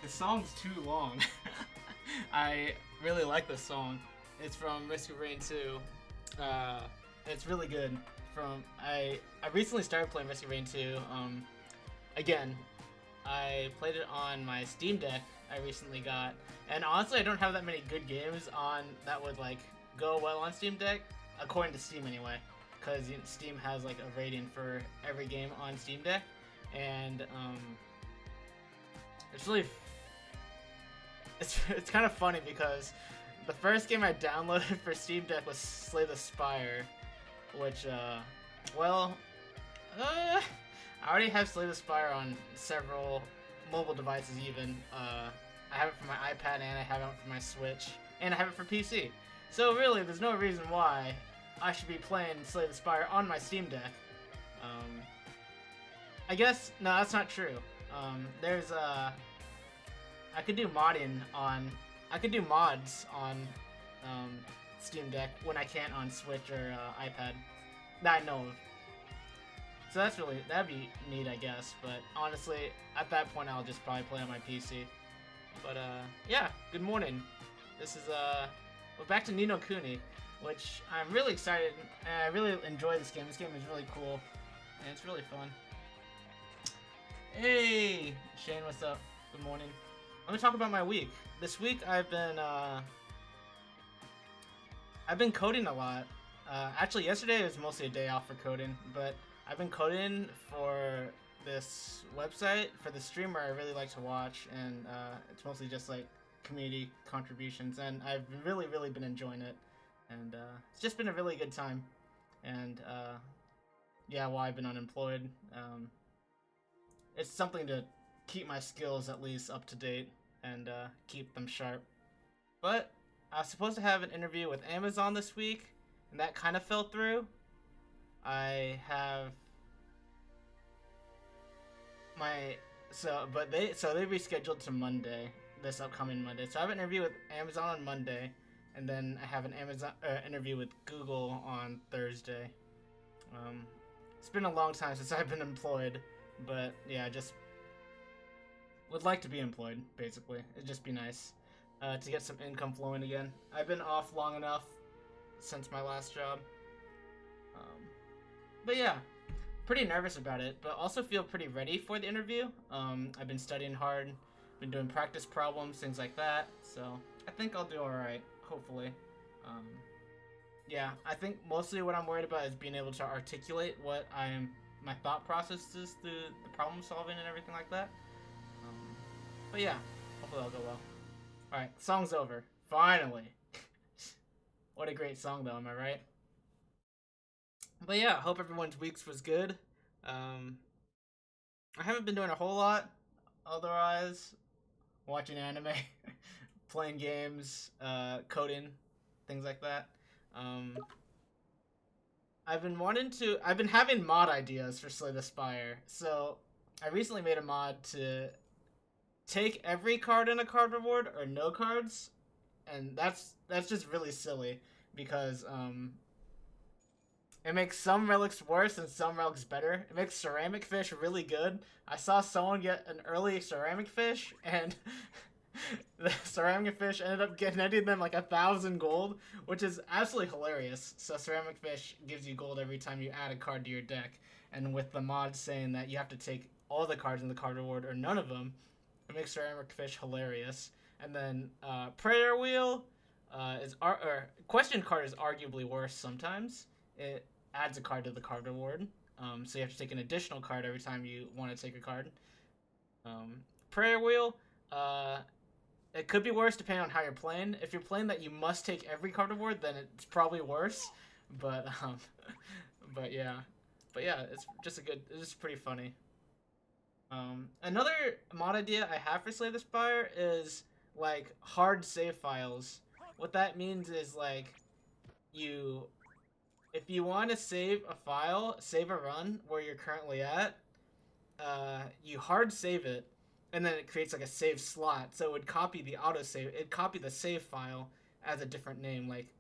The song's too long. I really like this song. It's from Risk of Rain 2. It's really good. I recently started playing Risk of Rain 2. Again, I played it on my Steam Deck. I recently got, and honestly, I don't have that many good games on that would like go well on Steam Deck, according to Steam anyway, because Steam has like a rating for every game on Steam Deck, and it's really it's kind of funny because the first game I downloaded for Steam Deck was Slay the Spire, which well, I already have Slay the Spire on several mobile devices even. I have it for my iPad and I have it for my Switch and I have it for PC. So really, there's no reason why I should be playing Slay the Spire on my Steam Deck. I guess no, that's not true. There's I could do modding on. I could do mods on Steam Deck when I can't on Switch or iPad that I know of. So that'd be neat, I guess. But honestly, at that point, I'll just probably play on my PC. But yeah, good morning. This is we're back to Ni no Kuni, which I'm really excited and I really enjoy this game. This game is really cool and it's really fun. Hey, Shane, what's up? Good morning. Let me talk about my week. This week I've been coding a lot. Actually, yesterday was mostly a day off for coding, but I've been coding for this website for the streamer I really like to watch, and it's mostly just like community contributions, and I've really been enjoying it, and it's just been a really good time. And yeah, while I've been unemployed, it's something to keep my skills at least up to date and keep them sharp. But I was supposed to have an interview with Amazon this week, and that kind of fell through. I have my they rescheduled to Monday, this upcoming Monday. So I have an interview with Amazon on Monday, and then I have an Amazon interview with Google on Thursday. It's been a long time since I've been employed, but yeah, I just would like to be employed. Basically, it'd just be nice to get some income flowing again. I've been off long enough since my last job. But yeah, pretty nervous about it, but also feel pretty ready for the interview. I've been studying hard, been doing practice problems, things like that, so I think I'll do alright, hopefully. Yeah, I think mostly what I'm worried about is being able to articulate my thought processes through the problem solving and everything like that. But yeah, hopefully that'll go well. Alright, song's over. Finally! What a great song though, am I right? But yeah, hope everyone's weeks was good. I haven't been doing a whole lot otherwise. Watching anime, playing games, coding, things like that. I've been having mod ideas for Slay the Spire. So I recently made a mod to take every card in a card reward or no cards, and that's just really silly because it makes some relics worse and some relics better. It makes ceramic fish really good. I saw someone get an early ceramic fish, and the ceramic fish ended up netting them like 1,000 gold, which is absolutely hilarious. So ceramic fish gives you gold every time you add a card to your deck, and with the mod saying that you have to take all the cards in the card reward or none of them, it makes ceramic fish hilarious. And then prayer wheel question card is arguably worse sometimes. It adds a card to the card reward, so you have to take an additional card every time you want to take a card. Prayer wheel, it could be worse depending on how you're playing. If you're playing that you must take every card reward, then it's probably worse. But but yeah, it's just pretty funny. Another mod idea I have for Slay the Spire is like hard save files. What that means is like if you want to save a run where you're currently at, you hard save it, and then it creates like a save slot. So it would copy the autosave. It'd copy the save file as a different name, like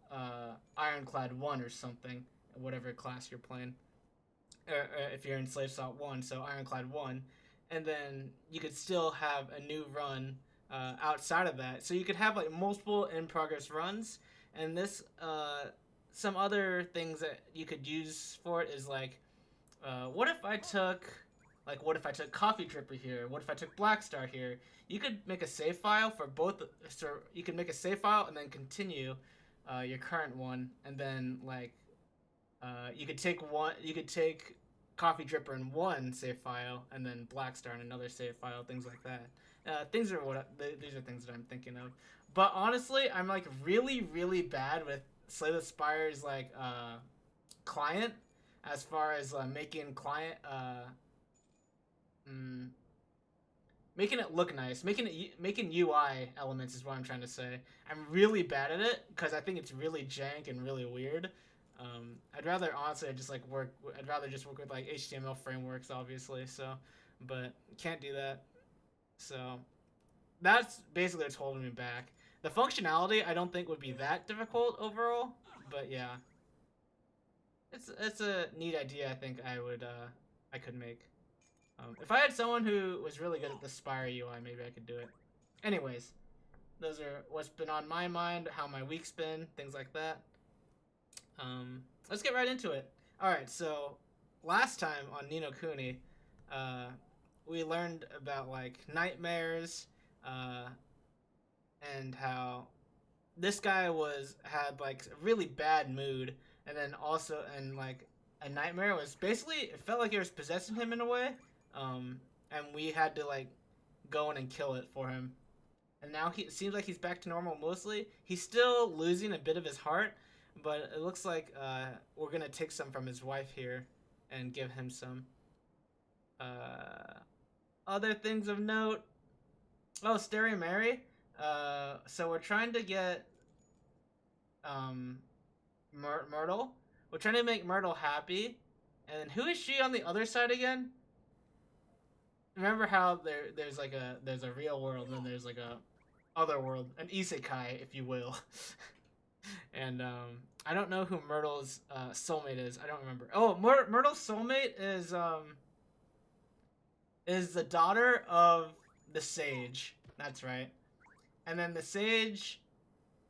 Ironclad 1 or something, whatever class you're playing. If you're in Slave Slot 1, so Ironclad 1. And then you could still have a new run outside of that. So you could have like multiple in progress runs, and this some other things that you could use for it is like, what if I took Coffee Dripper here? What if I took Black Star here? You could make a save file for both. So you could make a save file and then continue your current one, and then like you could take one. You could take Coffee Dripper in one save file, and then Black Star in another save file. Things like that. Things are these are things that I'm thinking of. But honestly, I'm like really really bad with Slay the Spire's like client, as far as making client mm, making it look nice, making UI elements is what I'm trying to say. I'm really bad at it because I think it's really jank and really weird. I'd rather honestly just like work. I'd rather just work with like HTML frameworks, obviously. So, but can't do that. So that's basically what's holding me back. The functionality I don't think would be that difficult overall, but yeah, it's a neat idea. I think I could make. If I had someone who was really good at the Spire UI, maybe I could do it. Anyways, those are what's been on my mind, how my week's been, things like that. Let's get right into it. All right, so last time on Ni no Kuni, we learned about like nightmares, uh, and how this guy had like a really bad mood, and then also and like a nightmare was basically it felt like it was possessing him in a way, and we had to like go in and kill it for him. And now it seems like he's back to normal mostly. He's still losing a bit of his heart, but it looks like we're gonna take some from his wife here and give him some. Other things of note. Oh, Stereo Mary. So we're trying to get Myrtle. We're trying to make Myrtle happy. And who is she on the other side again? Remember how there's a real world and then there's like a other world, an isekai, if you will. And I don't know who Myrtle's soulmate is. I don't remember. Oh, Myrtle's soulmate is the daughter of the sage. That's right. And then the sage's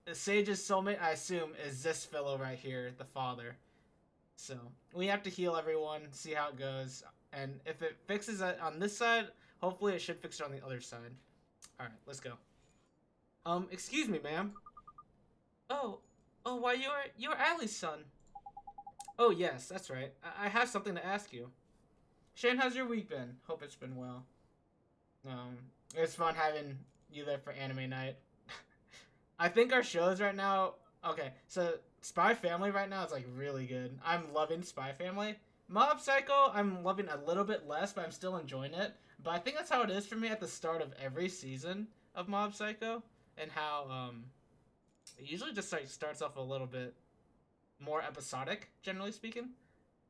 soulmate, I assume, is this fellow right here, the father. So we have to heal everyone, see how it goes, and if it fixes it on this side, hopefully it should fix it on the other side. All right, let's go. Excuse me, ma'am. Oh, why you're Allie's son. Oh yes, that's right. I have something to ask you. Shane, how's your week been? Hope it's been well. It's fun having you there for anime night. I think our shows right now. Okay, so Spy Family right now is like really good. I'm loving Spy Family. Mob Psycho, I'm loving a little bit less, but I'm still enjoying it. But I think that's how it is for me at the start of every season of Mob Psycho, and how it usually just like starts off a little bit more episodic, generally speaking.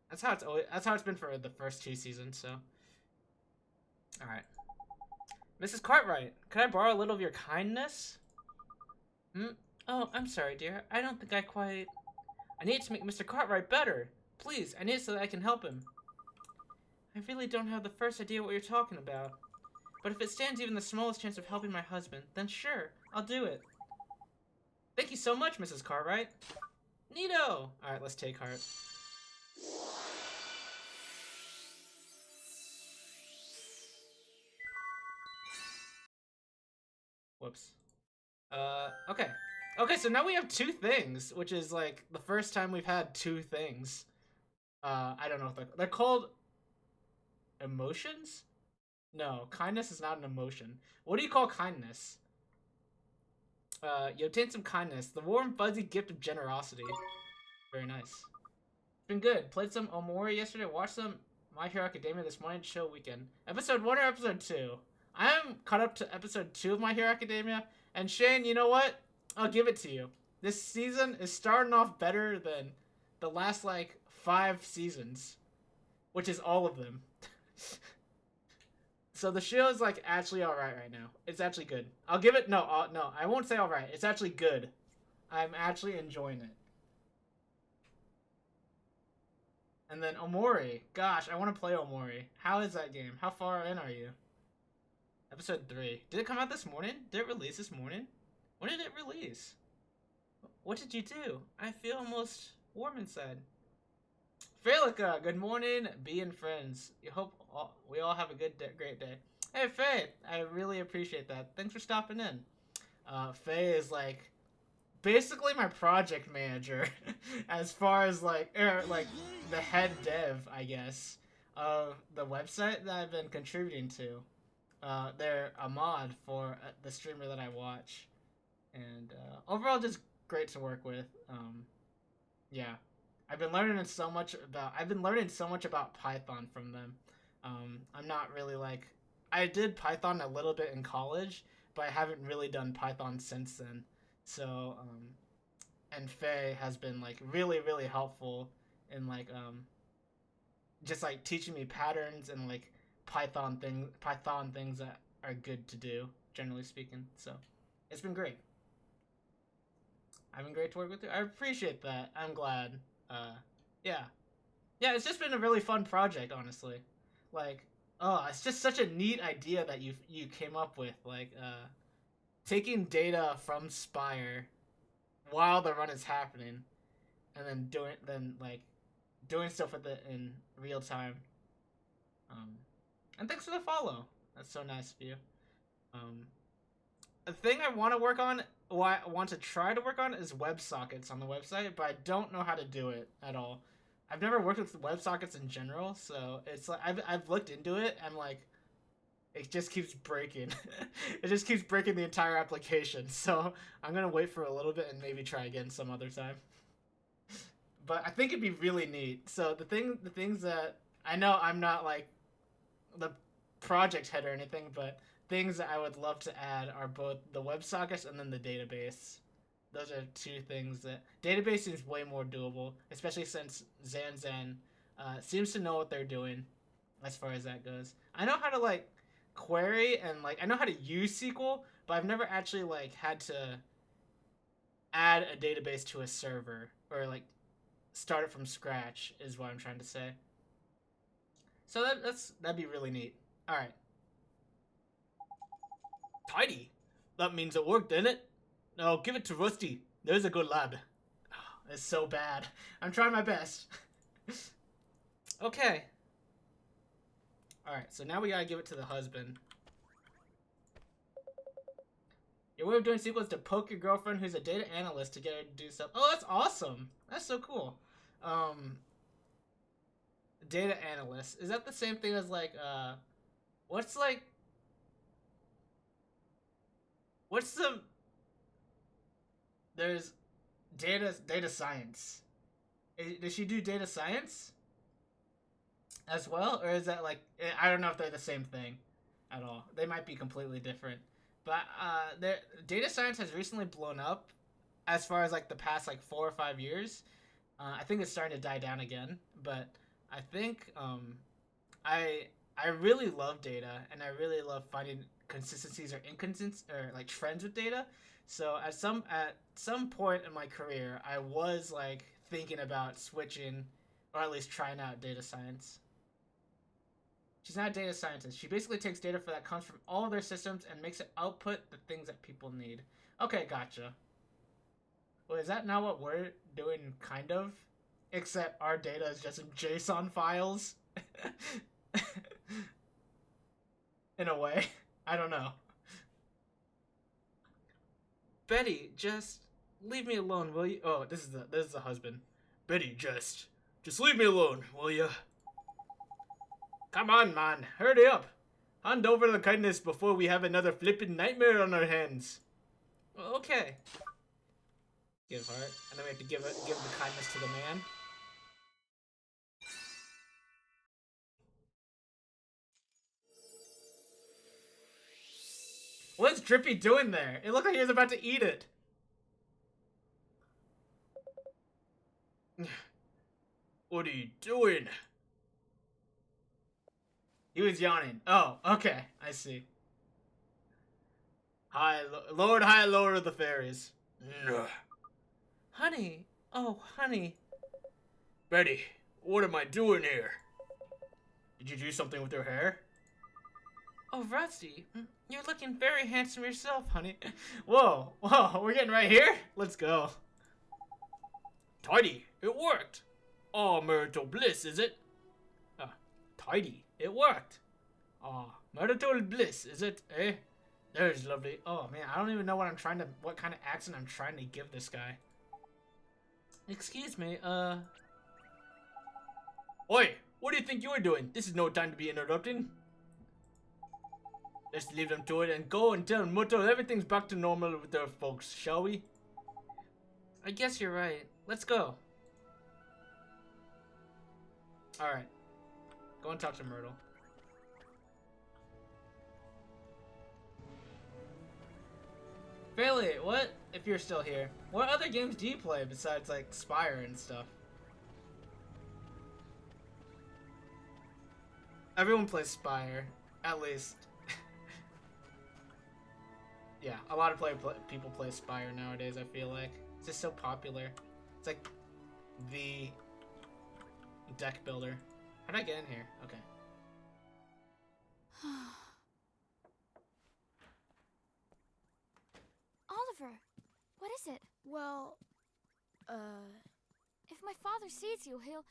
That's how it's been for the first two seasons. So, all right, Mrs. Cartwright, could I borrow a little of your kindness? Hmm? Oh, I'm sorry, dear. I don't think I quite... I need to make Mr. Cartwright better. Please, I need it so that I can help him. I really don't have the first idea what you're talking about. But if it stands even the smallest chance of helping my husband, then sure, I'll do it. Thank you so much, Mrs. Cartwright. Neato! Alright, let's take heart. Whoops. Okay. Okay, so now we have two things, which is like the first time we've had two things. I don't know if they're called emotions? No, kindness is not an emotion. What do you call kindness? You obtain some kindness. The warm, fuzzy gift of generosity. Very nice. It's been good. Played some Omori yesterday. Watched some My Hero Academia this morning. Chill weekend. Episode 1 or episode 2? I am caught up to episode 2 of My Hero Academia. And Shane, you know what? I'll give it to you. This season is starting off better than the last, like, 5 seasons. Which is all of them. So the show is like actually alright right now. It's actually good. I'll give it no, I won't say alright. It's actually good. I'm actually enjoying it. And then Omori. Gosh, I want to play Omori. How is that game? How far in are you? Episode 3. Did it come out this morning? Did it release this morning? When did it release? What did you do? I feel almost warm inside. Frelica, good morning, being friends. You hope we all have a great day. Hey, Faye, I really appreciate that. Thanks for stopping in. Faye is like basically my project manager, as far as like the head dev, I guess, of the website that I've been contributing to. They're a mod for the streamer that I watch, and overall just great to work with. Yeah, I've been learning so much about Python from them. I'm not really like I did Python a little bit in college, but I haven't really done Python since then. So and Faye has been like really helpful in like just like teaching me patterns and like Python things that are good to do, generally speaking. So it's been great. I've been great to work with you. I appreciate that. I'm glad. Yeah. Yeah, it's just been a really fun project, honestly. Like, oh, it's just such a neat idea that you came up with, like taking data from Spire while the run is happening and then doing stuff with it in real time. Um and thanks for the follow. That's so nice of you. Um the thing I want to work on, what I want to try to work on, is WebSockets on the website, but I don't know how to do it at all. I've never worked with WebSockets in general, so it's like I've looked into it and like it just keeps breaking. It just keeps breaking the entire application. So I'm gonna wait for a little bit and maybe try again some other time. But I think it'd be really neat. So the things that I know, I'm not like the project head or anything, but things that I would love to add are both the WebSockets and then the database. Those are two things that database seems way more doable, especially since Zanzan seems to know what they're doing as far as that goes. I know how to like query and like I know how to use SQL, but I've never actually like had to add a database to a server or like start it from scratch is what I'm trying to say. So that'd be really neat. All right. Tidy. That means it worked, didn't it? No, give it to Rusty. There's a good lad. Oh, it's so bad. I'm trying my best. Okay. Alright, so now we gotta give it to the husband. Your way of doing SQL is to poke your girlfriend who's a data analyst to get her to do stuff. Oh, that's awesome. That's so cool. Data analyst. Is that the same thing as like, what's the, there's data science. Does she do data science as well? Or is that like, I don't know if they're the same thing at all. They might be completely different. But data science has recently blown up as far as like the past like 4 or 5 years. I think it's starting to die down again, but I think I really love data and I really love finding consistencies or inconsistencies or like trends with data. So at some point in my career, I was like thinking about switching or at least trying out data science. She's not a data scientist. She basically takes data that comes from all of their systems and makes it output the things that people need. Okay, gotcha. Well, is that not what we're doing, kind of? Except our data is just in JSON files? In a way. I don't know. Betty, just leave me alone, will you? Oh, this is the husband. Betty, just leave me alone, will you? Come on, man, hurry up. Hand over the kindness before we have another flippin' nightmare on our hands. Okay. Give heart, and then we have to give the kindness to the man. What's Drippy doing there? It looked like he was about to eat it. What are you doing? He was yawning. Oh, okay. I see. High Lord of the Fairies. Honey. Oh, honey. Betty, what am I doing here? Did you do something with your hair? Oh, Rusty, you're looking very handsome yourself, honey. Whoa, whoa, we're getting right here? Let's go. Tidy, it worked. Oh, marital bliss, is it? Tidy, it worked. Oh, marital bliss, is it, eh? There's lovely. Oh, man, I don't even know what kind of accent I'm trying to give this guy. Excuse me, Oi, what do you think you're doing? This is no time to be interrupting. Let's leave them to it and go and tell Muto everything's back to normal with their folks, shall we? I guess you're right. Let's go. Alright. Go and talk to Myrtle. Bailey, what? If you're still here, what other games do you play besides, like, Spire and stuff? Everyone plays Spire, at least. Yeah, a lot of people play Spire nowadays, I feel like. It's just so popular. It's like the deck builder. How did I get in here? Okay. Oliver, what is it? Well, if my father sees you, he'll...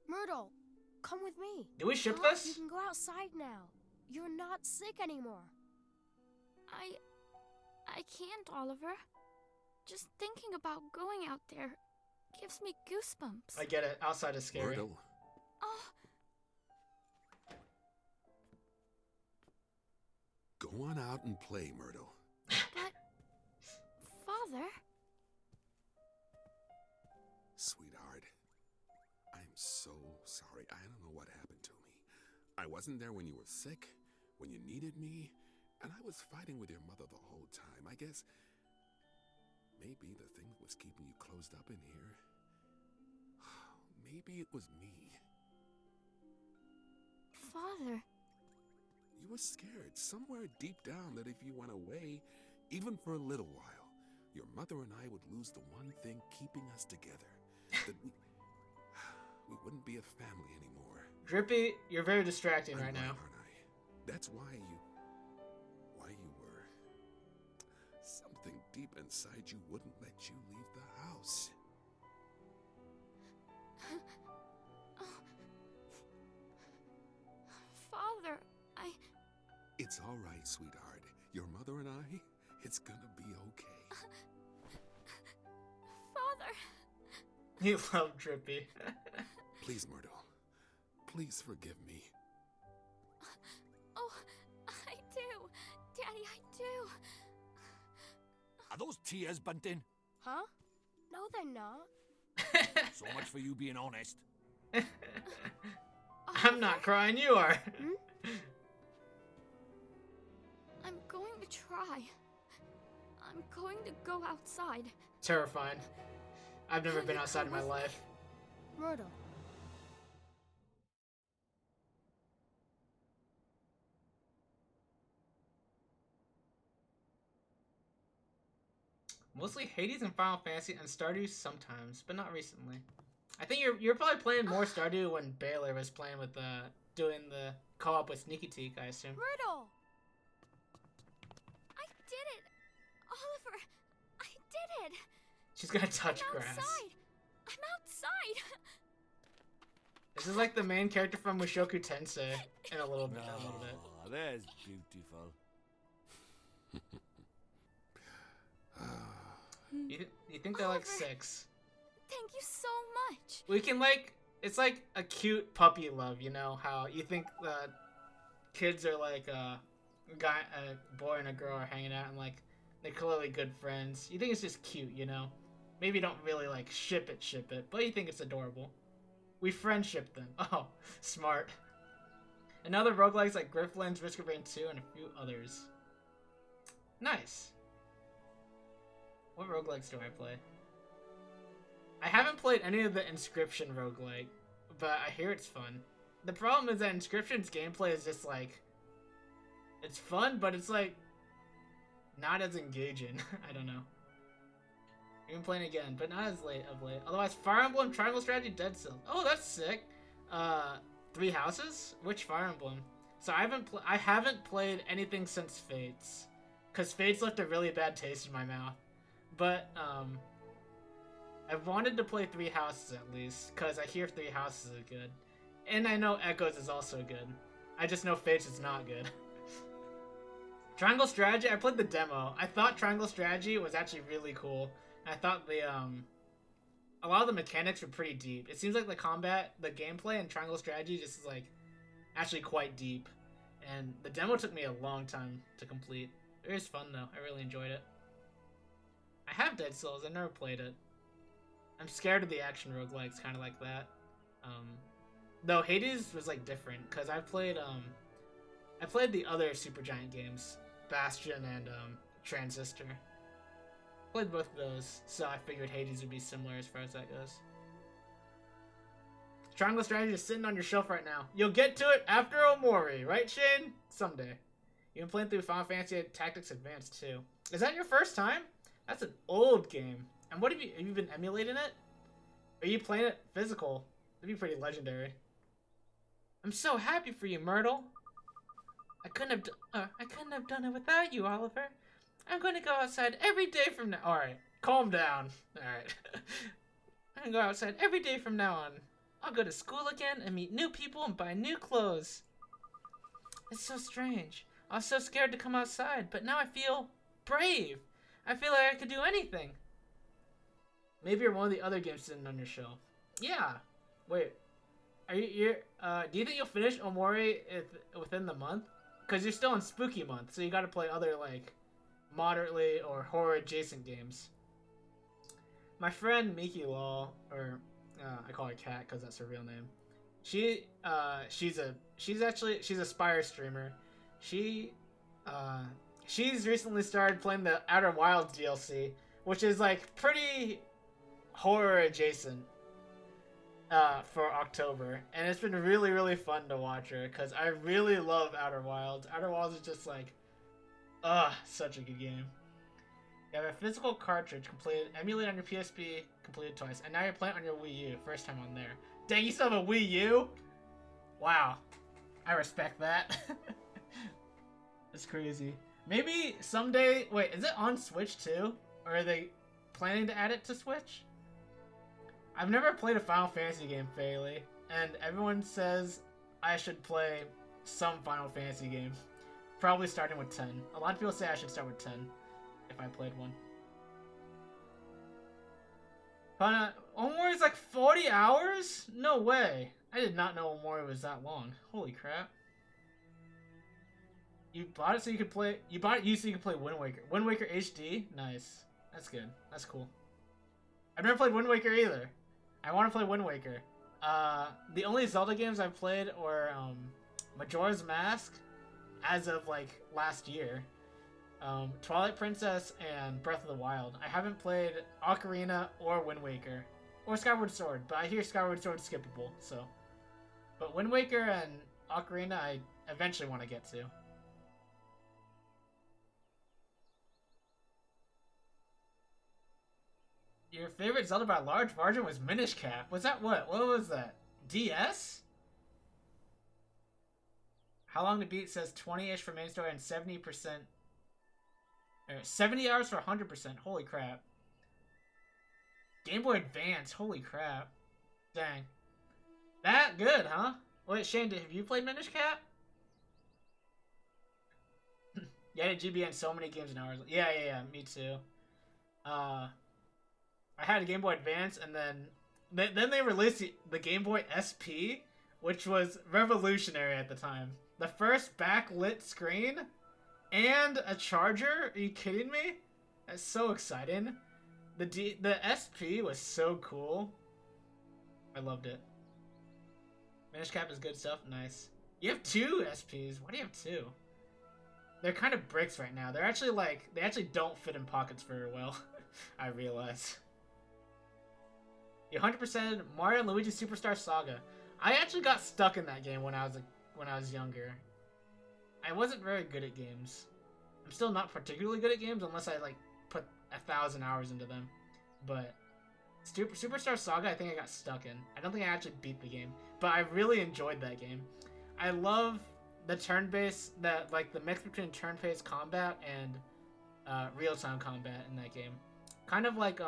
Myrtle, come with me. Do we ship You this? can go outside now. You're not sick anymore. I can't, Oliver. Just thinking about going out there gives me goosebumps. I get it. Outside is scary. Myrtle. Oh, Go on out and play, Myrtle. but... Father? Sweetheart, I'm so sorry. I don't know what happened to me. I wasn't there when you were sick, when you needed me, and I was fighting with your mother the whole time. I guess maybe the thing that was keeping you closed up in here, maybe it was me. Father... You were scared somewhere deep down that if you went away, even for a little while, your mother and I would lose the one thing keeping us together. That we wouldn't be a family anymore. Drippy, you're very distracting right now. Aren't I? That's why you were. Something deep inside you wouldn't let you leave the house. Father, It's all right, sweetheart. Your mother and I, it's gonna be okay. Father... You love Drippy. Please, Myrtle. Please forgive me. Oh, I do. Daddy, I do. Are those tears, Bunting? Huh? No, they're not. So much for you being honest. I'm not crying, you are. I'm going to try. I'm going to go outside. Terrifying. I've never been outside in my life. Myrtle. Mostly Hades and Final Fantasy and Stardew sometimes, but not recently. I think you're probably playing more Stardew when Baylor was playing with doing the co-op with Sneaky Teak, I assume. Myrtle! I did it! Oliver, I did it! She's gonna touch I'm grass. outside! I'm outside! This is like the main character from Mushoku Tensei in a little bit. Oh, that's beautiful. You think they're like 6? Thank you so much! We can it's like a cute puppy love, you know? How you think the kids are like a boy and a girl are hanging out and like they're clearly good friends. You think it's just cute, you know? Maybe you don't really like ship it, but you think it's adorable. We friendship them. Oh, smart. And other roguelikes like Griftlands, Risk of Rain 2, and a few others. Nice. What roguelikes do I play? I haven't played any of the Inscription roguelike, but I hear it's fun. The problem is that Inscription's gameplay is just like... It's fun, but it's like... not as engaging. I don't know. Even playing again, but not as late of late. Otherwise, Fire Emblem, Triangle Strategy, Dead Cells. Oh, that's sick. 3 Houses? Which Fire Emblem? So I haven't played anything since Fates, cause Fates left a really bad taste in my mouth. But I've wanted to play Three Houses at least, cause I hear Three Houses is good, and I know Echoes is also good. I just know Fates is not good. Triangle Strategy, I played the demo. I thought Triangle Strategy was actually really cool. I thought the a lot of the mechanics were pretty deep. It seems like the combat, the gameplay in Triangle Strategy just is like actually quite deep. And the demo took me a long time to complete. It was fun though. I really enjoyed it. I have Dead Souls. I never played it. I'm scared of the action roguelikes, kind of like that. Though Hades was like different, cause I played the other Supergiant games, Bastion and Transistor. Played both of those, so I figured Hades would be similar as far as that goes. Triangle Strategy is sitting on your shelf right now. You'll get to it after Omori, right, Shane? Someday. You've been playing through Final Fantasy Tactics Advance too. Is that your first time? That's an old game. And what have you been emulating it? Are you playing it physical? That'd be pretty legendary. I'm so happy for you, Myrtle. I couldn't have done it without you, Oliver. I'm going to go outside every day from now. All right, calm down. All right. I'm going to go outside every day from now on. I'll go to school again and meet new people and buy new clothes. It's so strange. I was so scared to come outside, but now I feel brave. I feel like I could do anything. Maybe you're one of the other games sitting on your shelf. Yeah. Wait. Do you think you'll finish Omori within the month? Because you're still in Spooky Month, so you got to play other like moderately or horror adjacent games. My friend Miki Law, or I call her Kat because that's her real name. She's a Spire streamer. She's recently started playing the Outer Wilds DLC, which is like pretty horror adjacent for October, and it's been really, really fun to watch her because I really love Outer Wilds. Outer Wilds is just like, such a good game. You have a physical cartridge completed, emulated on your PSP, completed twice, and now you're playing on your Wii U, first time on there. Dang, you still have a Wii U? Wow, I respect that. That's crazy. Maybe someday. Wait, is it on Switch too, or are they planning to add it to Switch? I've never played a Final Fantasy game fairly, and everyone says I should play some Final Fantasy game. Probably starting with 10. A lot of people say I should start with 10 if I played one. But Omori is like 40 hours? No way. I did not know Omori was that long. Holy crap. You bought it so you could play. You bought it so you could play Wind Waker. Wind Waker HD? Nice. That's good. That's cool. I've never played Wind Waker either. I want to play Wind Waker. The only Zelda games I've played were Majora's Mask, as of like last year, Twilight Princess, and Breath of the Wild. I haven't played Ocarina or Wind Waker or Skyward Sword, but I hear Skyward Sword is skippable. So, but Wind Waker and Ocarina, I eventually want to get to. Your favorite Zelda by a large margin was Minish Cap. Was that what? What was that? DS? How long to beat says 20-ish for main story and 70%. 70 hours for 100%. Holy crap. Game Boy Advance. Holy crap. Dang. That good, huh? Wait, Shane, have you played Minish Cap? Yeah, I did GBN so many games in hours. Yeah, me too. I had a Game Boy Advance, and then they released the Game Boy SP, which was revolutionary at the time. The first backlit screen and a charger? Are you kidding me? That's so exciting. The SP was so cool. I loved it. Minish Cap is good stuff. Nice. You have 2 SPs. Why do you have 2? They're kind of bricks right now. They're actually like, they actually don't fit in pockets very well. I realize. You 100% Mario and Luigi Superstar Saga. I actually got stuck in that game when I was younger. I wasn't very good at games. I'm still not particularly good at games unless I like put 1,000 hours into them. But Superstar Saga, I think I got stuck in. I don't think I actually beat the game, but I really enjoyed that game. I love the turn-based, the mix between turn-based combat and real-time combat in that game. Kind of like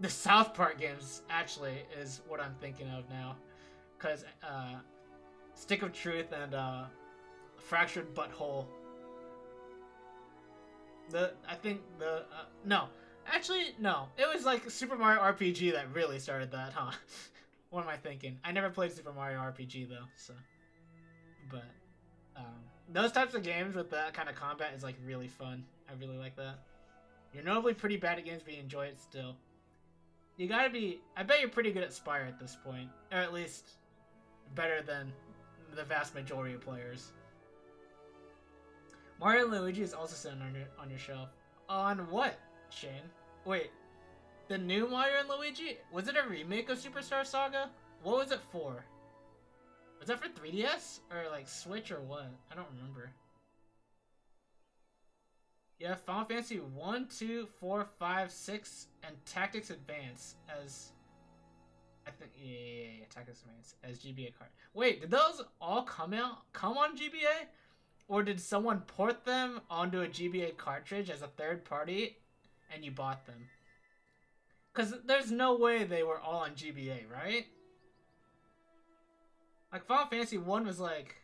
the South Park games actually is what I'm thinking of now, because Stick of Truth and Fractured Butthole. No, actually no, it was like Super Mario RPG that really started that, huh? What am I thinking? I never played Super Mario RPG though, so. But those types of games with that kind of combat is like really fun. I really like that. You're notably pretty bad at games, but you enjoy it still. You gotta be. I bet you're pretty good at Spire at this point, or at least better than the vast majority of players. Mario and Luigi is also sitting on your shelf. On what, Shane? Wait, the new Mario and Luigi? Was it a remake of Superstar Saga? What was it for? Was that for 3DS? Or like Switch or what? I don't remember. Yeah, Final Fantasy 1, 2, 4, 5, 6, and Tactics Advance as... I think, yeah, Tactics Advance as GBA card. Wait, did those all come on GBA? Or did someone port them onto a GBA cartridge as a third party and you bought them? Because there's no way they were all on GBA, right? Like, Final Fantasy 1 was like,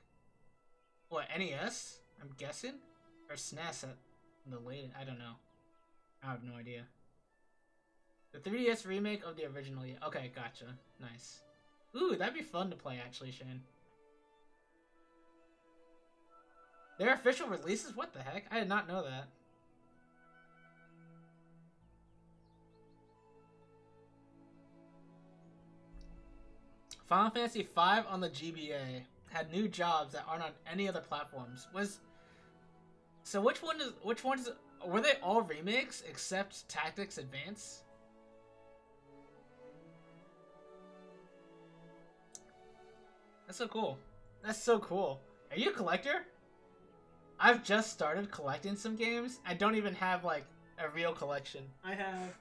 what, NES? I'm guessing? Or SNES at the latest, I don't know. I have no idea. The 3DS remake of the original, yeah. Okay, gotcha. Nice. Ooh, that'd be fun to play, actually, Shane. Their official releases? What the heck? I did not know that. Final Fantasy V on the GBA had new jobs that aren't on any other platforms. So which ones were they all remakes except Tactics Advance? That's so cool. That's so cool. Are you a collector? I've just started collecting some games. I don't even have like a real collection. I have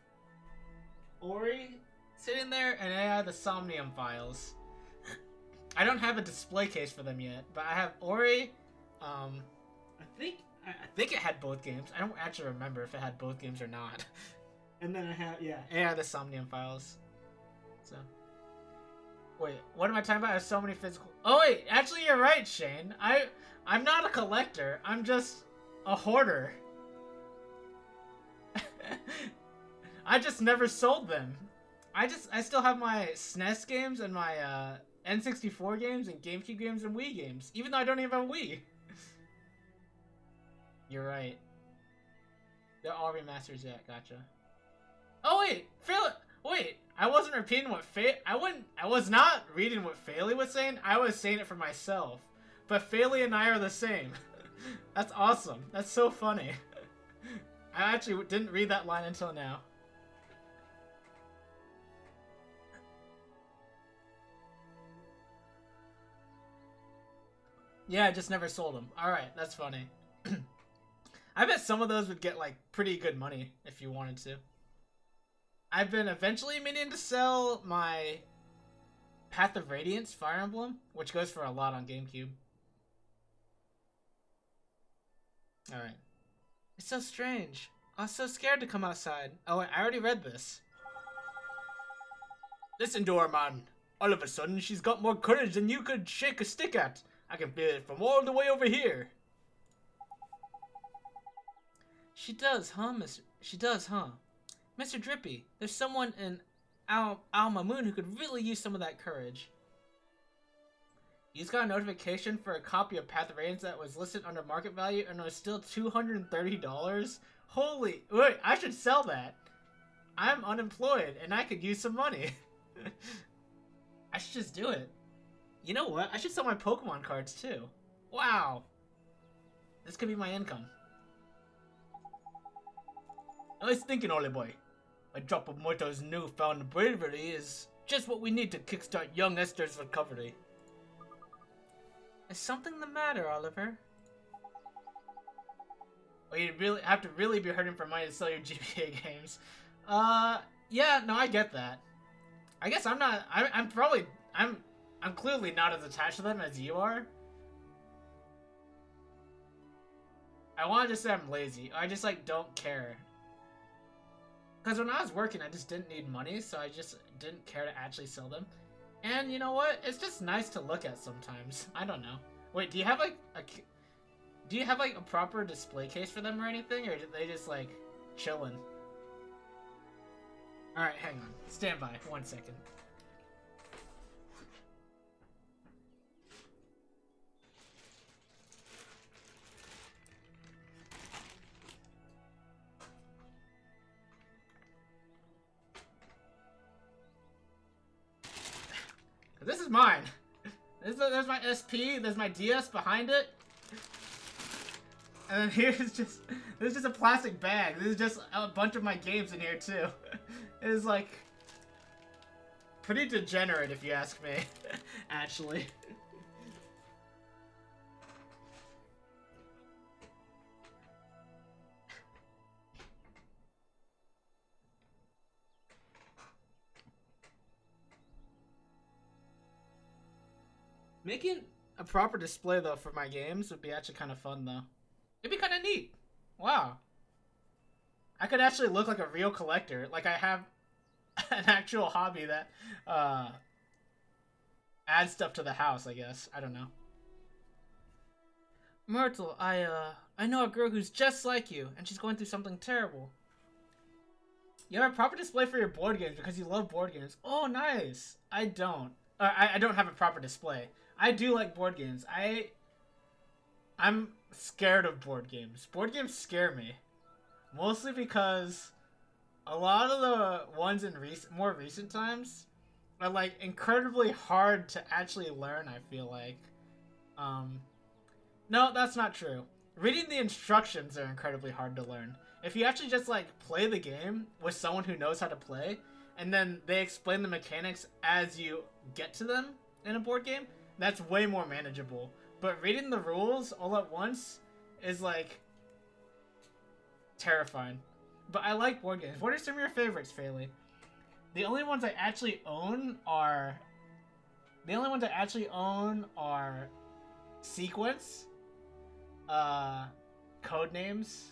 Ori sitting there, and I have the Somnium Files. I don't have a display case for them yet, but I have Ori. I think it had both games. I don't actually remember if it had both games or not. And then I have the Somnium Files. So. Wait, what am I talking about? I have so many physical... Oh wait, actually you're right, Shane. I'm not a collector. I'm just a hoarder. I just never sold them. I still have my SNES games and my N64 games and GameCube games and Wii games, even though I don't even have a Wii. You're right. They're all remasters yet. Gotcha. Oh wait, wait. I wasn't repeating what I was not reading what Faley was saying. I was saying it for myself. But Faley and I are the same. That's awesome. That's so funny. I actually didn't read that line until now. Yeah, I just never sold them. Alright, that's funny. I bet some of those would get, like, pretty good money if you wanted to. I've been eventually meaning to sell my Path of Radiance Fire Emblem, which goes for a lot on GameCube. Alright. It's so strange. I was so scared to come outside. Oh, I already read this. Listen to her, man. All of a sudden, she's got more courage than you could shake a stick at. I can feel it from all the way over here. She does, huh, Mr. Drippy, there's someone in Alma Moon who could really use some of that courage. You just got a notification for a copy of Path of Radiance that was listed under market value and was still $230? Holy, wait, I should sell that. I'm unemployed and I could use some money. I should just do it. You know what? I should sell my Pokemon cards too. Wow. This could be my income. I was thinking, Ollie boy. A drop of Moto's newfound bravery is just what we need to kickstart young Esther's recovery. Is something the matter, Oliver? Well, you really have to really be hurting for money to sell your GBA games. Yeah, no, I get that. I guess I'm I'm clearly not as attached to them as you are. I wanted to say I'm lazy. I just, like, don't care. Because when I was working, I just didn't need money, so I just didn't care to actually sell them. And you know what? It's just nice to look at sometimes. I don't know. Wait, do you have, like, a proper display case for them or anything? Or did they just, like, chillin'? Alright, hang on. Stand by. 1 second. This is mine. There's my SP. There's my DS behind it. And then here's just a plastic bag. This is just a bunch of my games in here too. It is like pretty degenerate if you ask me, actually. Making a proper display though for my games would be actually kind of fun though. It'd be kind of neat. Wow. I could actually look like a real collector. Like I have an actual hobby that adds stuff to the house, I guess. I don't know. Myrtle, I know a girl who's just like you, and she's going through something terrible. You have a proper display for your board games because you love board games. Oh, nice. I don't. I don't have a proper display. I do like board games. I'm scared of board games. Board games scare me. Mostly because a lot of the ones in more recent times are like incredibly hard to actually learn, I feel like. No, that's not true. Reading the instructions are incredibly hard to learn. If you actually just like play the game with someone who knows how to play, and then they explain the mechanics as you get to them in a board game, that's way more manageable. But reading the rules all at once is like terrifying. But I like board games. What are some of your favorites, Fayley? The only ones I actually own are Sequence, Codenames.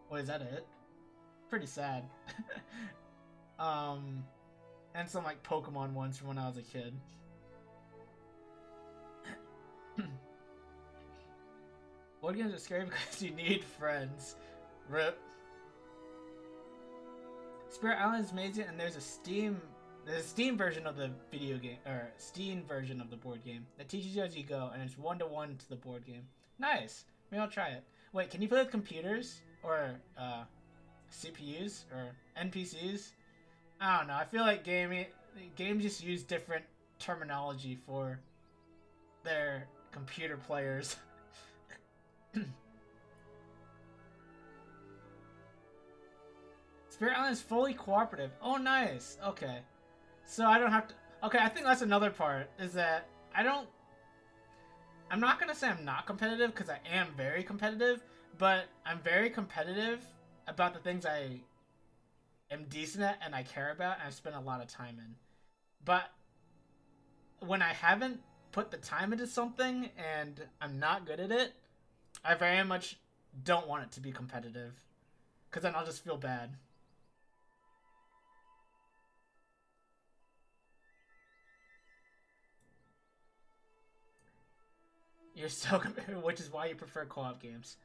What is that it? Pretty sad. And some like Pokemon ones from when I was a kid. Board games are scary because you need friends. RIP. Spirit Island is amazing, and there's a Steam version of the video game, or Steam version of the board game that teaches you as you go, and it's 1-to-1 to the board game. Nice. Maybe I'll try it. Wait, can you play with computers or CPUs or NPCs? I don't know. I feel like games just use different terminology for their computer players. Spirit Island is fully cooperative. Oh, nice. Okay. So I don't have to... Okay, I think that's another part, is that I'm not going to say I'm not competitive, because I am very competitive, but I'm very competitive about the things I am decent at and I care about and I spend a lot of time in. But when I haven't put the time into something and I'm not good at it, I very much don't want it to be competitive, because then I'll just feel bad. You're so competitive, which is why you prefer co-op games.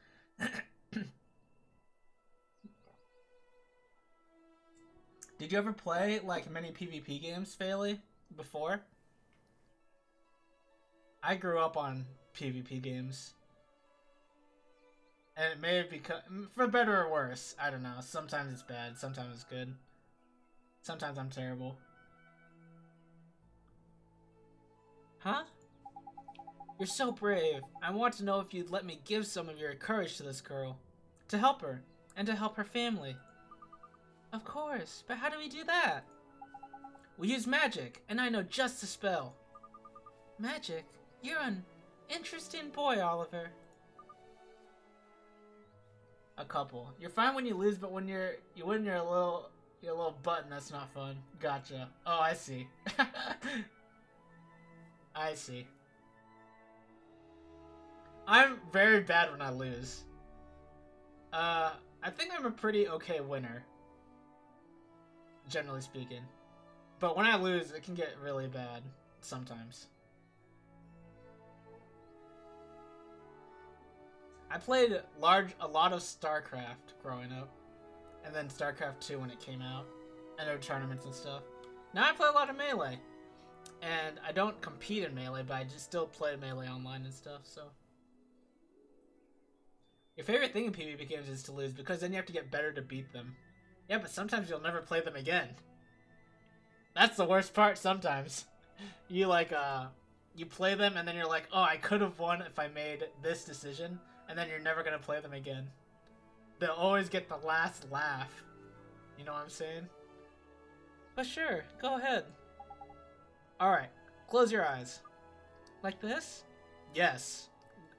Did you ever play like many PvP games, Fayley, before? I grew up on PvP games. And it may have become, for better or worse, I don't know. Sometimes it's bad, sometimes it's good. Sometimes I'm terrible. Huh? You're so brave. I want to know if you'd let me give some of your courage to this girl. To help her, and to help her family. Of course, but how do we do that? We use magic, and I know just the spell. Magic? You're an interesting boy, Oliver. A couple. You're fine when you lose, but when you win your little button, that's not fun. Gotcha. Oh, I see. I see. I'm very bad when I lose. I think I'm a pretty okay winner, generally speaking. But when I lose, it can get really bad sometimes. I played a lot of StarCraft growing up, and then StarCraft 2 when it came out, and there were tournaments and stuff. Now I play a lot of Melee, and I don't compete in Melee, but I just still play Melee online and stuff, so. Your favorite thing in PvP games is to lose, because then you have to get better to beat them. Yeah, but sometimes you'll never play them again. That's the worst part sometimes. You you play them and then you're like, oh, I could have won if I made this decision, and then you're never gonna play them again. They'll always get the last laugh. You know what I'm saying? But sure, go ahead. Alright, close your eyes. Like this? Yes.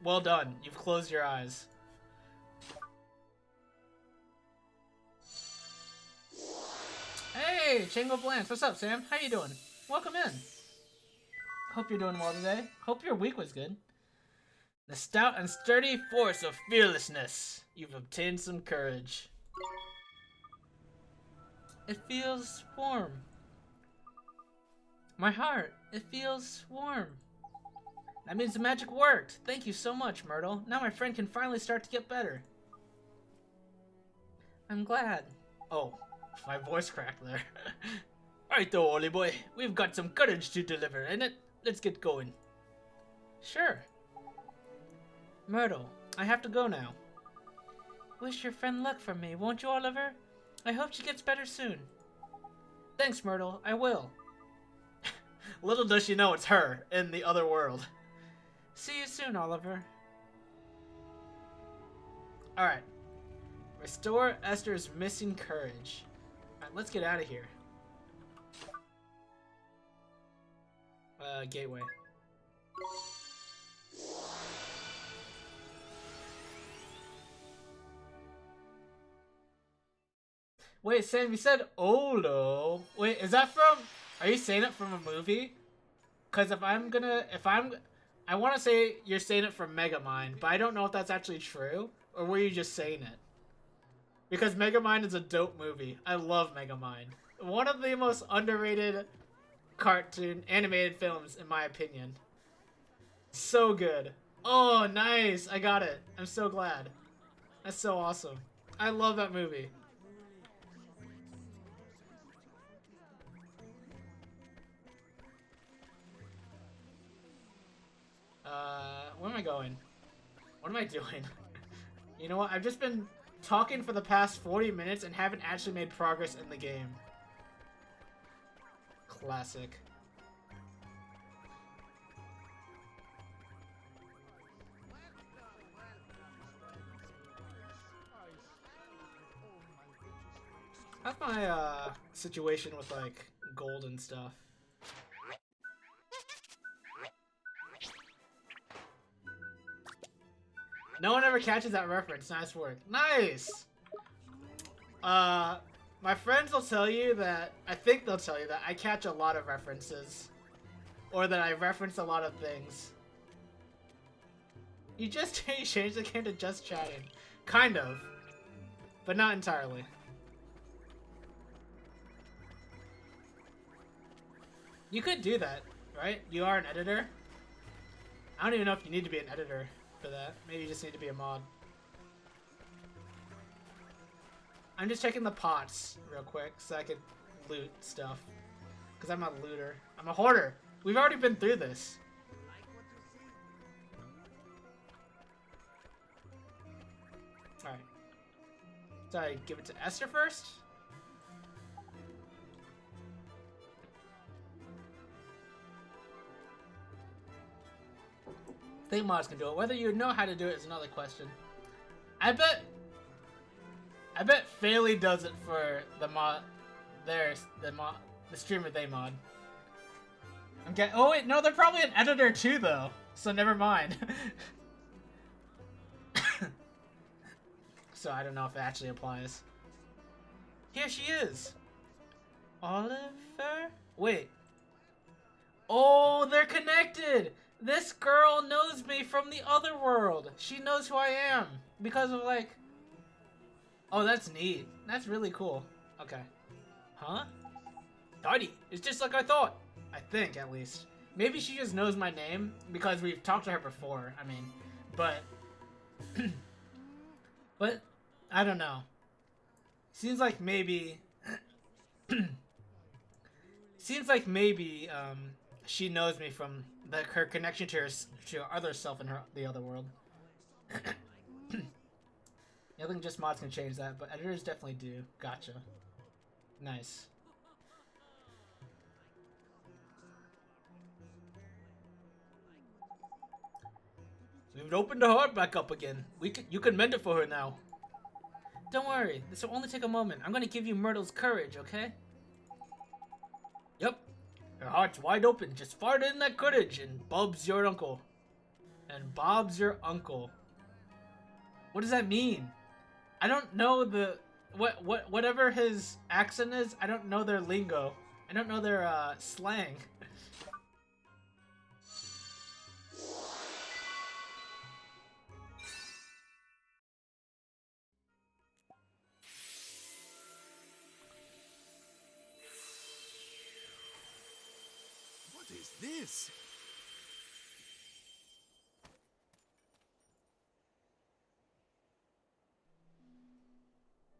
Well done, you've closed your eyes. Hey, Chango Blance, what's up, Sam? How you doing? Welcome in. Hope you're doing well today. Hope your week was good. The stout and sturdy force of fearlessness. You've obtained some courage. It feels warm. My heart, it feels warm. That means the magic worked. Thank you so much, Myrtle. Now my friend can finally start to get better. I'm glad. Oh. My voice cracked there. Alright though, Ollie boy. We've got some courage to deliver, innit? Let's get going. Sure. Myrtle, I have to go now. Wish your friend luck for me, won't you, Oliver? I hope she gets better soon. Thanks, Myrtle. I will. Little does she know it's her in the other world. See you soon, Oliver. Alright. Restore Esther's missing courage. Alright, let's get out of here. Gateway. Wait, Sam, you said Olo. Wait, is that from... Are you saying it from a movie? Because I want to say you're saying it from Megamind, but I don't know if that's actually true, or were you just saying it? Because Megamind is a dope movie. I love Megamind. One of the most underrated cartoon animated films, in my opinion. So good. Oh, nice. I got it. I'm so glad. That's so awesome. I love that movie. Where am I going? What am I doing? You know what? I've just been talking for the past 40 minutes and haven't actually made progress in the game. Classic. How's my situation with like gold and stuff? No one ever catches that reference. Nice work. Nice! My friends will tell you that, I think they'll tell you that I catch a lot of references. Or that I reference a lot of things. You changed the game to just chatting. Kind of. But not entirely. You could do that, right? You are an editor? I don't even know if you need to be an editor for that. Maybe you just need to be a mod. I'm just checking the pots real quick so I could loot stuff. Because I'm a looter. I'm a hoarder. We've already been through this. Alright. So I give it to Esther first? I think mods can do it. Whether you know how to do it is another question. I bet Failey does it for the mod, the streamer they mod. Okay. Oh wait, no, they're probably an editor too, though. So never mind. So I don't know if it actually applies. Here she is. Oliver? Wait. Oh, they're connected! This girl knows me from the other world. She knows who I am because of like... Oh, that's neat. That's really cool. Okay. Huh? Tidy. It's just like I thought. I think, at least. Maybe she just knows my name because we've talked to her before. I mean, but... but, I don't know. Seems like maybe... Seems like maybe, she knows me from her connection to her other self in the other world. I think just mods can change that, but editors definitely do. Gotcha. Nice. We've opened the heart back up again. You can mend it for her now. Don't worry, this will only take a moment. I'm gonna give you Myrtle's courage, okay? Yep. Her heart's wide open. Just fart in that courage, and Bob's your uncle. And Bob's your uncle. What does that mean? I don't know the whatever his accent is. I don't know their lingo. I don't know their slang. What is this?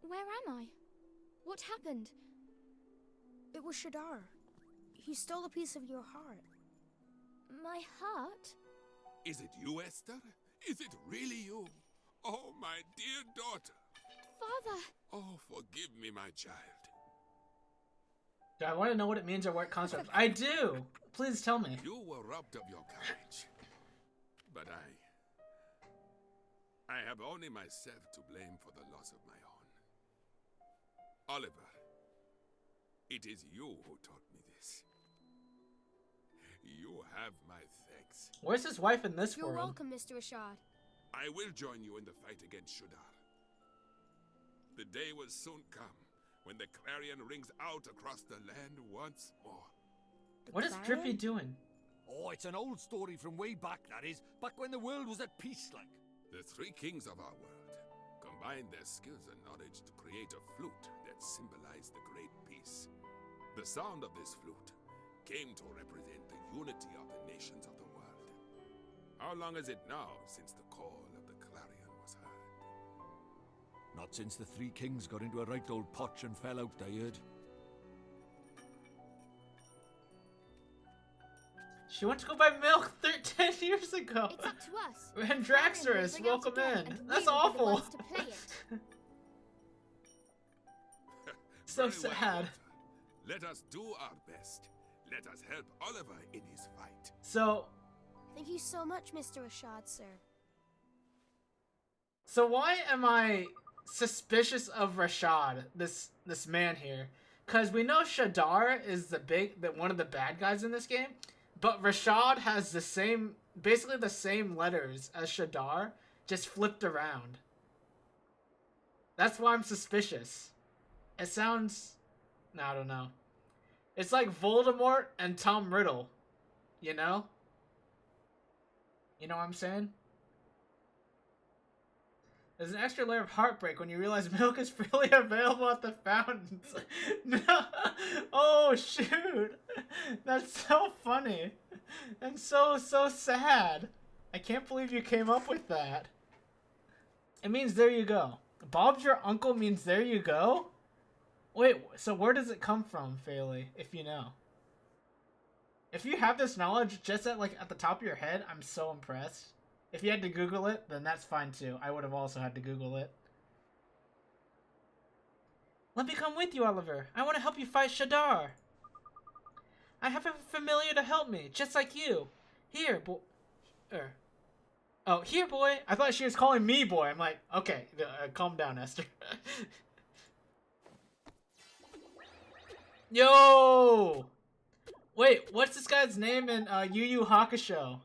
Where am I? What happened? It was Shadar. He stole a piece of your heart. My heart? Is it you, Esther? Is it really you? Oh, my dear daughter. Father! Oh, forgive me, my child. Do I want to know what it means or what concept? I do! Please tell me. You were robbed of your courage. But I have only myself to blame for the loss of my own. Oliver, it is you who taught me this. You have my thanks. Where's his wife in this You're world? welcome, Mr. Ashad. I will join you in the fight against Shudar. The day will soon come when the clarion rings out across the land once more. What is Drippy doing? Oh, it's an old story from way back, that is. Back when the world was at peace, like. The three kings of our world combined their skills and knowledge to create a flute that symbolized the great peace. The sound of this flute came to represent the unity of the nations of the world. How long is it now since the call of the clarion was heard? Not since the three kings got into a right old potch and fell out, I heard. She went to go buy milk 10 years ago. It's up to us. And Draxterus, Ring out welcome again, in. and That's we will be the awful. ones to play it. So Very well, sad. daughter. Let us do our best. Let us help Oliver in his fight. So Thank you so much, Mr. Ashad, sir. why am I suspicious of Rashad, this man here? Because we know Shadar is one of the bad guys in this game, but Rashad has basically the same letters as Shadar, just flipped around. That's why I'm suspicious. It sounds, I don't know. It's like Voldemort and Tom Riddle, you know? You know what I'm saying? There's an extra layer of heartbreak when you realize milk is freely available at the fountains. No. Oh, shoot. That's so funny. And so sad. I can't believe you came up with that. It means there you go. Bob's your uncle means there you go? Wait, so where does it come from, Fayley, if you know? If you have this knowledge just at the top of your head, I'm so impressed. If you had to Google it, then that's fine too. I would have also had to Google it. Let me come with you, Oliver. I want to help you fight Shadar. I have a familiar to help me, just like you. Here, boy. Oh, here, boy. I thought she was calling me boy. I'm like, okay, calm down, Esther. Yo! Wait, what's this guy's name in Yu Yu Hakusho?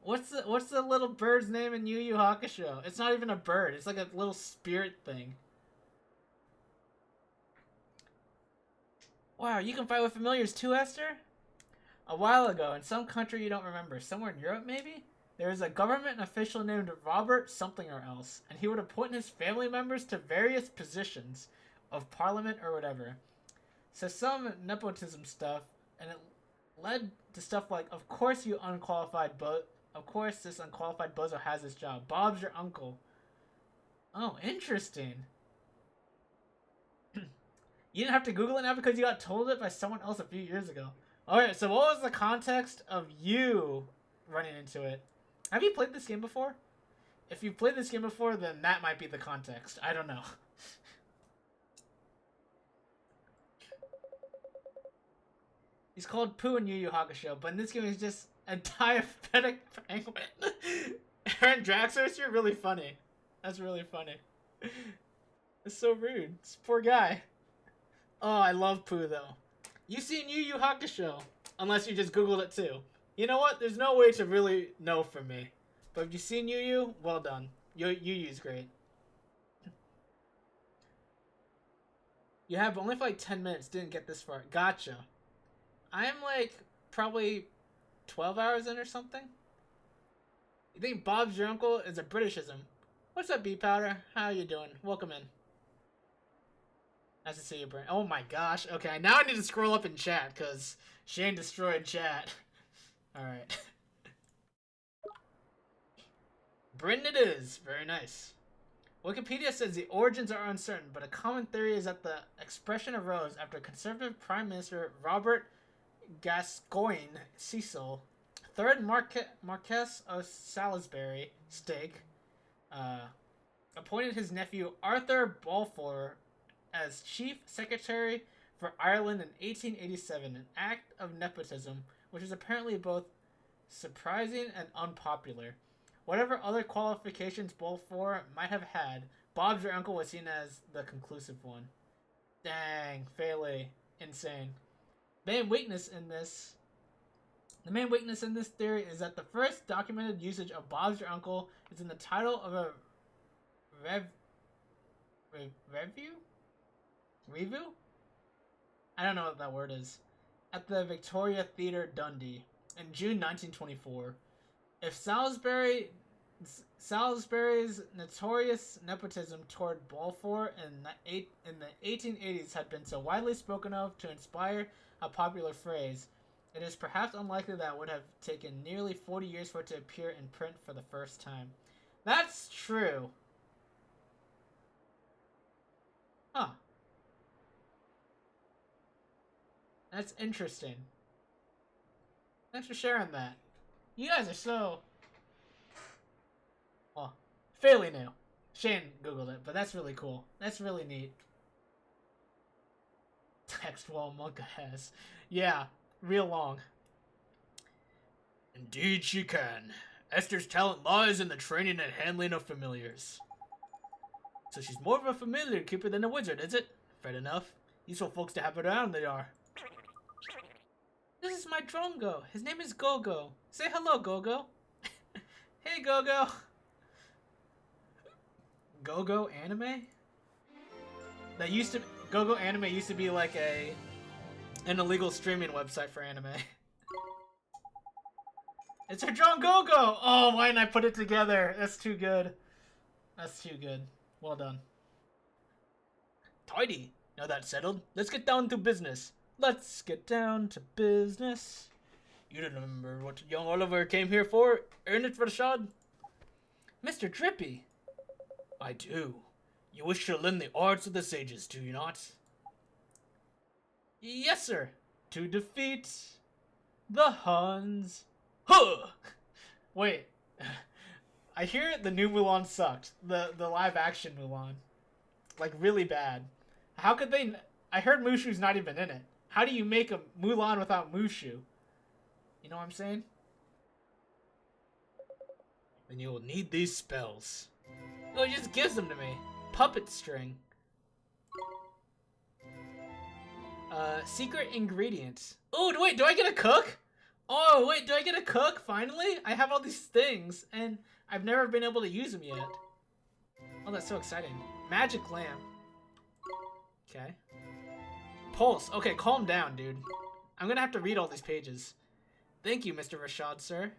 What's the little bird's name in Yu Yu Hakusho? It's not even a bird. It's like a little spirit thing. Wow, you can fight with familiars too, Esther? A while ago, in some country you don't remember, somewhere in Europe maybe, there was a government official named Robert something or else, and he would appoint his family members to various positions of parliament or whatever. So some nepotism stuff, and it led to stuff like, of course this unqualified bozo has this job. Bob's your uncle. Oh, interesting. You didn't have to Google it now because you got told it by someone else a few years ago. Alright, so what was the context of you running into it? Have you played this game before? If you've played this game before, then that might be the context. I don't know. He's called Pooh in Yu Yu Hakusho, but in this game he's just a diabetic penguin. Aaron Draxler, you're really funny. That's really funny. It's so rude. This poor guy. Oh, I love Pooh though. You've seen Yu Yu Hakusho, unless you just Googled it too. You know what? There's no way to really know from me. But if you've seen Yu Yu, well done. Yu Yu's great. You have only for like 10 minutes, didn't get this far. Gotcha. I'm like probably 12 hours in or something. You think Bob's your uncle is a Britishism? What's up, B Powder? How you doing? Welcome in. Nice to see you, Brent. Oh my gosh. Okay, now I need to scroll up in chat because Shane destroyed chat. Alright. Britain it is. Very nice. Wikipedia says the origins are uncertain, but a common theory is that the expression arose after Conservative Prime Minister Robert Gascoigne Cecil, 3rd Marquess of Salisbury, appointed his nephew Arthur Balfour as Chief Secretary for Ireland in 1887, an act of nepotism which is apparently both surprising and unpopular. Whatever other qualifications Balfour might have had, Bob's your uncle was seen as the conclusive one. Dang, Fairly, insane. The main weakness in this theory is that the first documented usage of Bob's your uncle is in the title of a review? I don't know what that word is. At the Victoria Theatre, Dundee, in June 1924. If Salisbury's notorious nepotism toward Balfour in the 1880s had been so widely spoken of to inspire a popular phrase, it is perhaps unlikely that it would have taken nearly 40 years for it to appear in print for the first time. That's true. Huh. That's interesting. Thanks for sharing that. You guys are so... Well, fairly new. Shane Googled it, but that's really cool. That's really neat. Text wall Monka has. Yeah, real long. Indeed she can. Esther's talent lies in the training and handling of familiars. So she's more of a familiar keeper than a wizard, is it? Fair enough. Useful folks to have around they are. This is my Drongo. His name is Gogo. Say hello, Gogo. Hey, Gogo. Gogo Anime? Gogo Anime used to be like an illegal streaming website for anime. It's her Drongogo! Oh, why didn't I put it together? That's too good. That's too good. Well done. Tidy. Now that's settled, let's get down to business. Let's get down to business. You don't remember what young Oliver came here for? Earn it, Rashad? Mr. Drippy. I do. You wish to learn the arts of the sages, do you not? Yes, sir. To defeat the Huns. Huh! Wait. I hear the new Mulan sucked. The live action Mulan. Like, really bad. How could they... I heard Mushu's not even in it. How do you make a Mulan without Mushu? You know what I'm saying? Then you will need these spells. Oh, he just gives them to me. Puppet string. Secret ingredients. Oh, wait, do I get a cook? Oh, wait, do I get a cook, finally? I have all these things, and I've never been able to use them yet. Oh, that's so exciting. Magic lamp. Okay. Pulse. Okay, calm down, dude. I'm gonna have to read all these pages. Thank you, Mr. Rashad, sir.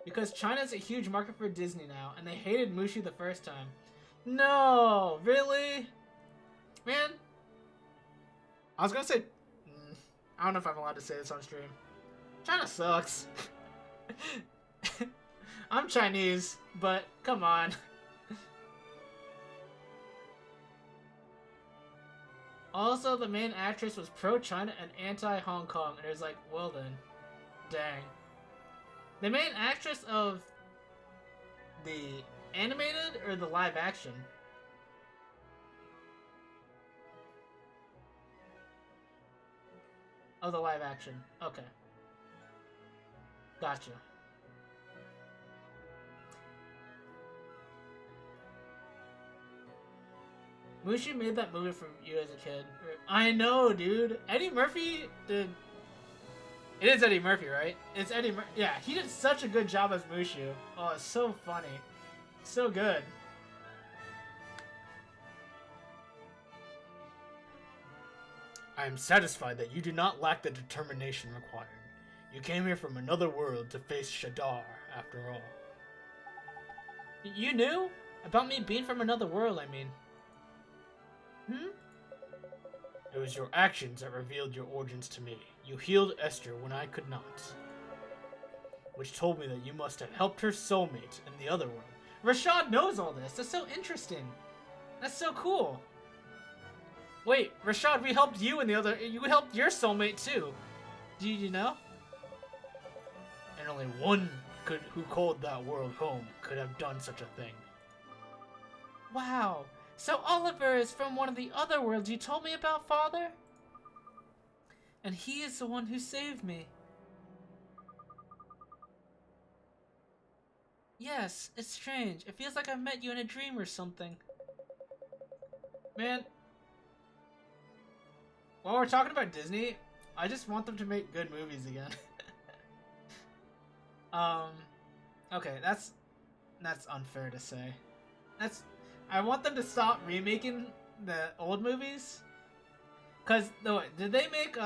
Because China's a huge market for Disney now, and they hated Mushu the first time. No, really? Man. I was gonna say... I don't know if I'm allowed to say this on stream. China sucks. I'm Chinese, but come on. Also, the main actress was pro-China and anti-Hong Kong, and it was like, well then. Dang. The main actress of the animated or the live action? Oh, the live action. Okay. Gotcha. Mushu made that movie for you as a kid. I know, dude. Eddie Murphy did... It is Eddie Murphy, right? It's Eddie Murphy. Yeah, he did such a good job as Mushu. Oh, it's so funny. So good. I am satisfied that you do not lack the determination required. You came here from another world to face Shadar, after all. You knew? About me being from another world, I mean. It was your actions that revealed your origins to me. You healed Esther when I could not. Which told me that you must have helped her soulmate in the other world. Rashad knows all this. That's so interesting. That's so cool. Wait, Rashad, we helped you in the other... You helped your soulmate too. Do you know? And only one who called that world home could have done such a thing. Wow. So Oliver is from one of the other worlds you told me about, Father? And he is the one who saved me. Yes, it's strange. It feels like I've met you in a dream or something. Man. While we're talking about Disney, I just want them to make good movies again. Okay, that's unfair to say. I want them to stop remaking the old movies. Cause did they make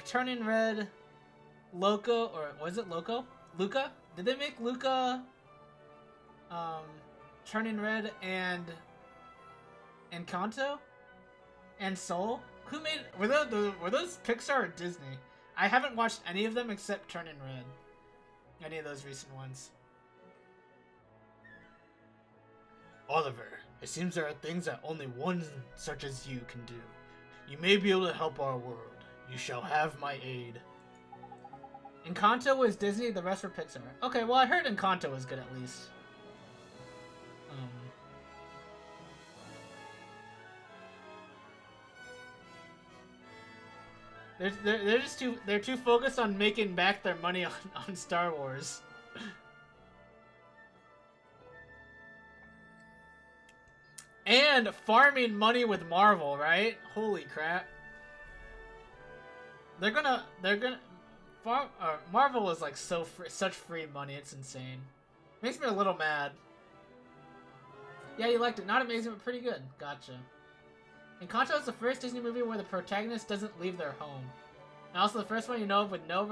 Turning Red Loco, or was it Loco? Luca? Did they make Luca Turning Red and Encanto? And Soul? Who made were those Pixar or Disney? I haven't watched any of them except Turning Red. Any of those recent ones. Oliver, it seems there are things that only one such as you can do. You may be able to help our world. You shall have my aid. Encanto was Disney, the rest were Pixar. Okay, well I heard Encanto was good at least. They're just too focused on making back their money on Star Wars. And farming money with Marvel, right? Holy crap. Marvel is like such free money, it's insane. Makes me a little mad. Yeah, you liked it. Not amazing, but pretty good. Gotcha. Encanto is the first Disney movie where the protagonist doesn't leave their home. And also the first one you know of with no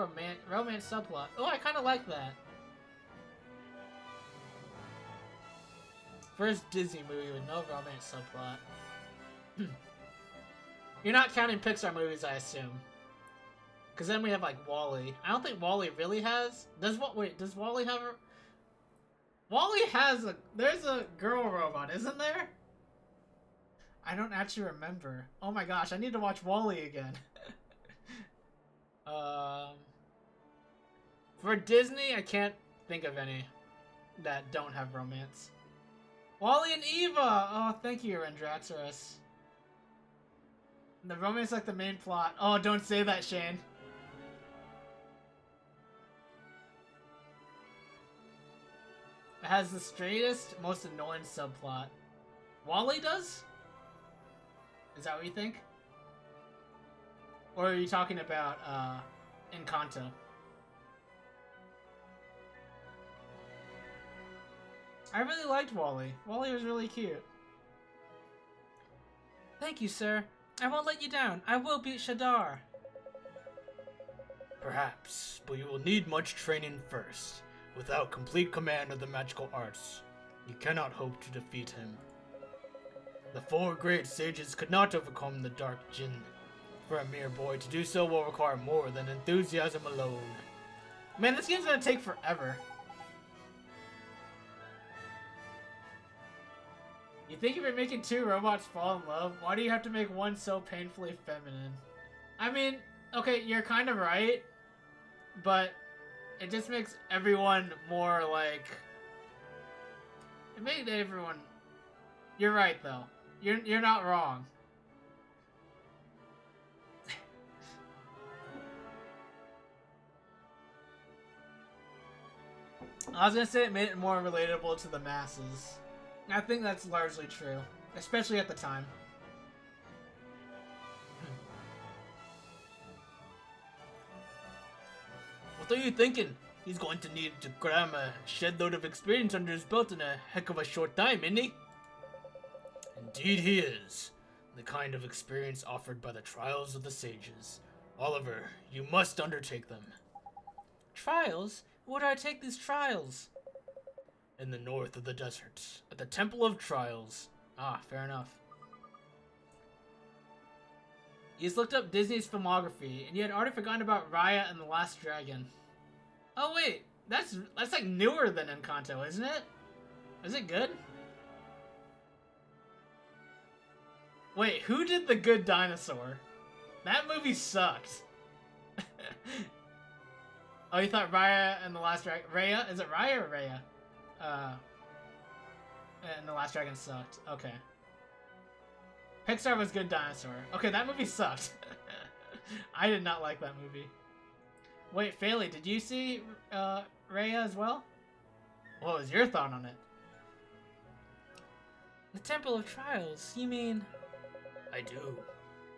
romance subplot. Oh, I kind of like that. First Disney movie with no romance subplot. You're not counting Pixar movies, I assume. Because then we have, like, WALL-E. I don't think WALL-E really has... does WALL-E have a... WALL-E has a... There's a girl robot, isn't there? I don't actually remember. Oh my gosh, I need to watch WALL-E again. For Disney, I can't think of any that don't have romance. WALL-E and Eva! Oh, thank you, Rendraxorus. The romance is like the main plot. Oh, don't say that, Shane. It has the straightest, most annoying subplot. WALL-E does? Is that what you think? Or are you talking about, Encanto? I really liked WALL-E. WALL-E was really cute. Thank you, sir. I won't let you down. I will beat Shadar. Perhaps, but you will need much training first. Without complete command of the magical arts, you cannot hope to defeat him. The 4 great sages could not overcome the Dark Jinn. For a mere boy to do so will require more than enthusiasm alone. Man, this game's gonna take forever. You think if you're making 2 robots fall in love, why do you have to make one so painfully feminine? I mean, okay, you're kind of right, but it just makes everyone more like... It made everyone... You're right, though. You're not wrong. I was gonna say it made it more relatable to the masses. I think that's largely true, especially at the time. What are you thinking? He's going to need to cram a shed load of experience under his belt in a heck of a short time, isn't he? Indeed he is. The kind of experience offered by the trials of the sages. Oliver, you must undertake them. Trials? Where do I take these trials? In the north of the desert, at the Temple of Trials. Ah, fair enough. He's looked up Disney's filmography, and he had already forgotten about Raya and the Last Dragon. Oh wait, that's like newer than Encanto, isn't it? Is it good? Wait, who did The Good Dinosaur? That movie sucked. Oh, you thought Raya and the Last Dragon... Raya? Is it Raya or Raya? And the Last Dragon sucked. Okay. Pixar was Good Dinosaur. Okay, that movie sucked. I did not like that movie. Wait, Faley, did you see Raya as well? What was your thought on it? The Temple of Trials, you mean? I do.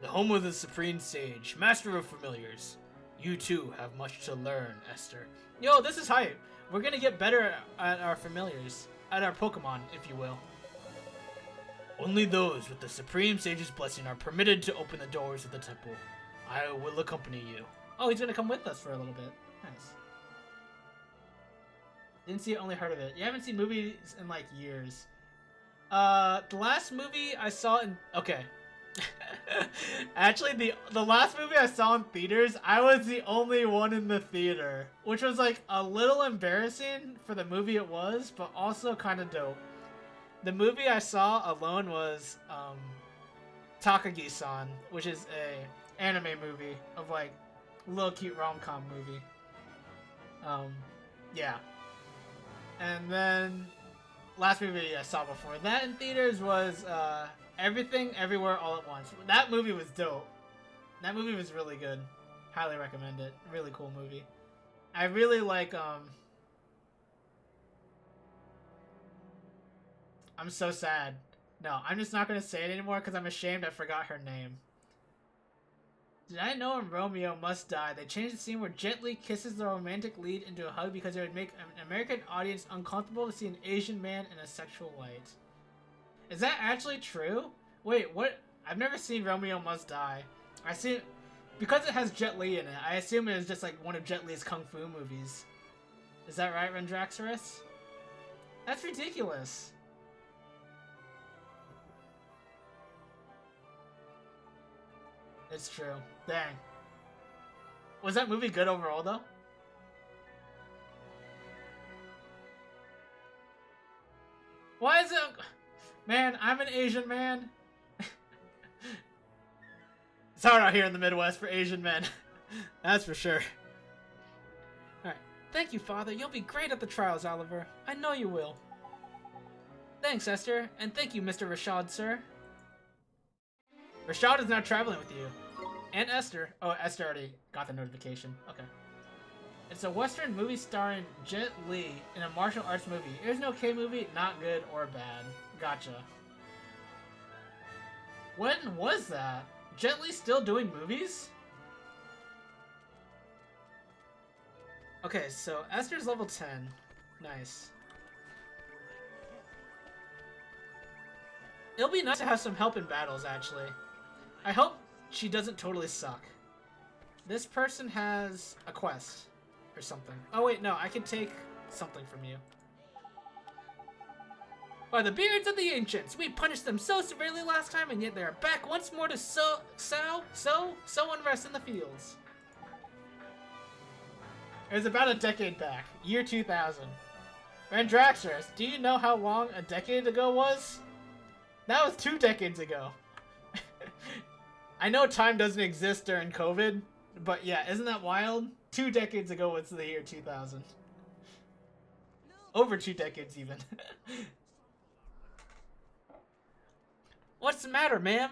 The home of the Supreme Sage, Master of Familiars. You too have much to learn, Esther. Yo, this is hype. We're gonna get better at our familiars. At our Pokemon, if you will. Only those with the Supreme Sage's blessing are permitted to open the doors of the temple. I will accompany you. Oh, he's gonna come with us for a little bit. Nice. Didn't see it, only heard of it. You haven't seen movies in like years. The last movie I saw in... Okay. Actually, the last movie I saw in theaters, I was the only one in the theater. Which was like a little embarrassing for the movie it was, but also kind of dope. The movie I saw alone was Takagi-san, which is a anime movie of like a little cute rom-com movie. Yeah. And then last movie I saw before that in theaters was Everything Everywhere All at Once. That movie was dope. That movie was really good. Highly recommend it. Really cool movie. I really like I'm so sad. No, I'm just not gonna say it anymore because I'm ashamed I forgot her name. Did I know in Romeo Must Die, they changed the scene where Jet Li kisses the romantic lead into a hug because it would make an American audience uncomfortable to see an Asian man in a sexual light. Is that actually true? Wait, what? I've never seen Romeo Must Die. I see, because it has Jet Li in it, I assume it was just like one of Jet Li's kung fu movies. Is that right, Rendraxorus? That's ridiculous. It's true. Dang. Was that movie good overall, though? Why is it... Man, I'm an Asian man. It's hard out here in the Midwest for Asian men. That's for sure. Alright. Thank you, Father. You'll be great at the trials, Oliver. I know you will. Thanks, Esther. And thank you, Mr. Rashad, sir. Rashad is now traveling with you. And Esther. Oh, Esther already got the notification. Okay. It's a Western movie starring Jet Li in a martial arts movie. There's no K movie, not good or bad. Gotcha. When was that? Jet Li still doing movies? Okay, so Esther's level 10. Nice. It'll be nice to have some help in battles, actually. I hope she doesn't totally suck. This person has a quest or something. Oh wait, no, I can take something from you. By the beards of the ancients, we punished them so severely last time, and yet they are back once more to sow unrest in the fields. It was about a decade back, year 2000. Randraxxus, do you know how long a decade ago was? That was 2 decades ago. I know time doesn't exist during COVID, but yeah, isn't that wild? 2 decades ago was the year 2000. Over 2 decades even. What's the matter, ma'am?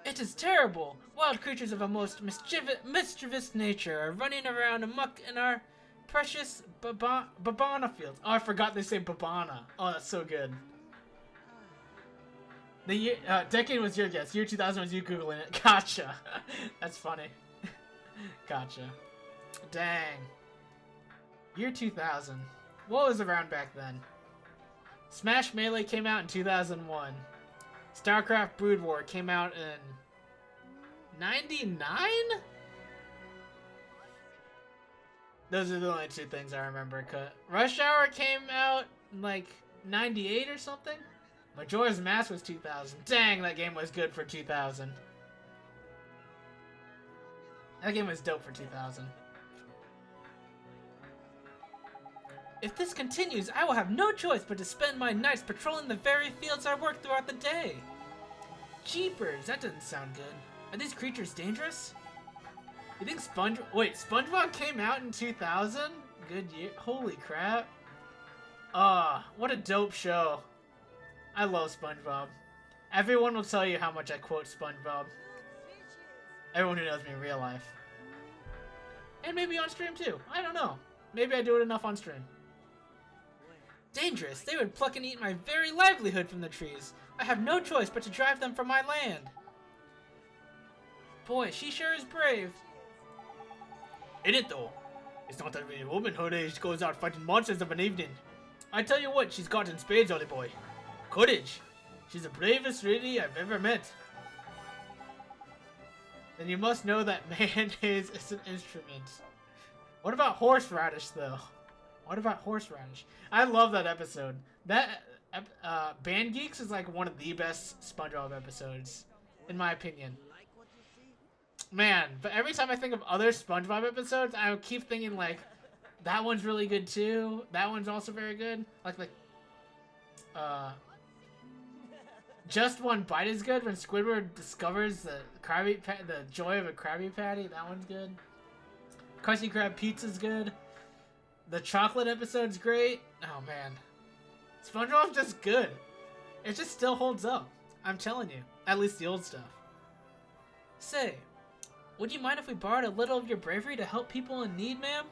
It is terrible. Wild creatures of a most mischievous nature are running around amok in our precious Babana fields. Oh, I forgot they say Babana. Oh, that's so good. The year, decade was your guess. Year 2000 was you Googling it. Gotcha. That's funny. Gotcha. Dang. Year 2000. What was around back then? Smash Melee came out in 2001. StarCraft Brood War came out in 99? Those are the only 2 things I remember. Rush Hour came out in like 98 or something? Majora's Mask was 2000. Dang, that game was good for 2000. That game was dope for 2000. If this continues, I will have no choice but to spend my nights patrolling the very fields I work throughout the day. Jeepers, that doesn't sound good. Are these creatures dangerous? You think SpongeBob came out in 2000? Good year. Holy crap. What a dope show. I love SpongeBob. Everyone will tell you how much I quote SpongeBob. Everyone who knows me in real life. And maybe on stream too. I don't know. Maybe I do it enough on stream. Dangerous. They would pluck and eat my very livelihood from the trees. I have no choice but to drive them from my land. Boy, she sure is brave. Ain't it though? It's not every woman her age goes out fighting monsters of an evening. I tell you what, she's got in spades, old boy. Courage. She's the bravest lady I've ever met. Then you must know that mayonnaise is an instrument. What about horseradish, though? What about horseradish? I love that episode. That Band Geeks is like one of the best SpongeBob episodes, in my opinion. Man, but every time I think of other SpongeBob episodes, I keep thinking like, that one's really good too. That one's also very good. Like Just One Bite is good when Squidward discovers the joy of a Krabby Patty. That one's good. Krusty Krab Pizza's good. The chocolate episode's great. Oh man, SpongeBob's just good. It just still holds up. I'm telling you. At least the old stuff. Say, would you mind if we borrowed a little of your bravery to help people in need, ma'am?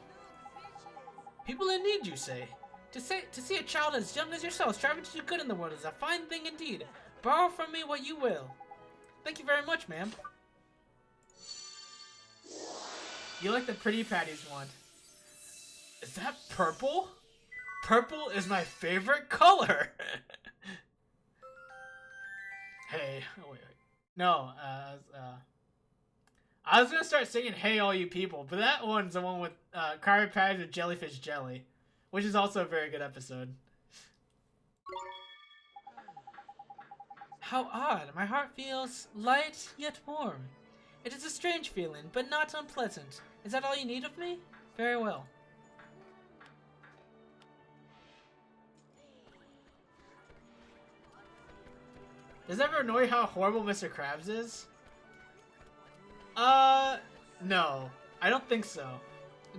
People in need, you say? To see a child as young as yourself striving to do good in the world is a fine thing indeed. Borrow from me what you will. Thank you very much, ma'am. You like the Pretty Patties one. Is that purple? Purple is my favorite color. Hey, oh wait. No, I was gonna start singing "Hey All You People," but that one's the one with Krabby Patties with jellyfish jelly, which is also a very good episode. How odd! My heart feels light yet warm. It is a strange feeling, but not unpleasant. Is that all you need of me? Very well. Does it ever annoy you how horrible Mr. Krabs is? No. I don't think so.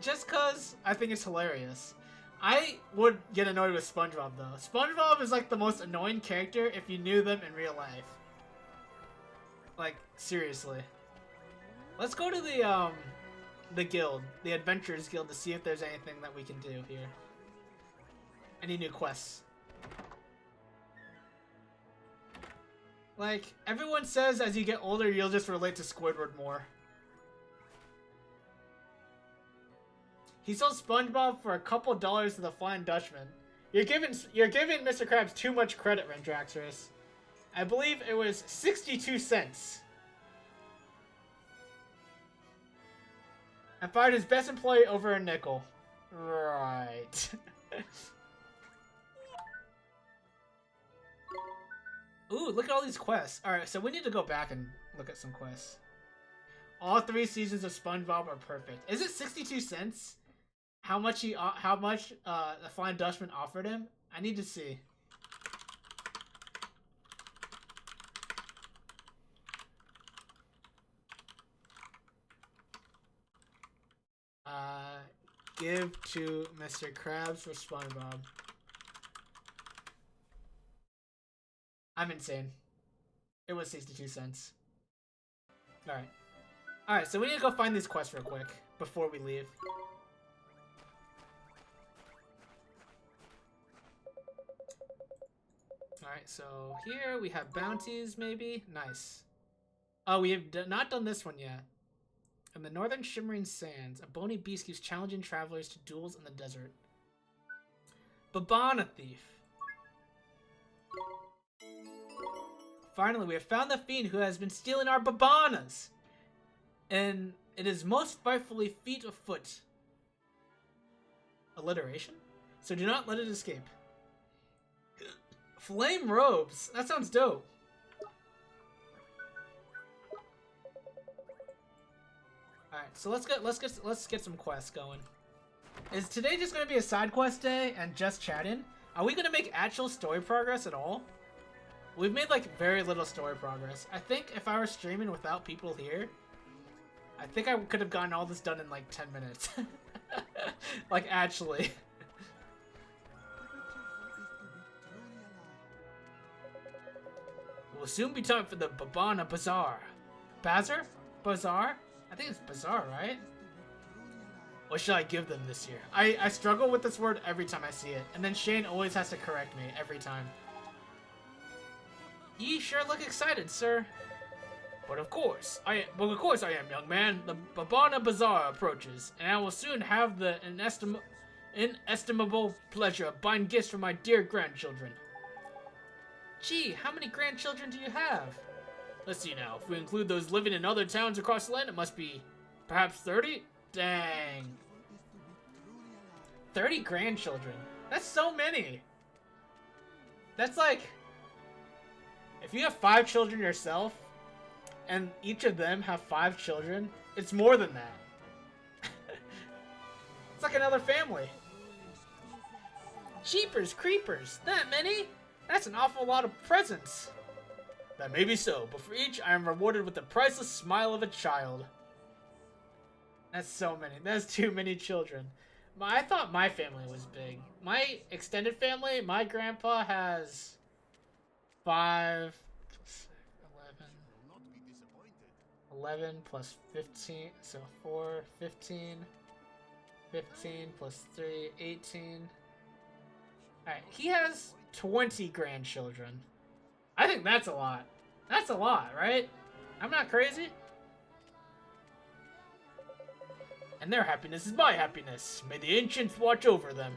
Just cause I think it's hilarious. I would get annoyed with SpongeBob though. SpongeBob is like the most annoying character if you knew them in real life. Like, seriously. Let's go to the guild, the Adventurers Guild, to see if there's anything that we can do here. Any new quests. Like, everyone says as you get older, you'll just relate to Squidward more. He sold SpongeBob for a couple dollars to the Flying Dutchman. You're giving Mr. Krabs too much credit, Randraxxus. I believe it was 62 cents. And fired his best employee over a nickel. Right. Ooh, look at all these quests. Alright, so we need to go back and look at some quests. All 3 seasons of SpongeBob are perfect. Is it 62 cents? How much the Flying Dutchman offered him? I need to see. Give to Mr. Krabs for SpongeBob. I'm insane. It was 62 cents. Alright. Alright, so we need to go find these quests real quick before we leave. Alright, so here we have bounties, maybe? Nice. Oh, we have not done this one yet. In the northern shimmering sands, a bony beast keeps challenging travelers to duels in the desert. Babana Thief. Finally, we have found the fiend who has been stealing our babanas. And it is most frightfully feet of foot. Alliteration? So do not let it escape. Flame robes. That sounds dope. Alright, so let's get some quests going. Is today just gonna be a side quest day and just chatting? Are we gonna make actual story progress at all? We've made like very little story progress. I think if I were streaming without people here, I think I could have gotten all this done in like 10 minutes. Like actually. It will soon be time for the Babana Bazaar. Bazaar? Bazaar? I think it's Bazaar, right? What should I give them this year? I struggle with this word every time I see it, and then Shane always has to correct me every time. Ye sure look excited, sir. But of course I am, young man. The Babana Bazaar approaches, and I will soon have the inestimable pleasure of buying gifts for my dear grandchildren. Gee, how many grandchildren do you have? Let's see now. If we include those living in other towns across the land, it must be perhaps 30? Dang. 30 grandchildren. That's so many. That's like, if you have 5 children yourself, and each of them have 5 children, it's more than that. It's like another family. Jeepers creepers, that many? That's an awful lot of presents. That may be so, but for each I am rewarded with the priceless smile of a child. That's so many. That's too many children. I thought my family was big. My extended family, my grandpa has 5, 11 plus 15, so 4, 15, 15 plus 3, 18. Alright, he has 20 grandchildren. I think that's a lot. That's a lot, right? I'm not crazy. And their happiness is my happiness. May the ancients watch over them.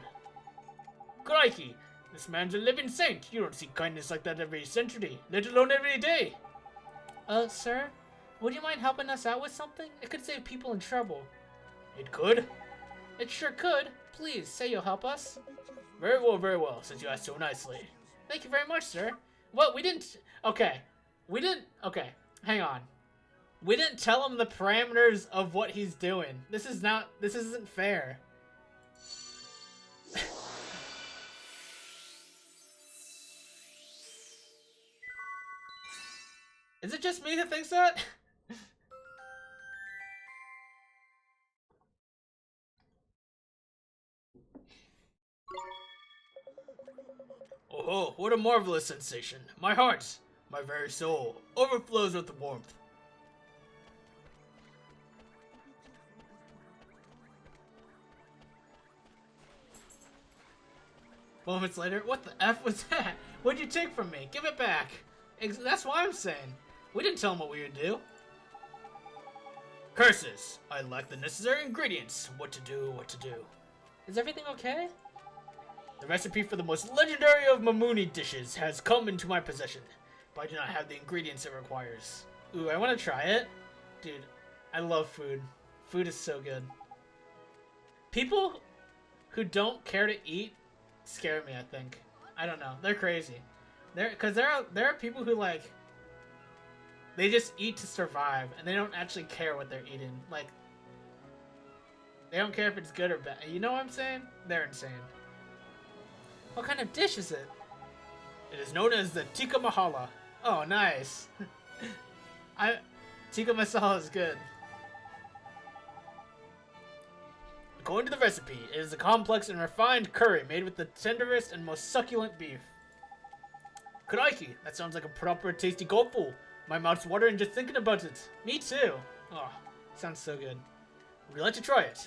Crikey, this man's a living saint. You don't see kindness like that every century, let alone every day. Sir? Would you mind helping us out with something? It could save people in trouble. It could? It sure could. Please, say you'll help us. Very well, since you asked so nicely. Thank you very much, sir. What, we didn't... Okay. Hang on. We didn't tell him the parameters of what he's doing. This isn't fair. Is it just me that thinks that? Oh, what a marvelous sensation. My heart, my very soul, overflows with warmth. Moments later, what the F was that? What'd you take from me? Give it back. That's what I'm saying. We didn't tell him what we would do. Curses! I lack the necessary ingredients. What to do. Is everything okay? The recipe for the most legendary of Mamuni dishes has come into my possession, but I do not have the ingredients it requires. Ooh, I want to try it. Dude, I love food. Food is so good. People who don't care to eat scare me, I think. I don't know. They're crazy. Because there are people who, like, they just eat to survive, and they don't actually care what they're eating. Like, they don't care if it's good or bad. You know what I'm saying? They're insane. What kind of dish is it? It is known as the tikka masala. Oh, nice. Tikka masala is good. According to the recipe, it is a complex and refined curry made with the tenderest and most succulent beef. Crikey, that sounds like a proper tasty gulpful. My mouth's watering just thinking about it. Me too. Oh, sounds so good. Would you like to try it?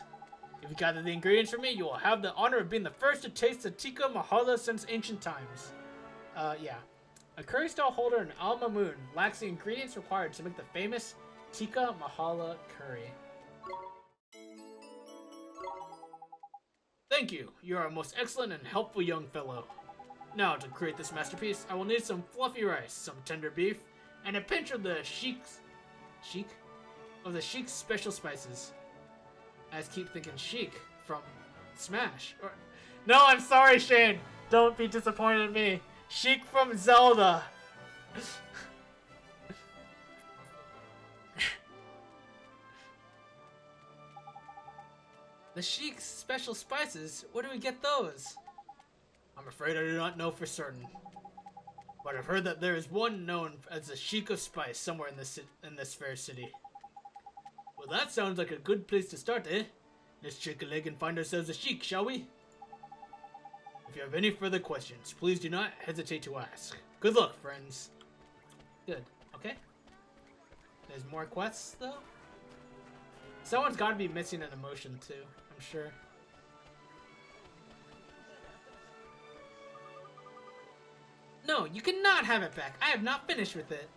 If you gather the ingredients for me, you will have the honor of being the first to taste the tikka masala since ancient times. Yeah. A curry stall holder in Al Mamun lacks the ingredients required to make the famous tikka masala curry. Thank you. You are a most excellent and helpful young fellow. Now, to create this masterpiece, I will need some fluffy rice, some tender beef, and a pinch of the sheik's special spices. I just keep thinking Sheik from Smash. No, I'm sorry, Shane. Don't be disappointed in me. Sheik from Zelda. The Sheik's special spices? Where do we get those? I'm afraid I do not know for certain. But I've heard that there is one known as the Sheik of Spice somewhere in this fair city. Well, that sounds like a good place to start, eh? Let's shake a leg and find ourselves a Sheik, shall we? If you have any further questions, please do not hesitate to ask. Good luck, friends. Good. Okay. There's more quests, though? Someone's got to be missing an emotion, too. I'm sure. No, you cannot have it back. I have not finished with it.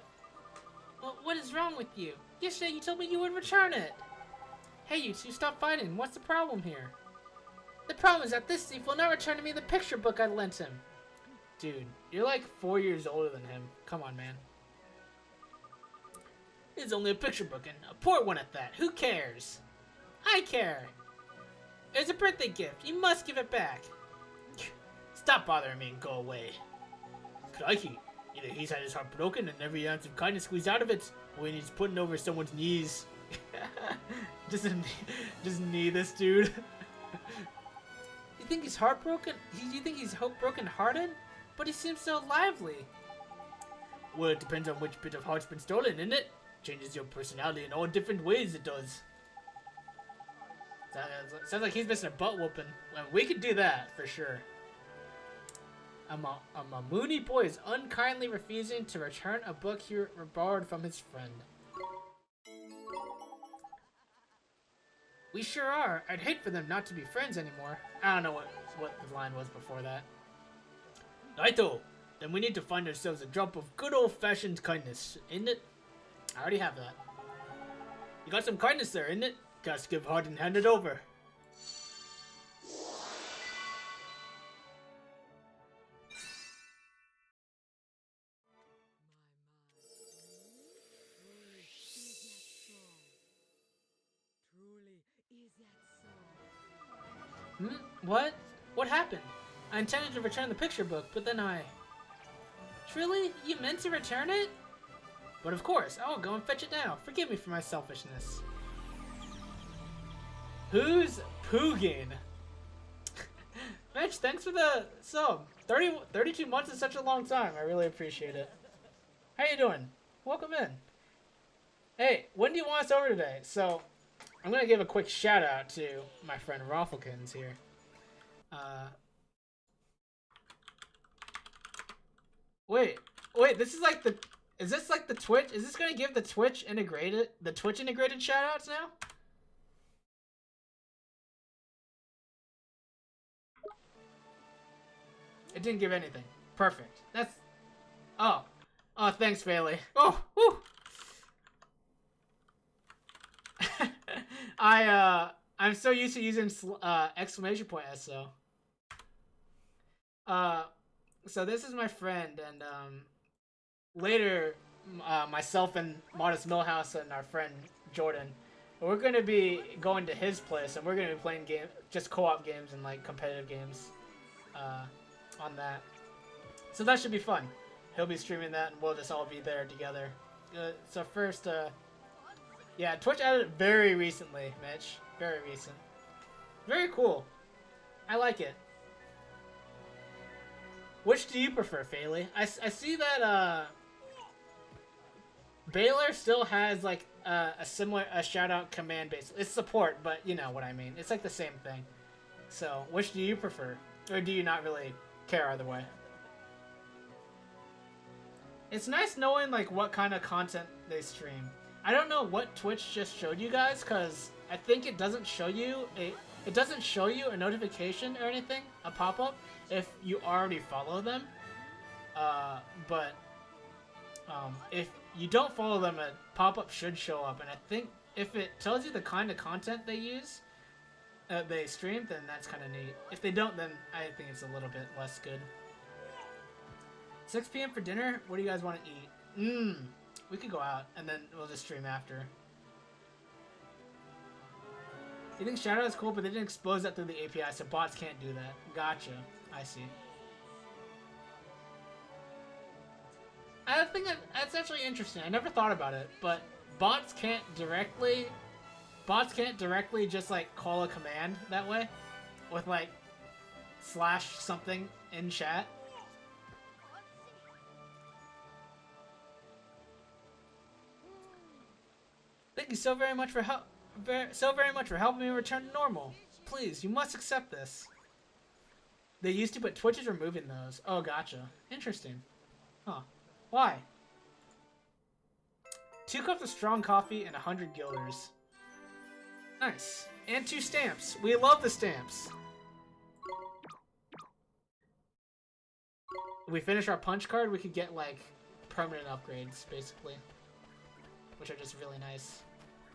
Well, what is wrong with you? Yesterday you told me you would return it. Hey, you two, stop fighting. What's the problem here? The problem is that this thief will not return to me the picture book I lent him. Dude, you're like 4 years older than him. Come on, man. It's only a picture book, and a poor one at that. Who cares? I care. It's a birthday gift. You must give it back. Stop bothering me and go away. Crikey. Either he's had his heart broken and every ounce of kindness squeezed out of it, or he needs putting over someone's knees. just knee this dude. You think he's heartbroken? You think he's broken hearted? But he seems so lively. Well, it depends on which bit of heart's been stolen, isn't it? Changes your personality in all different ways, it does. Sounds like he's missing a butt whooping. Well, we could do that, for sure. A Mooney boy is unkindly refusing to return a book he borrowed from his friend. We sure are. I'd hate for them not to be friends anymore. I don't know what the line was before that. Naito! Then we need to find ourselves a drop of good old-fashioned kindness, isn't it? I already have that. You got some kindness there, isn't it? Gotta give hard and hand it over. What? What happened? I intended to return the picture book, but then Truly? You meant to return it? But of course, I will go and fetch it now. Forgive me for my selfishness. Who's Poogin? Mitch, thanks for the sub. 32 months is such a long time. I really appreciate it. How you doing? Welcome in. Hey, when do you want us over today? So, I'm going to give a quick shout out to my friend Rafflekins here. Wait, this is like is this like the Twitch? Is this going to give the Twitch integrated shout outs now? It didn't give anything. Perfect. That's, oh, thanks, Bailey. Oh, woo. I'm so used to using exclamation point SO. So this is my friend, and later myself and Modest Millhouse and our friend Jordan We're gonna be going to his place, and we're gonna be playing just co-op games and like competitive games, on that. So that should be fun. He'll be streaming that, and we'll just all be there together. So first, yeah, Twitch added it very recently, Mitch. Very recent. Very cool. I like it. Which do you prefer, Faley? I see that Baylor still has like a similar shout out command base. It's support, but you know what I mean. It's like the same thing. So, which do you prefer, or do you not really care either way? It's nice knowing like what kind of content they stream. I don't know what Twitch just showed you guys, cause I think it doesn't show you a notification or anything, a pop-up, if you already follow them. But if you don't follow them, a pop-up should show up, and I think if it tells you the kind of content they use, they stream, then that's kind of neat. If they don't, then I think it's a little bit less good. 6 p.m. for dinner? What do you guys want to eat? We could go out, and then we'll just stream after. You think Shadow is cool, but they didn't expose that through the API, so bots can't do that. Gotcha. I see. I think that's actually interesting. I never thought about it, but bots can't directly just like call a command that way with like / something in chat. Thank you so very much for helping me return to normal. Please, you must accept this. They used to, but Twitch is removing those. Oh, gotcha. Interesting. Huh. Why? 2 cups of strong coffee and 100 guilders. Nice. And 2 stamps. We love the stamps. If we finish our punch card, we could get, like, permanent upgrades, basically. Which are just really nice.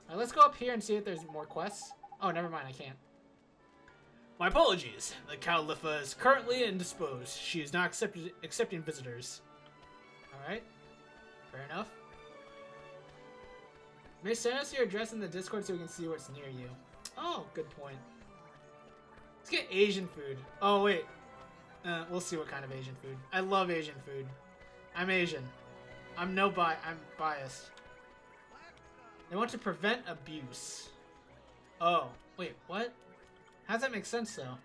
Alright, let's go up here and see if there's more quests. Oh, never mind, I can't. My apologies. The Califa is currently indisposed. She is not accepting visitors. Alright. Fair enough. May send us your address in the Discord so we can see what's near you. Oh, good point. Let's get Asian food. Oh, wait. We'll see what kind of Asian food. I love Asian food. I'm Asian. I'm biased. They want to prevent abuse. Oh, wait, what? How does that make sense, though?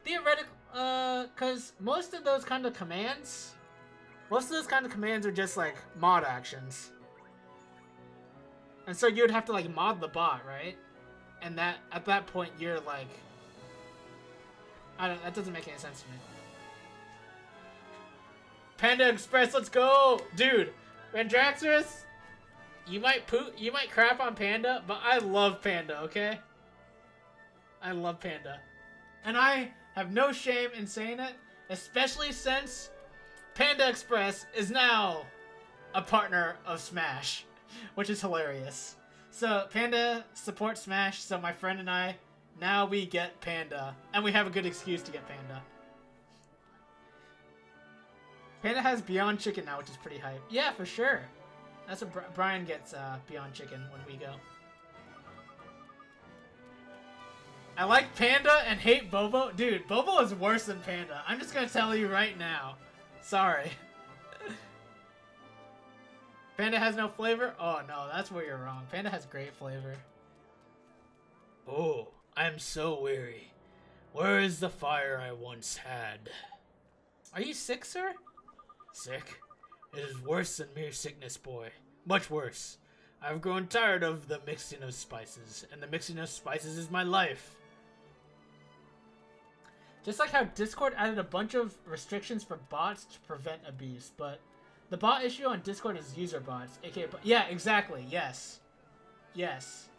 Theoretically, because most of those kind of commands are just, like, mod actions. And so you would have to, like, mod the bot, right? And that, at that point, you're, like... that doesn't make any sense to me. Panda Express, let's go! Dude, Randraxxus, you might crap on Panda, but I love Panda, okay? I love Panda. And I have no shame in saying it, especially since Panda Express is now a partner of Smash, which is hilarious. So Panda supports Smash, so my friend and I, now we get Panda, and we have a good excuse to get Panda. Panda has Beyond Chicken now, which is pretty hype. Yeah, for sure. That's what Brian gets, Beyond Chicken when we go. I like Panda and hate Bobo. Dude, Bobo is worse than Panda. I'm just gonna tell you right now. Sorry. Panda has no flavor? Oh no, that's where you're wrong. Panda has great flavor. Oh, I'm so weary. Where is the fire I once had? Are you sick, sir? Sick? It is worse than mere sickness, boy. Much worse. I've grown tired of the mixing of spices, and the mixing of spices is my life. Just like how Discord added a bunch of restrictions for bots to prevent abuse, but the bot issue on Discord is user bots, aka... Yeah, exactly, yes. Yes.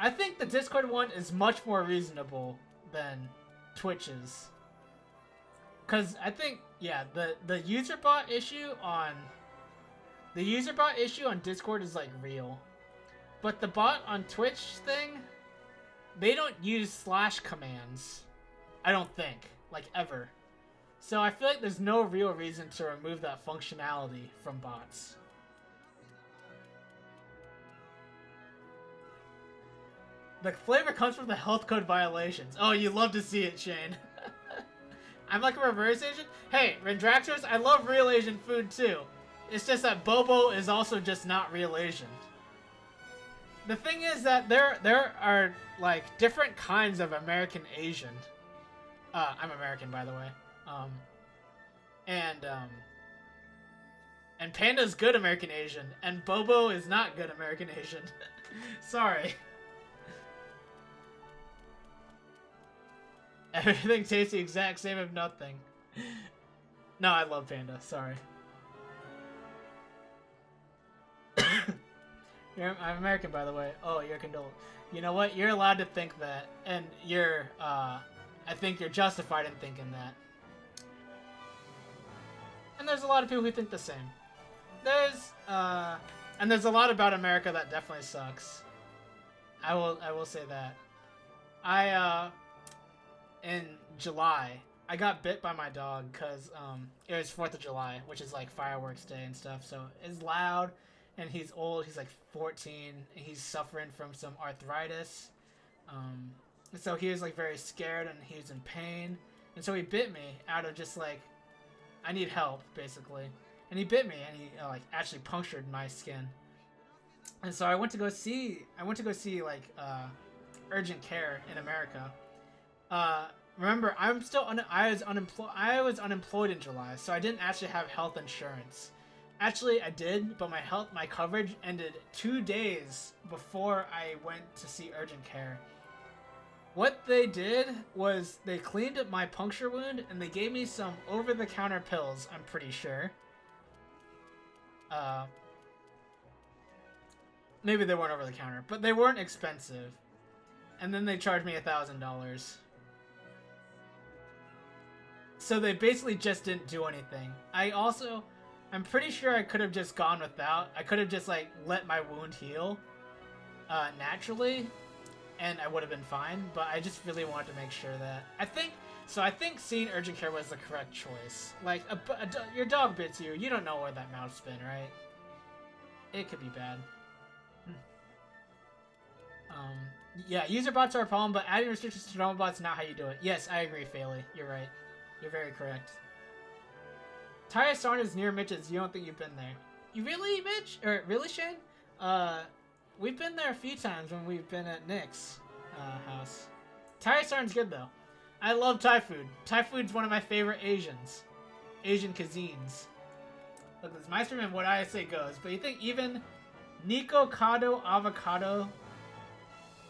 I think the Discord one is much more reasonable than Twitch's. Because I think, yeah, the user bot issue on... The user bot issue on Discord is, like, real. But the bot on Twitch thing... They don't use / commands. I don't think. Like, ever. So I feel like there's no real reason to remove that functionality from bots. The flavor comes from the health code violations. Oh, you love to see it, Shane. I'm like a reverse Asian. Hey, Rendraxers, I love real Asian food too. It's just that Bobo is also just not real Asian. The thing is that there are like different kinds of American Asian. I'm American, by the way. And Panda's good American Asian, and Bobo is not good American Asian. Sorry. Everything tastes the exact same if nothing. No, I love Panda. Sorry. I'm American, by the way. Oh, you're condoled. You know what? You're allowed to think that, and you're, I think you're justified in thinking that. And there's a lot of people who think the same. And there's a lot about America that definitely sucks. I will say that. In July, I got bit by my dog because, it was 4th of July, which is like fireworks day and stuff, so it's loud. And he's old. He's like 14. And he's suffering from some arthritis. So he was like very scared and he was in pain. And so he bit me out of just like, I need help, basically. And he bit me and he like actually punctured my skin. And so I went to go see like urgent care in America. Remember, I was unemployed in July, so I didn't actually have health insurance. Actually, I did, but my coverage ended 2 days before I went to see urgent care. What they did was they cleaned up my puncture wound and they gave me some over-the-counter pills, I'm pretty sure. Maybe they weren't over-the-counter, but they weren't expensive. And then they charged me $1,000. So they basically just didn't do anything. I'm pretty sure I could have just gone without. I could have just like let my wound heal naturally, and I would have been fine. But I just really wanted to make sure that I think seeing urgent care was the correct choice. Like your dog bits you, you don't know where that mouth's been, right? It could be bad. Yeah, user bots are a problem, but adding restrictions to normal bots is not how you do it. Yes, I agree, Failey. You're right. You're very correct. Tyre Sarn is near Mitch's. You don't think you've been there. You really, Mitch? Or really, Shane? We've been there a few times when we've been at Nick's house. Tyre Sarn's good, though. I love Thai food. Thai food's one of my favorite Asian cuisines. Look, it's my stream and what I say goes. But you think even Nico Cado Avocado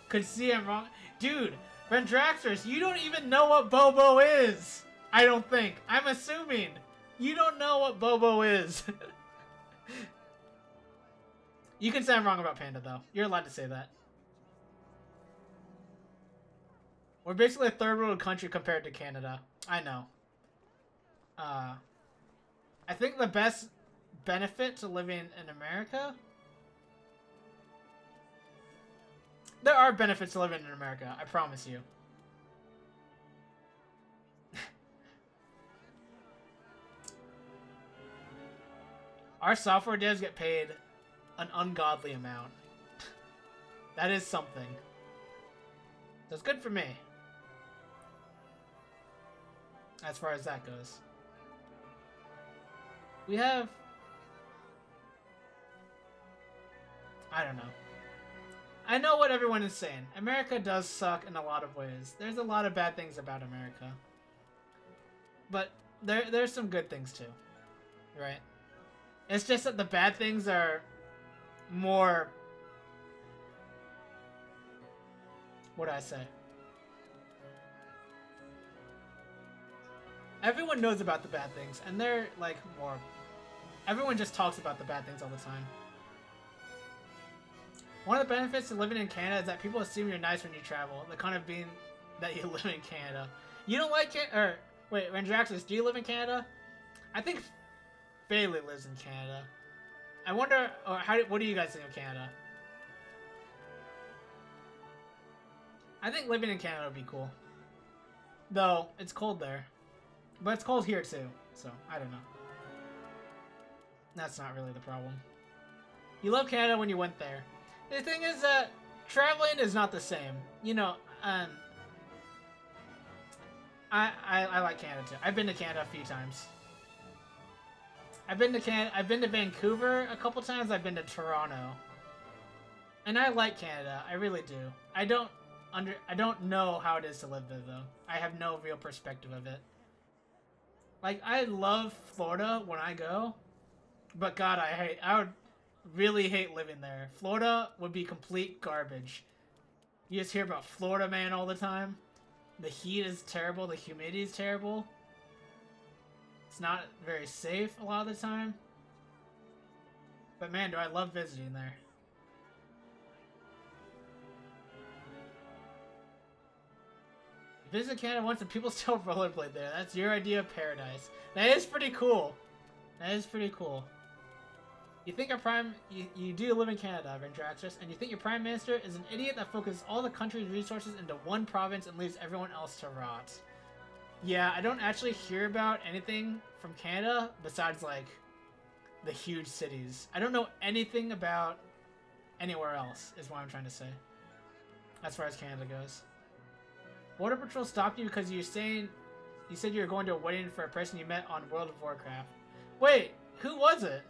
could see I'm wrong? Dude, Rendraxers, you don't even know what Bobo is. I don't think. I'm assuming. You don't know what Bobo is. You can say I'm wrong about Panda, though. You're allowed to say that. We're basically a third world country compared to Canada. I know. I think the best benefit to living in America... There are benefits to living in America, I promise you. Our software devs get paid an ungodly amount. That is something. So it's good for me. As far as that goes. We have... I don't know. I know what everyone is saying. America does suck in a lot of ways. There's a lot of bad things about America. But there's some good things too. Right? It's just that the bad things are more... What do I say? Everyone knows about the bad things, and they're, like, more... Everyone just talks about the bad things all the time. One of the benefits of living in Canada is that people assume you're nice when you travel. The kind of being that you live in Canada. You don't like it? Or, wait, Rendraxis, do you live in Canada? I think Bailey lives in Canada. I wonder, or what do you guys think of Canada? I think living in Canada would be cool. Though, it's cold there. But it's cold here too, so I don't know. That's not really the problem. You love Canada when you went there. The thing is that traveling is not the same. You know, I like Canada too. I've been to Canada a few times. I've been to Vancouver a couple times. I've been to Toronto. And I like Canada. I really do. I don't know how it is to live there though. I have no real perspective of it. Like, I love Florida when I go, but God, I would really hate living there. Florida would be complete garbage. You just hear about Florida man all the time. The heat is terrible. The humidity is terrible. It's not very safe a lot of the time. But man, do I love visiting there. Visit Canada once and people still rollerblade there. That's your idea of paradise. That is pretty cool. That is pretty cool. You think our you do live in Canada, Ventraxis, and you think your prime minister is an idiot that focuses all the country's resources into one province and leaves everyone else to rot. Yeah, I don't actually hear about anything from Canada besides, like, the huge cities. I don't know anything about anywhere else, is what I'm trying to say. As far as Canada goes. Border Patrol stopped you because you said you were going to a wedding for a person you met on World of Warcraft. Wait, who was it?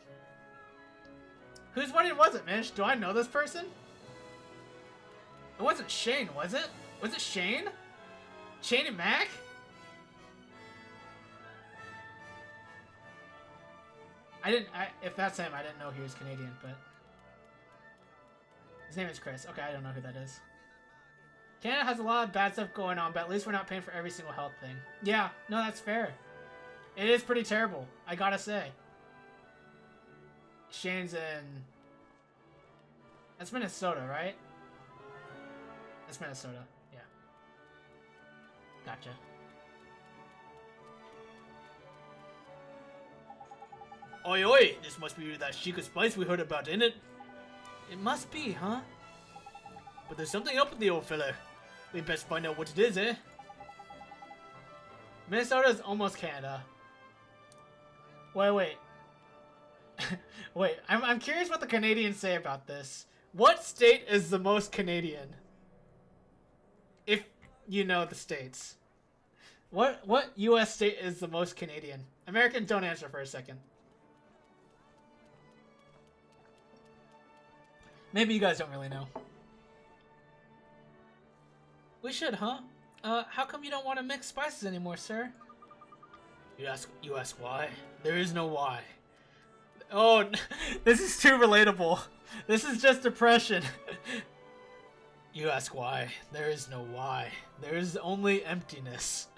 Whose wedding was it, Mish? Do I know this person? It wasn't Shane, was it? Was it Shane? Shane and Mac? If that's him, I didn't know he was Canadian, but... His name is Chris. Okay, I don't know who that is. Canada has a lot of bad stuff going on, but at least we're not paying for every single health thing. Yeah, no, that's fair. It is pretty terrible, I gotta say. Shane's in... That's Minnesota, right? That's Minnesota, yeah. Gotcha. Oi oi, this must be that Sheikah spice we heard about, ain't it? It must be, huh? But there's something up with the old fella. We best find out what it is, eh? Minnesota is almost Canada. Wait. Wait, I'm curious what the Canadians say about this. What state is the most Canadian? If you know the states. What US state is the most Canadian? Americans, don't answer for a second. Maybe you guys don't really know. We should, huh? How come you don't want to mix spices anymore, sir? You ask why? There is no why. Oh, this is too relatable. This is just depression. You ask why? There is no why. There is only emptiness.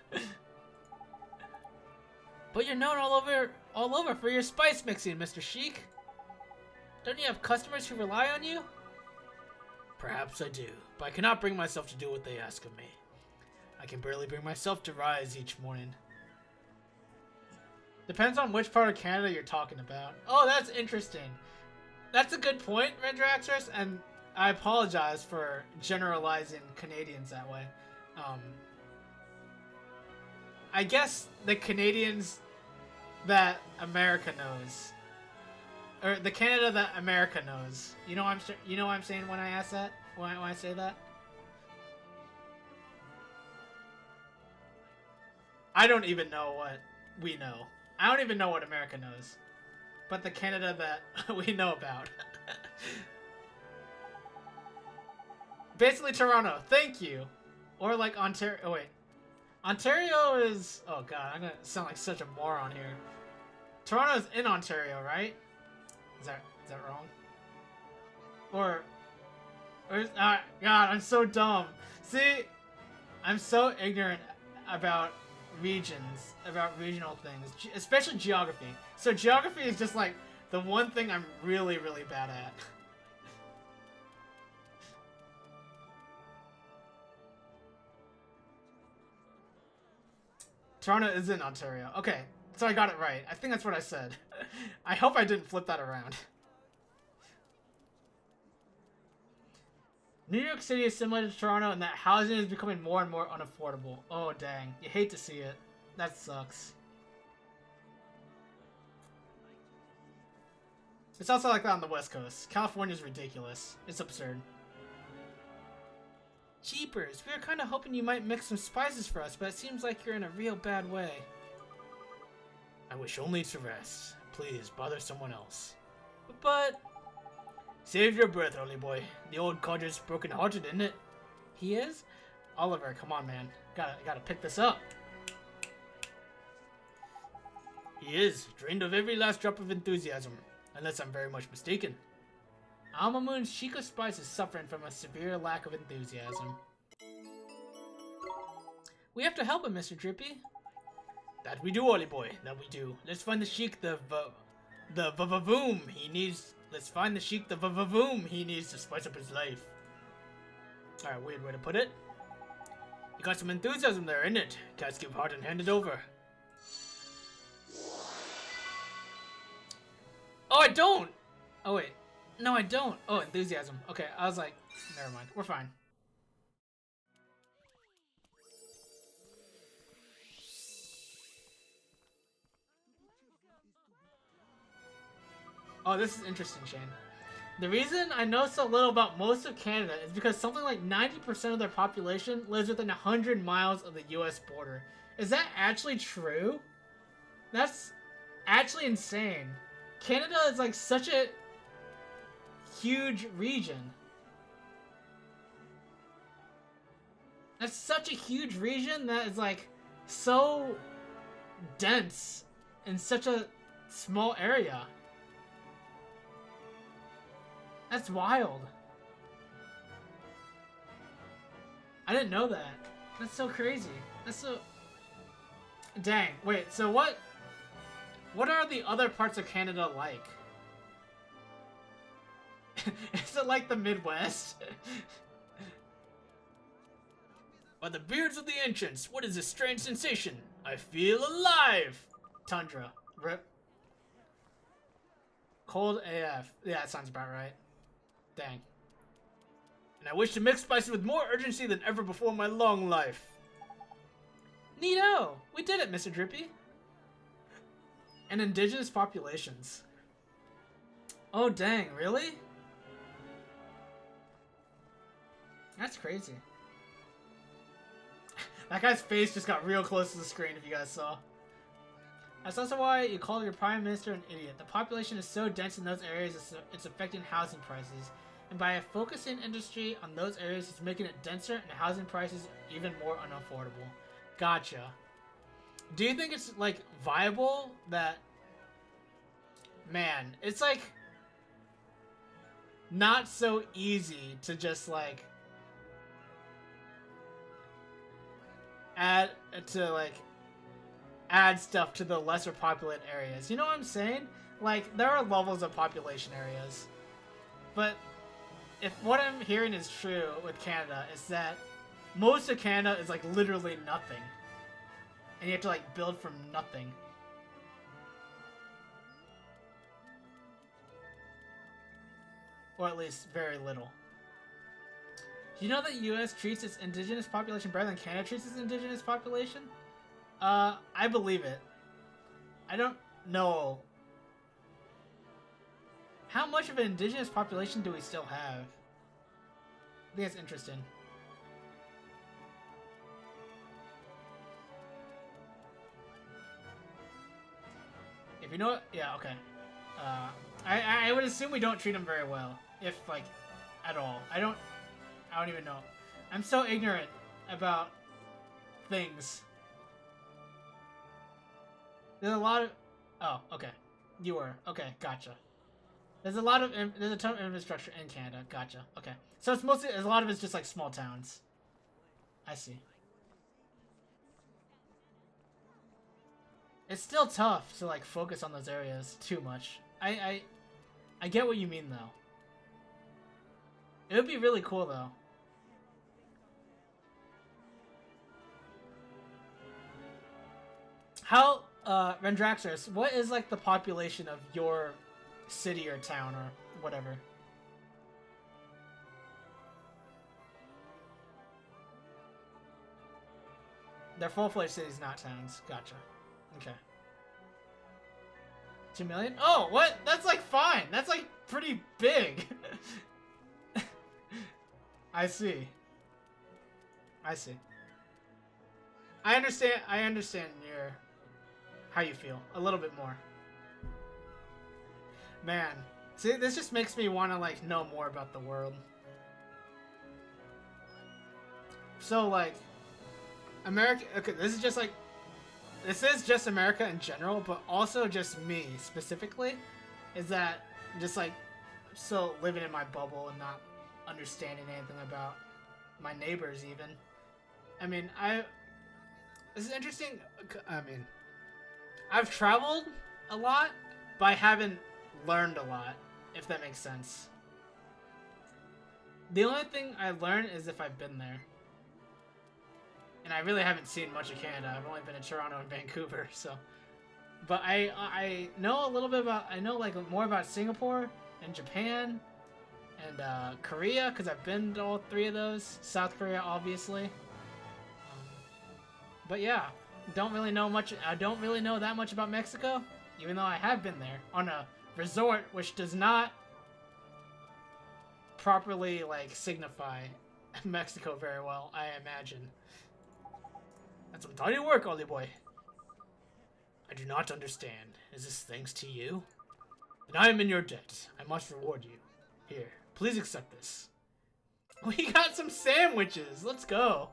But you're known all over for your spice mixing, Mr. Sheik. Don't you have customers who rely on you? Perhaps I do, but I cannot bring myself to do what they ask of me. I can barely bring myself to rise each morning. Depends on which part of Canada you're talking about. Oh, that's interesting. That's a good point, Rendraxers, and I apologize for generalizing Canadians that way. I guess the Canadians that America knows, or the Canada that America knows. You know what I'm saying when I ask that? When I say that? I don't even know what we know. I don't even know what America knows. But the Canada that we know about. Basically Toronto. Thank you. Or like Ontario. Oh wait. Ontario is... Oh god, I'm gonna sound like such a moron here. Toronto is in Ontario, right? Is that wrong? Or is, God, I'm so dumb. See, I'm so ignorant about regions, about regional things, especially geography. So geography is just like the one thing I'm really, really bad at. Toronto is in Ontario. Okay, so I got it right. I think that's what I said. I hope I didn't flip that around. New York City is similar to Toronto in that housing is becoming more and more unaffordable. Oh, dang. You hate to see it. That sucks. It's also like that on the West Coast. California's ridiculous. It's absurd. Jeepers, we were kind of hoping you might mix some spices for us, but it seems like you're in a real bad way. I wish only to rest. Please, bother someone else. But... Save your breath, early boy. The old codger's broken-hearted, isn't it? He is? Oliver, come on, man. Gotta pick this up. He is, drained of every last drop of enthusiasm. Unless I'm very much mistaken. Almamoon's Chico Spice is suffering from a severe lack of enthusiasm. We have to help him, Mr. Drippy. That we do, Ollie boy. That we do. Let's find the Sheik the vavoom he needs. Let's find the Sheik the vavoom he needs to spice up his life. Alright, weird way to put it. You got some enthusiasm there, innit? Can't give hard and hand it over. Oh, I don't! Oh, wait. No, I don't. Oh, enthusiasm. Okay, I was like, never mind. We're fine. Oh, this is interesting, Shane. The reason I know so little about most of Canada is because something like 90% of their population lives within 100 miles of the US border. Is that actually true? That's actually insane. Canada is like such a huge region. That's such a huge region that is like so dense in such a small area. That's wild. I didn't know that. That's so crazy. That's so... Dang. Wait, so what are the other parts of Canada like? Is it like the Midwest? By the beards of the ancients, what is this strange sensation? I feel alive! Tundra. Rip. Cold AF. Yeah, that sounds about right. Dang. And I wish to mix spices with more urgency than ever before in my long life. Neato! We did it, Mr. Drippy. And indigenous populations. Oh, dang, really? That's crazy. That guy's face just got real close to the screen, if you guys saw. That's also why you call your prime minister an idiot. The population is so dense in those areas, it's affecting housing prices. And by focusing industry on those areas, it's making it denser and housing prices even more unaffordable. Gotcha. Do you think it's, like, viable that... Man, it's, like... not so easy to just, like... add stuff to the lesser populated areas. You know what I'm saying? Like, there are levels of population areas. But if what I'm hearing is true with Canada, is that most of Canada is like literally nothing. And you have to like build from nothing. Or at least very little. You know that the US treats its indigenous population better than Canada treats its indigenous population? I believe it. I don't know. How much of an indigenous population do we still have? I think that's interesting. If you know what? Yeah, okay. I would assume we don't treat them very well. If, like, at all. I don't even know. I'm so ignorant about things. There's a lot of... Oh, okay. You were. Okay, gotcha. There's a ton of infrastructure in Canada. Gotcha. Okay. So it's mostly... a lot of it's just like small towns. I see. It's still tough to like focus on those areas too much. I get what you mean though. It would be really cool though. How, Rendraxxus, what is like the population of your city or town or whatever? They're full-fledged cities, not towns. Gotcha. Okay. 2 million? Oh, what? That's like fine. That's like pretty big. I see. I see. I understand your how you feel a little bit more. Man, see, this just makes me want to like know more about the world. So like America, okay, this is just America in general, but also just me specifically, is that just like so living in my bubble and not understanding anything about my neighbors even. I mean, this is interesting. I mean, I've traveled a lot, but I haven't learned a lot, if that makes sense. The only thing I learn is if I've been there. And I really haven't seen much of Canada. I've only been to Toronto and Vancouver, so. But I know a little bit about, I know like more about Singapore and Japan and Korea, because I've been to all three of those. South Korea, obviously. But yeah, don't really know much. I don't really know that much about Mexico, even though I have been there on a resort which does not properly like signify Mexico very well, I imagine. That's some tiny work, Ollie boy. I do not understand. Is this thanks to you? Then I am in your debt. I must reward you. Here, please accept this. We got some sandwiches. Let's go.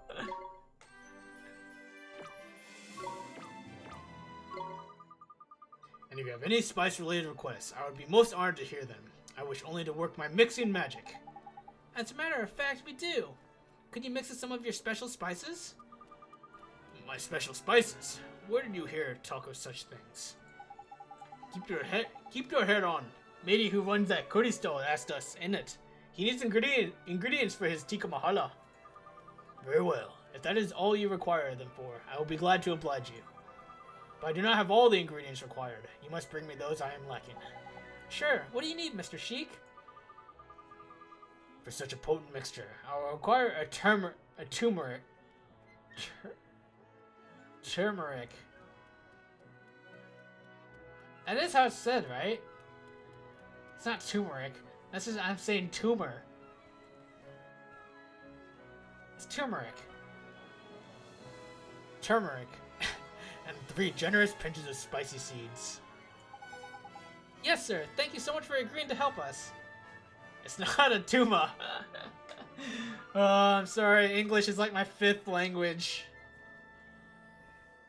And if you have any spice-related requests, I would be most honored to hear them. I wish only to work my mixing magic. As a matter of fact, we do. Could you mix in some of your special spices? My special spices? Where did you hear talk of such things? Keep your head on. Matey who runs that Kuni store asked us in it. He needs ingredients for his tikka mahala. Very well. If that is all you require them for, I will be glad to oblige you. But I do not have all the ingredients required. You must bring me those I am lacking. Sure. What do you need, Mr. Sheik? For such a potent mixture, I will require a turmeric. Turmeric. That is how it's said, right? It's not turmeric. That's just I'm saying tumor. It's turmeric. Turmeric. And 3 generous pinches of spicy seeds. Yes, sir. Thank you so much for agreeing to help us. It's not a tuma. Oh, I'm sorry. English is like my 5th language.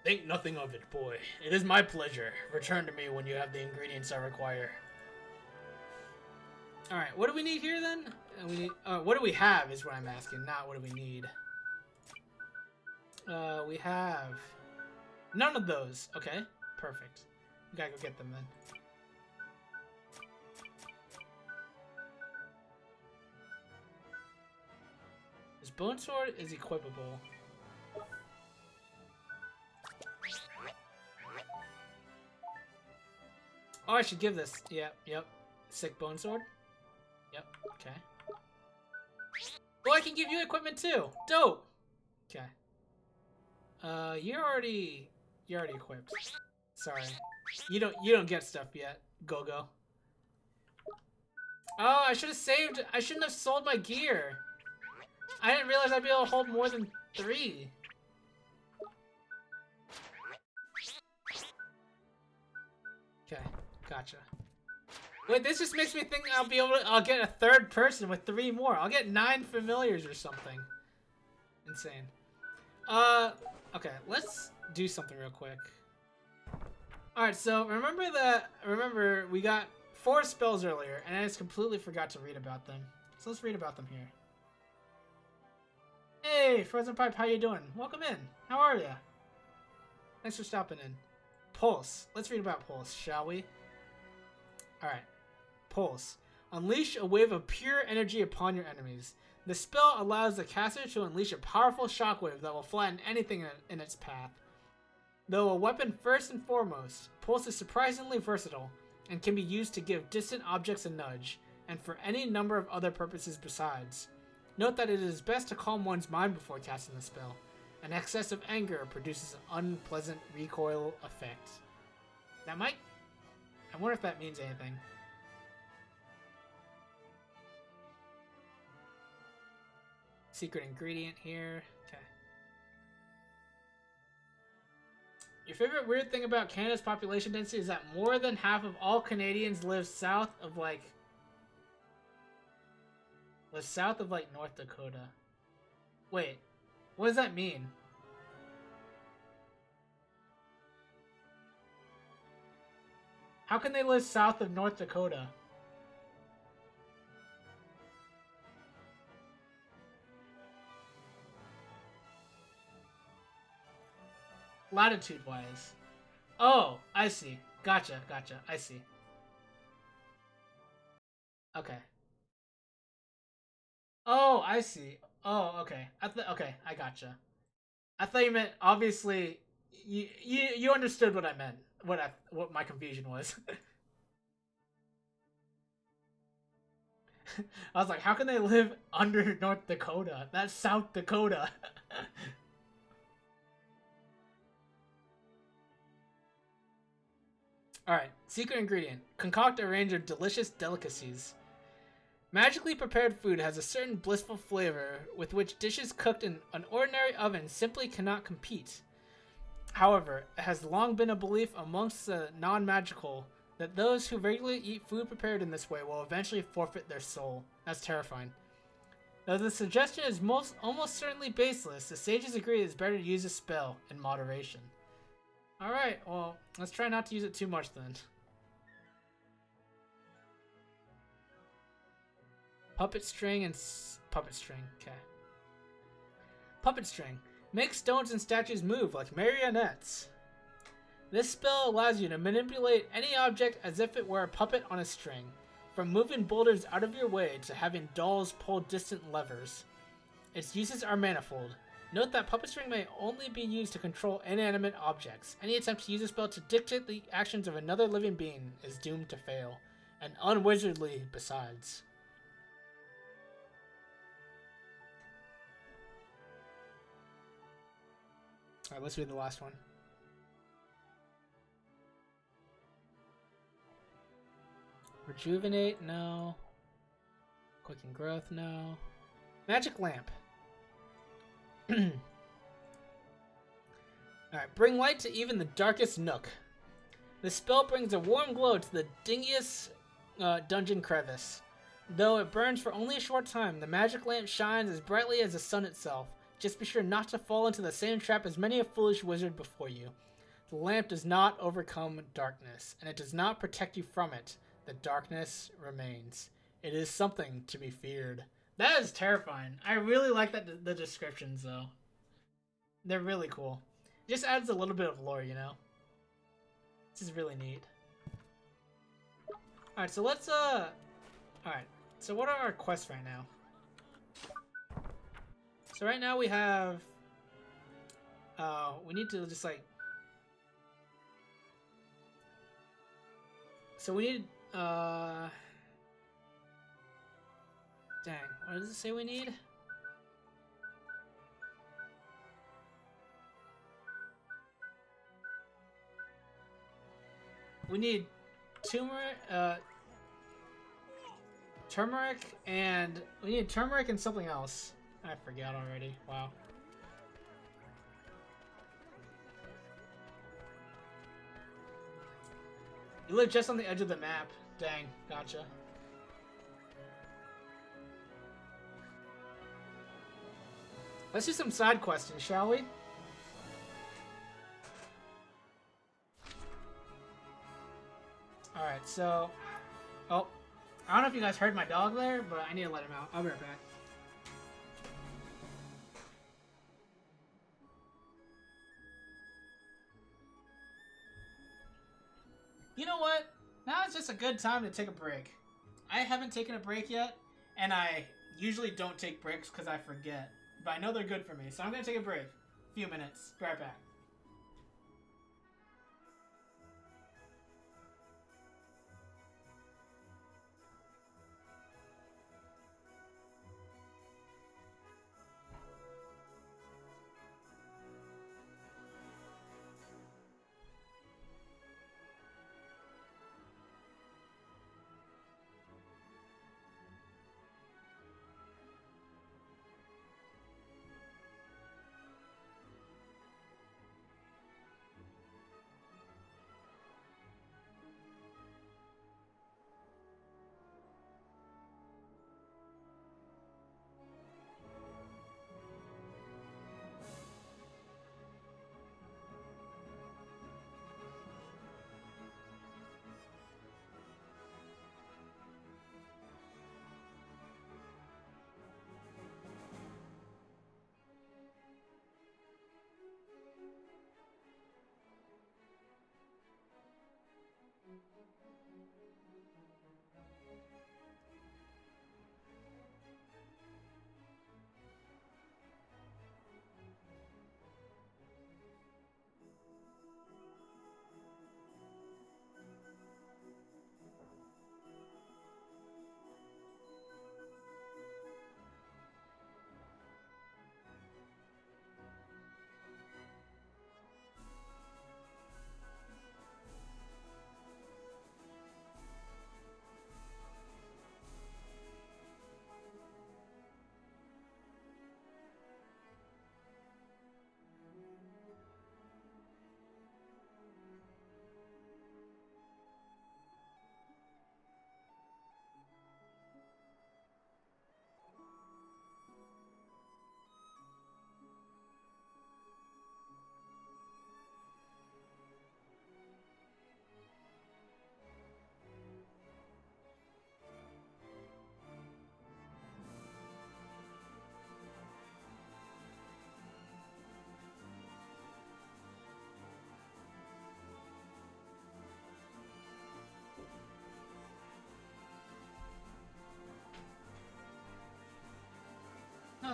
Think nothing of it, boy. It is my pleasure. Return to me when you have the ingredients I require. Alright, what do we need here then? We need, what do we have is what I'm asking, not what do we need. We have none of those. Okay, perfect. We gotta go get them then. This bone sword is equipable. Oh, I should give this. Yep. Sick bone sword. Yep, okay. Oh, I can give you equipment too. Dope. Okay. You're already equipped. Sorry. You don't get stuff yet. Go. Oh, I should have saved. I shouldn't have sold my gear. I didn't realize I'd be able to hold more than 3. Okay, gotcha. Wait, this just makes me think I'll get a 3rd person with 3 more. I'll get 9 familiars or something. Insane. Okay, let's do something real quick. Alright, so remember we got 4 spells earlier, and I just completely forgot to read about them. So let's read about them here. Hey, Frozen Pipe, how you doing? Welcome in. How are ya? Thanks for stopping in. Pulse. Let's read about Pulse, shall we? Alright. Pulse. Unleash a wave of pure energy upon your enemies. The spell allows the caster to unleash a powerful shockwave that will flatten anything in its path. Though a weapon first and foremost, Pulse is surprisingly versatile and can be used to give distant objects a nudge, and for any number of other purposes besides. Note that it is best to calm one's mind before casting the spell. An excess of anger produces an unpleasant recoil effect. I wonder if that means anything. Secret ingredient here. Okay. Your favorite weird thing about Canada's population density is that more than half of all Canadians live south of like North Dakota. Wait, what does that mean? How can they live south of North Dakota? Latitude-wise. Oh, I see. Gotcha. I see. Okay. Oh, I see. Oh, okay. Okay, I gotcha. I thought you meant obviously. You understood what I meant. What my confusion was. I was like, how can they live under North Dakota? That's South Dakota. Alright, secret ingredient. Concoct a range of delicious delicacies. Magically prepared food has a certain blissful flavor with which dishes cooked in an ordinary oven simply cannot compete. However, it has long been a belief amongst the non-magical that those who regularly eat food prepared in this way will eventually forfeit their soul. That's terrifying. Though the suggestion is almost certainly baseless, the sages agree it's better to use a spell in moderation. Alright, well, let's try not to use it too much then. Puppet string and puppet string. Okay. Puppet string. Make stones and statues move like marionettes. This spell allows you to manipulate any object as if it were a puppet on a string, from moving boulders out of your way to having dolls pull distant levers. Its uses are manifold. Note that puppet string may only be used to control inanimate objects. Any attempt to use a spell to dictate the actions of another living being is doomed to fail, and unwizardly besides. Alright, let's read the last one. Rejuvenate, no. Quicken growth, no. Magic lamp. Alright, bring light to even the darkest nook. The spell brings a warm glow to the dingiest dungeon crevice. Though it burns for only a short time, the magic lamp shines as brightly as the sun itself. Just be sure not to fall into the same trap as many a foolish wizard before you. The lamp does not overcome darkness, and it does not protect you from it. The darkness remains. It is something to be feared. That is terrifying. I really like that the descriptions, though. They're really cool. It just adds a little bit of lore, you know? This is really neat. Alright, so let's, Alright, so what are our quests right now? So right now we have... we need to just, like... So we need, dang, what does it say we need? We need turmeric and we need turmeric and something else. I forgot already. Wow. You live just on the edge of the map. Dang, gotcha. Let's do some side questing, shall we? Alright, so... Oh, I don't know if you guys heard my dog there, but I need to let him out. I'll be right back. You know what? Now it's just a good time to take a break. I haven't taken a break yet, and I usually don't take breaks because I forget. But I know they're good for me, so I'm going to take a break. A few minutes. Be right back.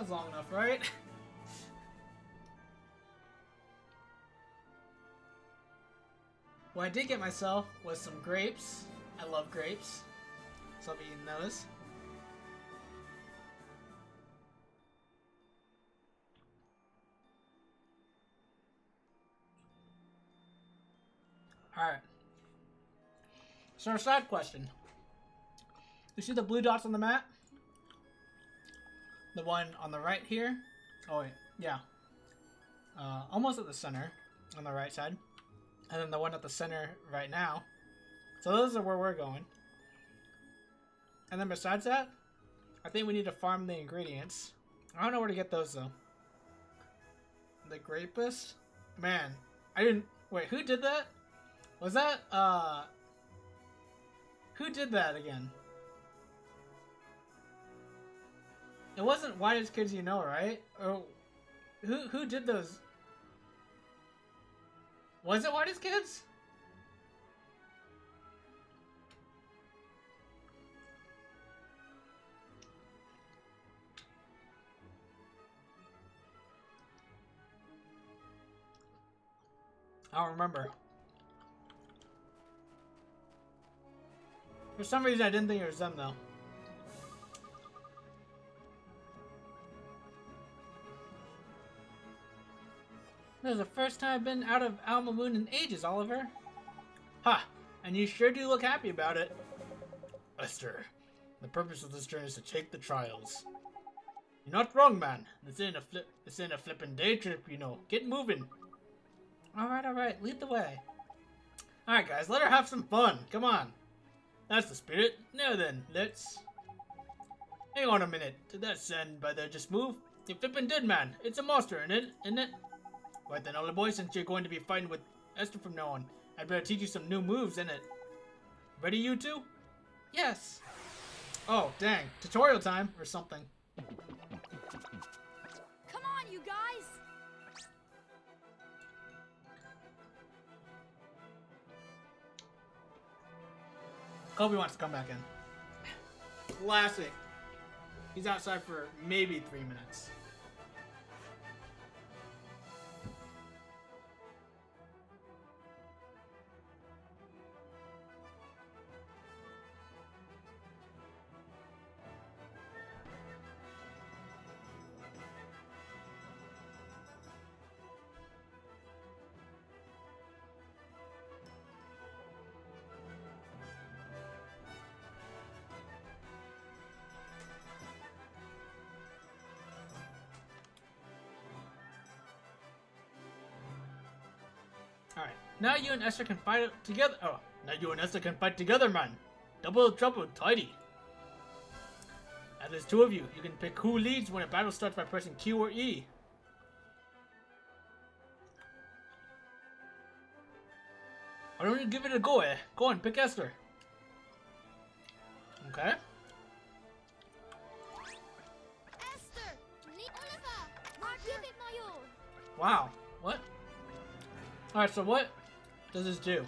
Sounds long enough, right? What I did get myself was some grapes. I love grapes, so I'll be eating those. Alright. So, a side question. You see the blue dots on the map? The one on the right here? Oh, wait. Yeah. Almost at the center on the right side. And then the one at the center right now. So those are where we're going. And then besides that, I think we need to farm the ingredients. I don't know where to get those though. The grapist? Man, I didn't... Wait, who did that? Was that, who did that again? It wasn't Whitest Kids You Know, right? Or who did those? Was it Whitest Kids? I don't remember. For some reason, I didn't think it was them, though. This is the first time I've been out of Alma Moon in ages, Oliver. Ha! And you sure do look happy about it. Esther, the purpose of this journey is to take the trials. You're not wrong, man. This ain't a flippin' day trip, you know. Get moving. Alright. Lead the way. Alright, guys, let her have some fun. Come on. That's the spirit. Now then, let's... Hang on a minute. Did that sand by there just move? You flippin' did, man. It's a monster, isn't it? Right then, Ollie boy, since you're going to be fighting with Esther from now on, I'd better teach you some new moves, innit? Ready, you two? Yes. Oh, dang. Tutorial time or something. Come on, you guys! Kobe wants to come back in. Classic. He's outside for maybe 3 minutes. Alright, now you and Esther can fight together. Oh, now you and Esther can fight together, man. Double trouble, tidy. As there's two of you, you can pick who leads when a battle starts by pressing Q or E. Why don't you give it a go, eh? Go on, pick Esther. Okay. Esther! Lead Oliver! Give it my all! Wow. What? Alright, so what does this do?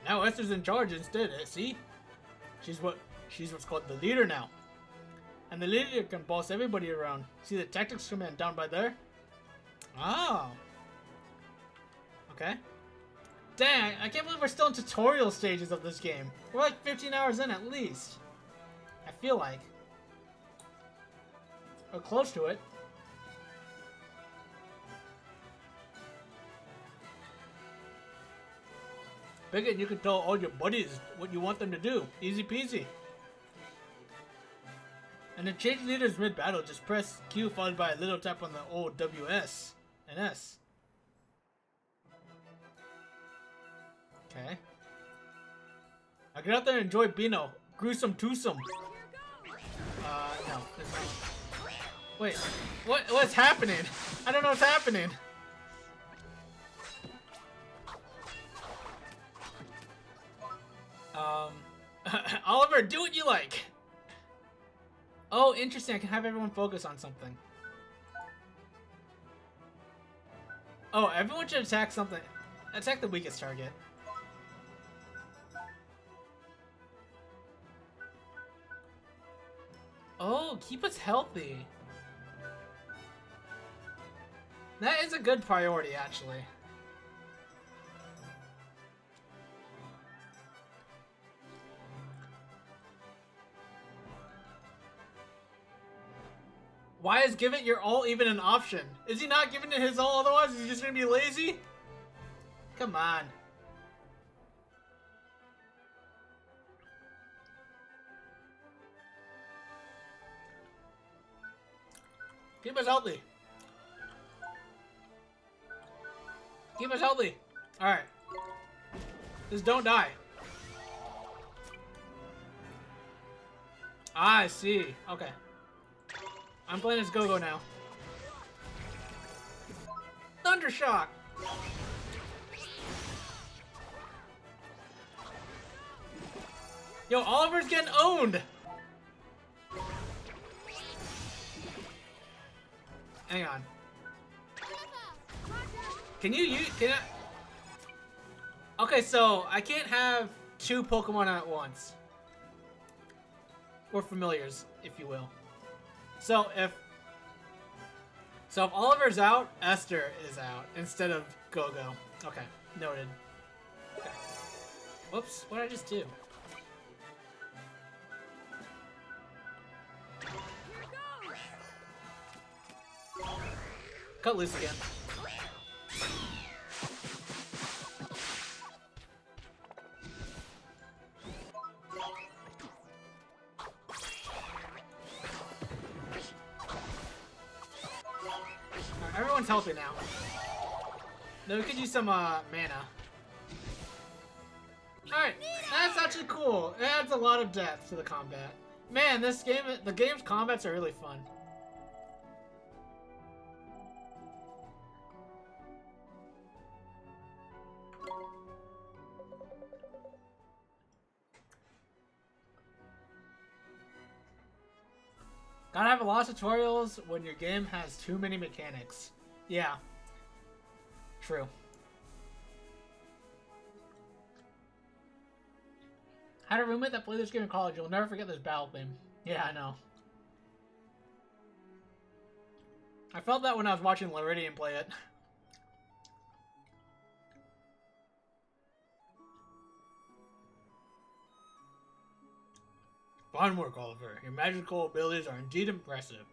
Now Esther's in charge instead, see? She's what's called the leader now. And the leader can boss everybody around. See the tactics command down by there? Oh. Okay. Dang, I can't believe we're still in tutorial stages of this game. We're like 15 hours in at least. I feel like. Or close to it. Bigot, you can tell all your buddies what you want them to do. Easy peasy. And to change leaders mid-battle, just press Q followed by a little tap on the old WS and S. Okay. Now get out there and enjoy Beano. Gruesome twosome. No. There's not. Wait, what's happening? I don't know what's happening. Oliver, do what you like. Oh, interesting. I can have everyone focus on something. Oh, everyone should attack something. Attack the weakest target. Oh, keep us healthy. That is a good priority, actually. Why is give it your all even an option? Is he not giving it his all otherwise? Is he just gonna be lazy? Come on. Keep us healthy. Keep us healthy. Alright. Just don't die. I see. Okay. I'm playing as Go-Go now. Thundershock! Yo, Oliver's getting owned! Hang on. Can you use... Can I... Okay, so I can't have two Pokemon at once. Or familiars, if you will. So if Oliver's out, Esther is out instead of Go-Go. Okay, noted. Okay. Whoops, what did I just do? Cut loose again. Everyone's healthy now. No, we could use some mana. Alright, that's actually cool. It adds a lot of depth to the combat. Man, this game, the game's combats are really fun. Gotta have a lot of tutorials when your game has too many mechanics. Yeah. True. Had a roommate that played this game in college. You'll never forget this battle theme. Yeah, I know. I felt that when I was watching Laridian play it. Fine work, Oliver. Your magical abilities are indeed impressive.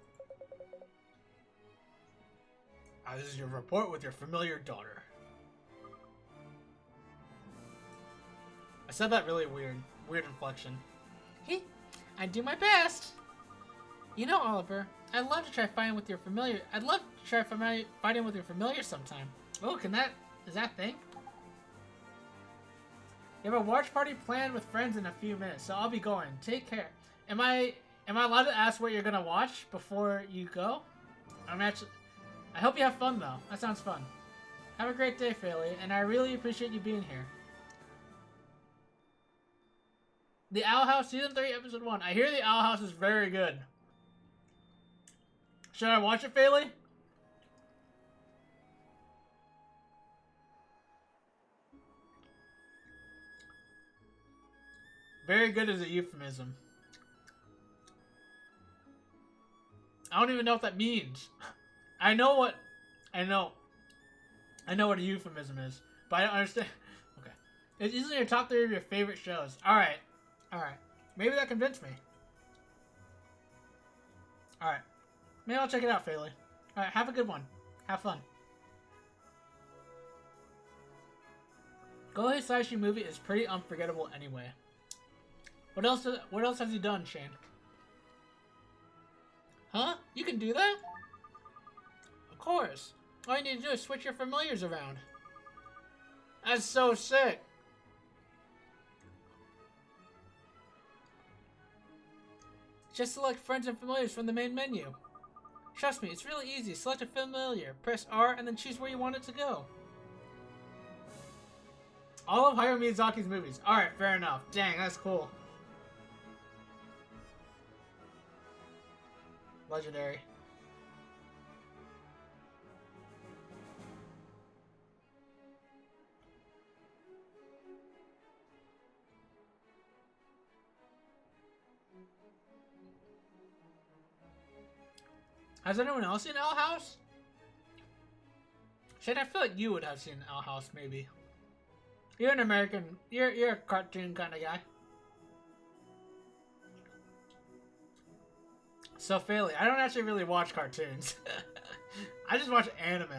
This is your report with your familiar daughter. I said that really weird. Weird inflection. Hey, I do my best. You know, Oliver, I'd love to try fighting with your familiar. I'd love to try fighting with your familiar sometime. Oh, is that a thing? You have a watch party planned with friends in a few minutes, so I'll be going. Take care. Am I allowed to ask what you're gonna watch before you go? I hope you have fun though. That sounds fun. Have a great day, Fairley, and I really appreciate you being here. The Owl House, Season 3, Episode 1. I hear The Owl House is very good. Should I watch it, Fairley? Very good is a euphemism. I don't even know what that means. I know what a euphemism is, but I don't understand. Okay. It's easily your top 3 of your favorite shows. Alright. Alright. Maybe that convinced me. Alright. Maybe I'll check it out, Fairley. Alright, have a good one. Have fun. Go Hisaishi movie is pretty unforgettable anyway. What else has he done, Shane? Huh? You can do that? Of course. All you need to do is switch your familiars around. That's so sick. Just select friends and familiars from the main menu. Trust me, it's really easy. Select a familiar, press R, and then choose where you want it to go. All of Hayao Miyazaki's movies. Alright, fair enough. Dang, that's cool. Legendary. Has anyone else seen Owl House? Shane, I feel like you would have seen Owl House, maybe. You're an American. You're a cartoon kind of guy. So Fairly, I don't actually really watch cartoons. I just watch anime.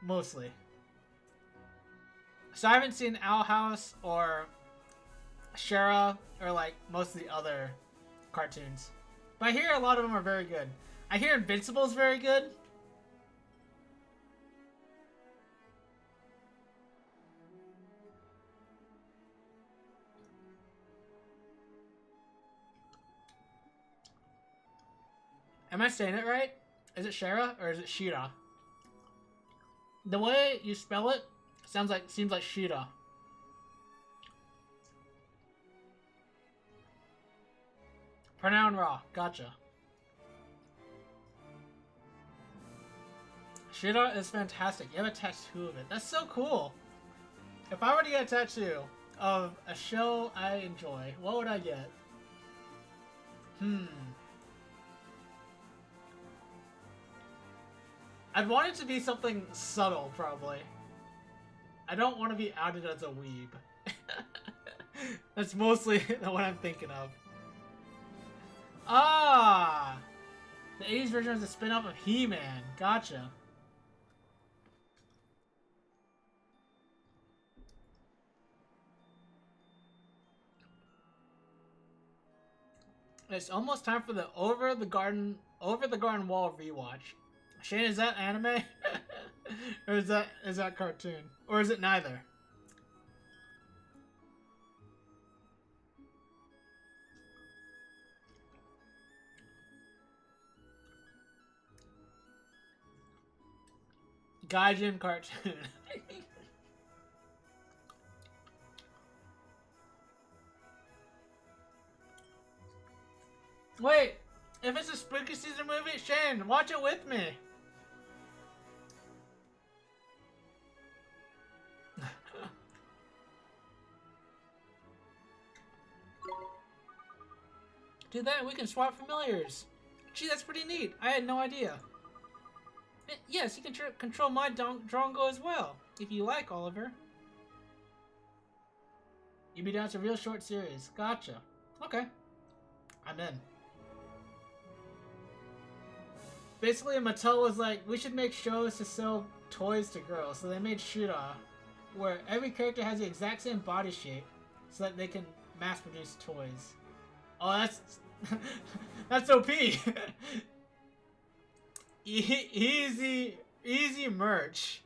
Mostly. So I haven't seen Owl House or Shara or like most of the other cartoons. But I hear a lot of them are very good. I hear Invincible is very good. Am I saying it right? Is it Shara or is it Shira? The way you spell it seems like Shira. Pronoun raw. Gotcha. Shira is fantastic. You have a tattoo of it. That's so cool. If I were to get a tattoo of a show I enjoy, what would I get? I'd want it to be something subtle, probably. I don't want to be outed as a weeb. That's mostly what I'm thinking of. Ah! The 80s version is a spin-off of He-Man. Gotcha. It's almost time for the Over the Garden Wall rewatch. Shane, is that anime? Or is that cartoon? Or is it neither? Gaijin cartoon. Wait, if it's a spooky season movie, Shane, watch it with me. Do that, we can swap familiars. Gee, that's pretty neat. I had no idea. Yes, you can control my Drongo as well, if you like, Oliver. You'd be down to a real short series. Gotcha. Okay. I'm in. Basically, Mattel was like, we should make shows to sell toys to girls. So they made Shura, where every character has the exact same body shape, so that they can mass produce toys. Oh, that's... that's OP! Easy merch.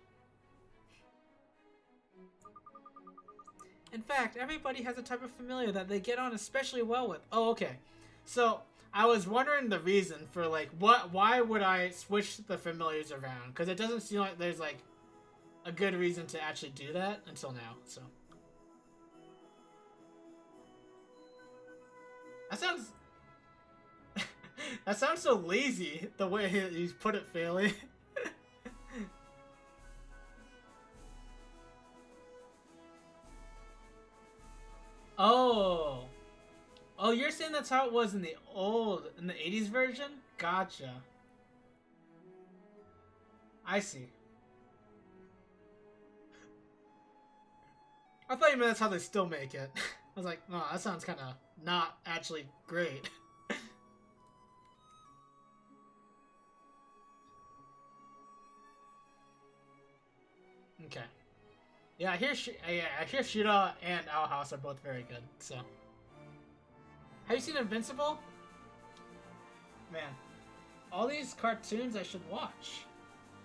In fact, everybody has a type of familiar that they get on especially well with. Oh, okay. So, I was wondering the reason for, like, why would I switch the familiars around? Because it doesn't seem like there's, like, a good reason to actually do that until now, so. That sounds... that sounds so lazy, the way he's put it, Fairly. Oh. Oh, you're saying that's how it was in the 80s version? Gotcha. I see. I thought you meant that's how they still make it. I was like, oh, that sounds kind of not actually great. Okay. Yeah, I hear Shira and Owl House are both very good, so. Have you seen Invincible? Man, all these cartoons I should watch.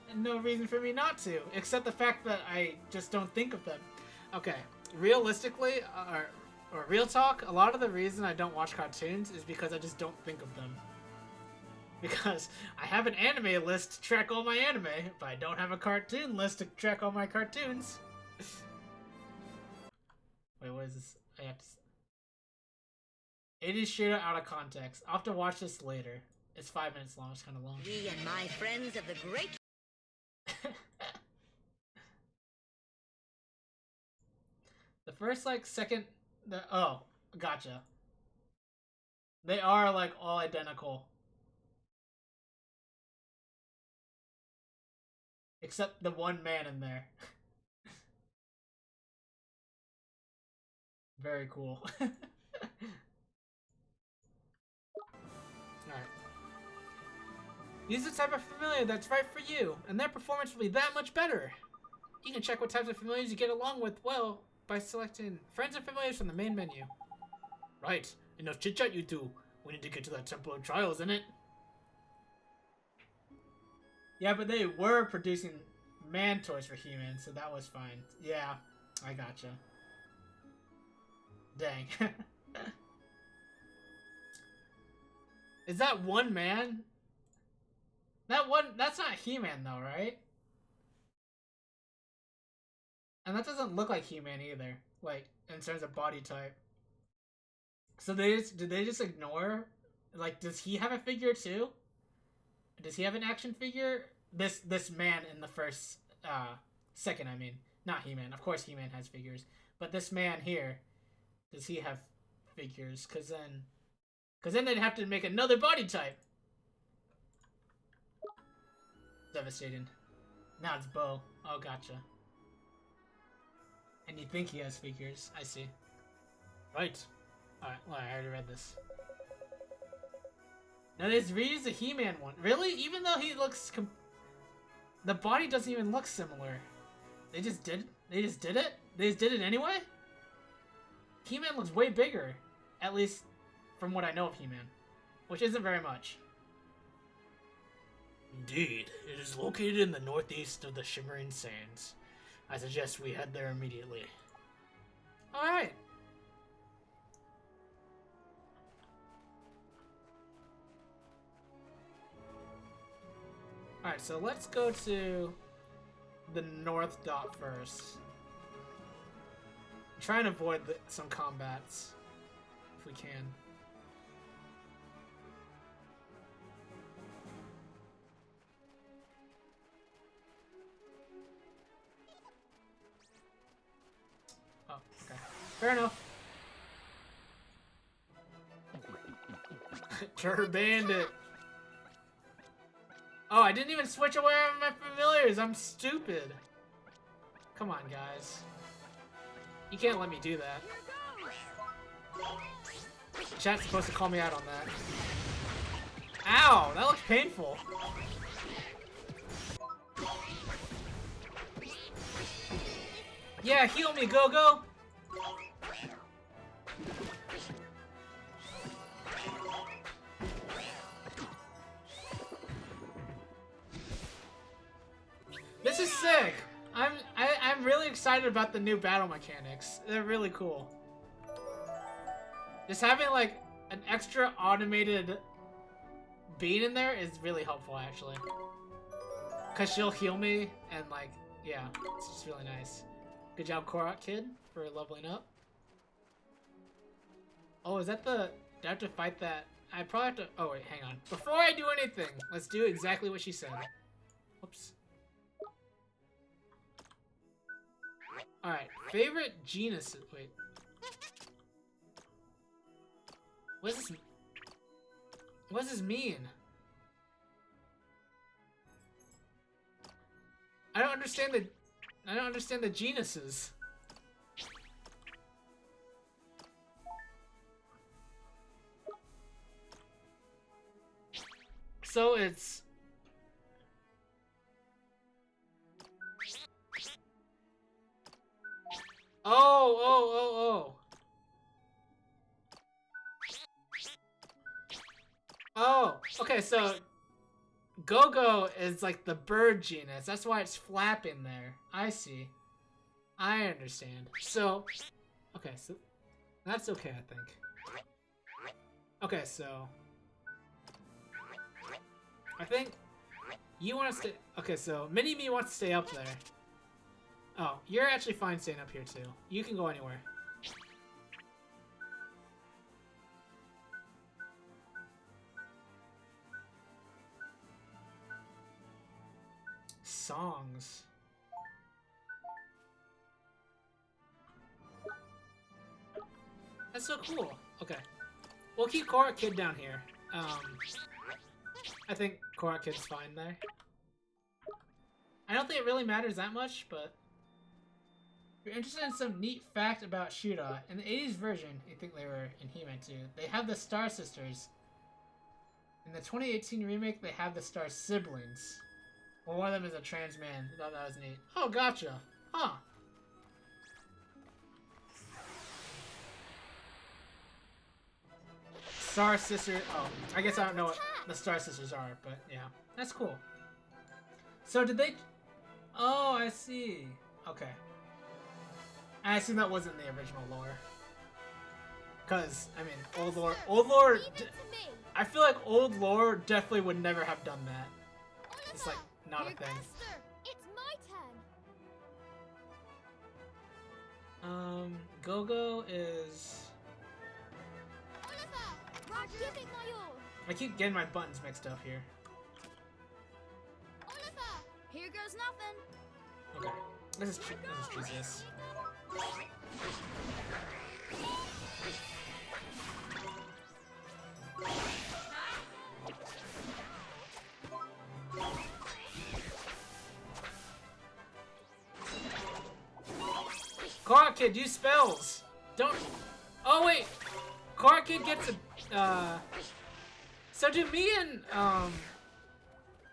And no reason for me not to, except the fact that I just don't think of them. Okay, realistically, or real talk, a lot of the reason I don't watch cartoons is because I just don't think of them. Because I have an anime list to track all my anime, but I don't have a cartoon list to track all my cartoons. Wait, what is this? I have to... It is straight out of context. I'll have to watch this later. It's 5 minutes long. It's kind of long. We and my friends of the great... The first, like, second... Oh, gotcha. They are, like, all identical. Except the one man in there. Very cool. Alright. Use the type of familiar that's right for you, and their performance will be that much better. You can check what types of familiars you get along with well by selecting friends and familiars from the main menu. Right. Enough chit-chat, you two. We need to get to that Temple of Trials, innit? Yeah, but they were producing man toys for He-Man, so that was fine. Yeah, I gotcha. Dang. Is that one man? That's not He-Man though, right? And that doesn't look like He-Man either, like, in terms of body type. So did they just ignore? Like, does he have a figure too? Does he have an action figure? This man in the first, second, I mean. Not He-Man. Of course He-Man has figures. But this man here, does he have figures? Cause then they'd have to make another body type. Devastating. Now it's Bo. Oh, gotcha. And you think he has figures. I see. Right. Alright, well, I already read this. Now they just reused the He-Man one. Really? Even though he looks the body doesn't even look similar. They just did it? They just did it anyway? He-Man looks way bigger. At least from what I know of He-Man. Which isn't very much. Indeed. It is located in the northeast of the Shimmering Sands. I suggest we head there immediately. Alright. Alright, so let's go to the north dot first. Try and avoid some combats, if we can. Oh, okay. Fair enough. Bandit. Oh, I didn't even switch away from my familiars. I'm stupid. Come on, guys. You can't let me do that. Chat's supposed to call me out on that. Ow, that looks painful. Yeah, heal me, Go-Go. This is sick. I'm really excited about the new battle mechanics. They're really cool. Just having like an extra automated bean in there is really helpful actually. Cause she'll heal me and like, yeah, it's just really nice. Good job, Korok Kid, for leveling up. Oh, is that the... Do I have to fight that? I probably have to... Oh, wait, hang on. Before I do anything, let's do exactly what she said. Whoops. Alright, favorite genus... Wait. What does this... What does this mean? I don't understand the genuses. So it's... Oh. Oh, okay, so Go-Go is like the bird genus. That's why it's flapping there. I see. I understand. So, okay, so that's okay, I think. Okay, so I think you want to stay. Okay, so Mini-Me wants to stay up there. Oh, you're actually fine staying up here too. You can go anywhere. Songs. That's so cool. Okay. We'll keep Korok Kid down here. I think Korok Kid's fine there. I don't think it really matters that much, but if you're interested in some neat fact about Shira, in the 80s version, I think they were in He-Man too, they have the Star Sisters. In the 2018 remake, they have the Star Siblings. Well, one of them is a trans man. I thought that was neat. Oh, gotcha. Huh. Star Sister. Oh, I guess I don't know what the Star Sisters are, but yeah. That's cool. So did they... Oh, I see. Okay. I assume that wasn't the original lore. Because, I mean, old lore... I feel like old lore definitely would never have done that. It's like, not a thing. It's my turn. Go-Go is... Oliver, give it my all. I keep getting my buttons mixed up here. Oliver, Here goes nothing. Okay. This is Jesus. Korra Kid, use spells! Don't... Oh, wait! Korra Kid gets a... So do me and,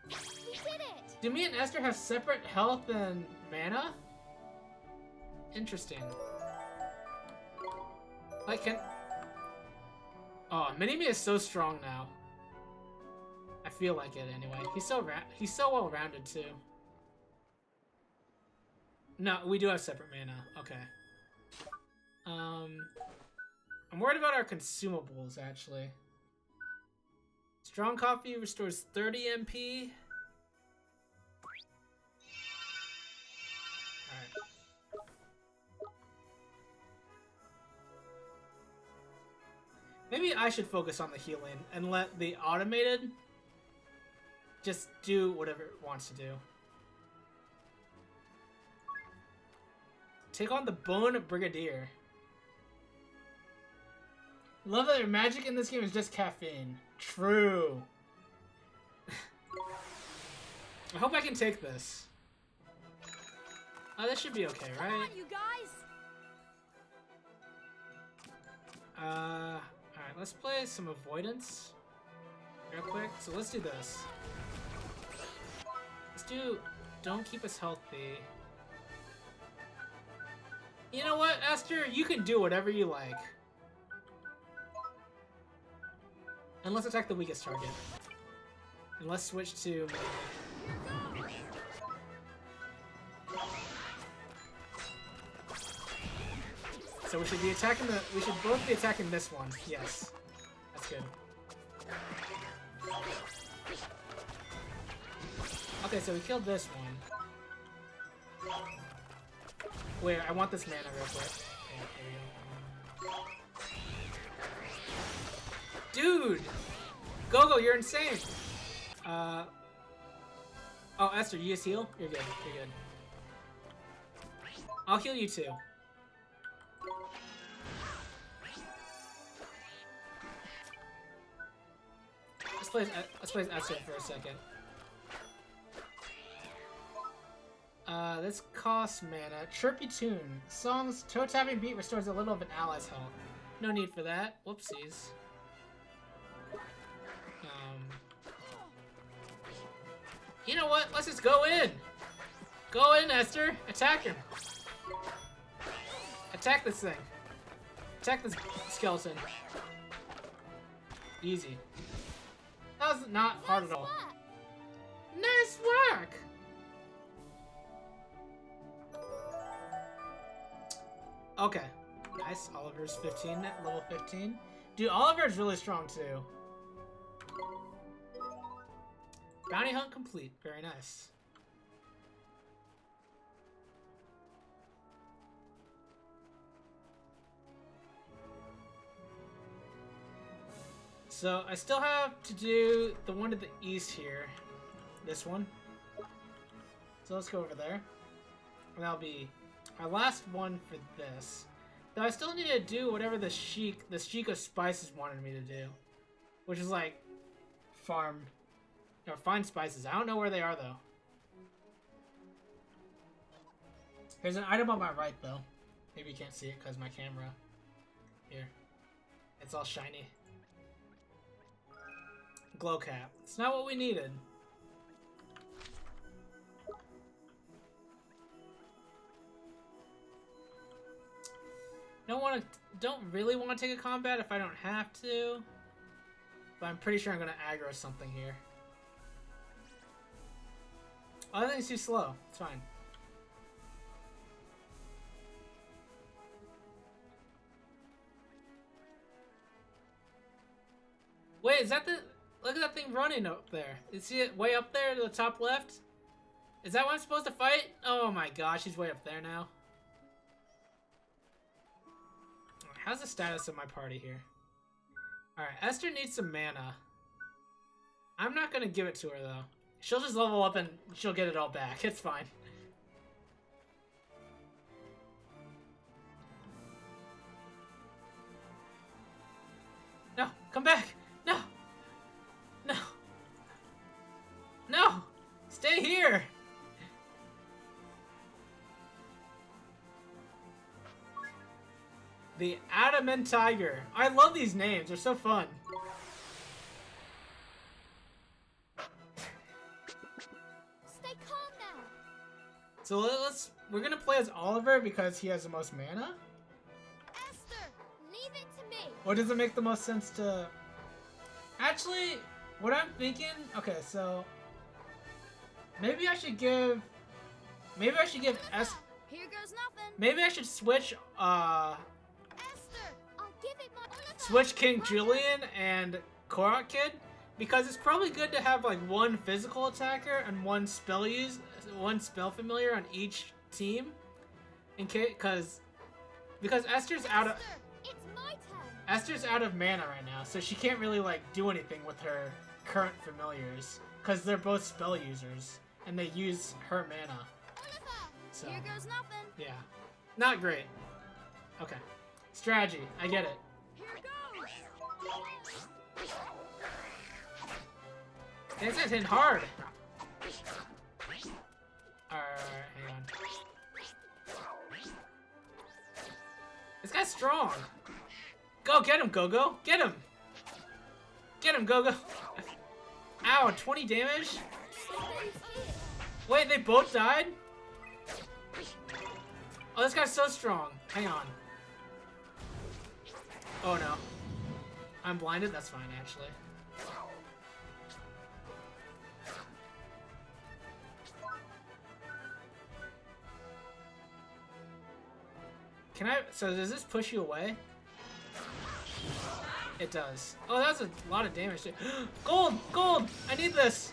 we did it. do me and Esther have separate health and mana? Interesting. Like, can... Oh, Mini-Me is so strong now. I feel like it anyway. He's so well-rounded too. No, we do have separate mana. Okay. I'm worried about our consumables, actually. Strong Coffee restores 30 MP. Alright. Maybe I should focus on the healing and let the automated just do whatever it wants to do. Take on the Bone Brigadier. Love that your magic in this game is just caffeine. True. I hope I can take this. Oh, this should be okay, right? Come on, you guys. Alright, let's play some avoidance real quick. So let's do this. Let's do don't keep us healthy. You know what, Esther? You can do whatever you like. And let's attack the weakest target. And let's switch to... So we should be attacking the... We should both be attacking this one. Yes. That's good. Okay, so we killed this one. Wait, I want this mana real quick. Yeah, there we go. Dude! Go-Go, you're insane! Oh, Esther, you just heal? You're good, you're good. I'll heal you too. Let's play Esther for a second. This costs mana. Chirpy Tune. Song's toe-tapping beat restores a little of an ally's health. No need for that. Whoopsies. You know what? Let's just go in! Go in, Esther! Attack him! Attack this thing. Attack this skeleton. Easy. That was not hard at all. Nice work! Okay. Nice. Oliver's 15 at level 15. Dude, Oliver's really strong too. Bounty hunt complete. Very nice. So I still have to do the one to the east here. This one. So let's go over there. And that'll be our last one for this. Though I still need to do whatever the Sheik of Spices wanted me to do. Which is like find spices. I don't know where they are though. There's an item on my right, though. Maybe you can't see it because my camera. Here. It's all shiny. Glow cap. It's not what we needed. Don't really want to take a combat if I don't have to. But I'm pretty sure I'm gonna aggro something here. Oh, I think it's too slow. It's fine. Wait, is that the... Look at that thing running up there. You see it way up there to the top left? Is that what I'm supposed to fight? Oh my gosh, he's way up there now. How's the status of my party here? Alright, Esther needs some mana. I'm not gonna give it to her though. She'll just level up and she'll get it all back. It's fine. No, come back! No! No! No! Stay here! The Adamant Tiger. I love these names. They're so fun. Stay calm now. So we're gonna play as Oliver because he has the most mana? Esther, leave it to me. Or does it make the most sense to... Actually, what I'm thinking... Okay, so... Maybe I should give... Maybe I should give Here goes nothing. Maybe I should switch, Esther, I'll give it my switch King Julian and Korok Kid, because it's probably good to have like one physical attacker and one spell familiar on each team, in case because Esther's out of Esther, it's my turn. Esther's out of mana right now, so she can't really like do anything with her current familiars because they're both spell users and they use her mana. Oliver, So Here goes nothing. yeah, not great. Okay, strategy. I get it. Here goes. This is hitting hard. Alright, hang on. This guy's strong. Go, get him, Go-Go. Get him. Get him, Go-Go. Ow, 20 damage? somebody's here. Wait, they both died? Oh, this guy's so strong. Hang on. Oh, no. I'm blinded? That's fine, actually. Can I... So does this push you away? It does. Oh, that's a lot of damage. Gold! Gold! I need this!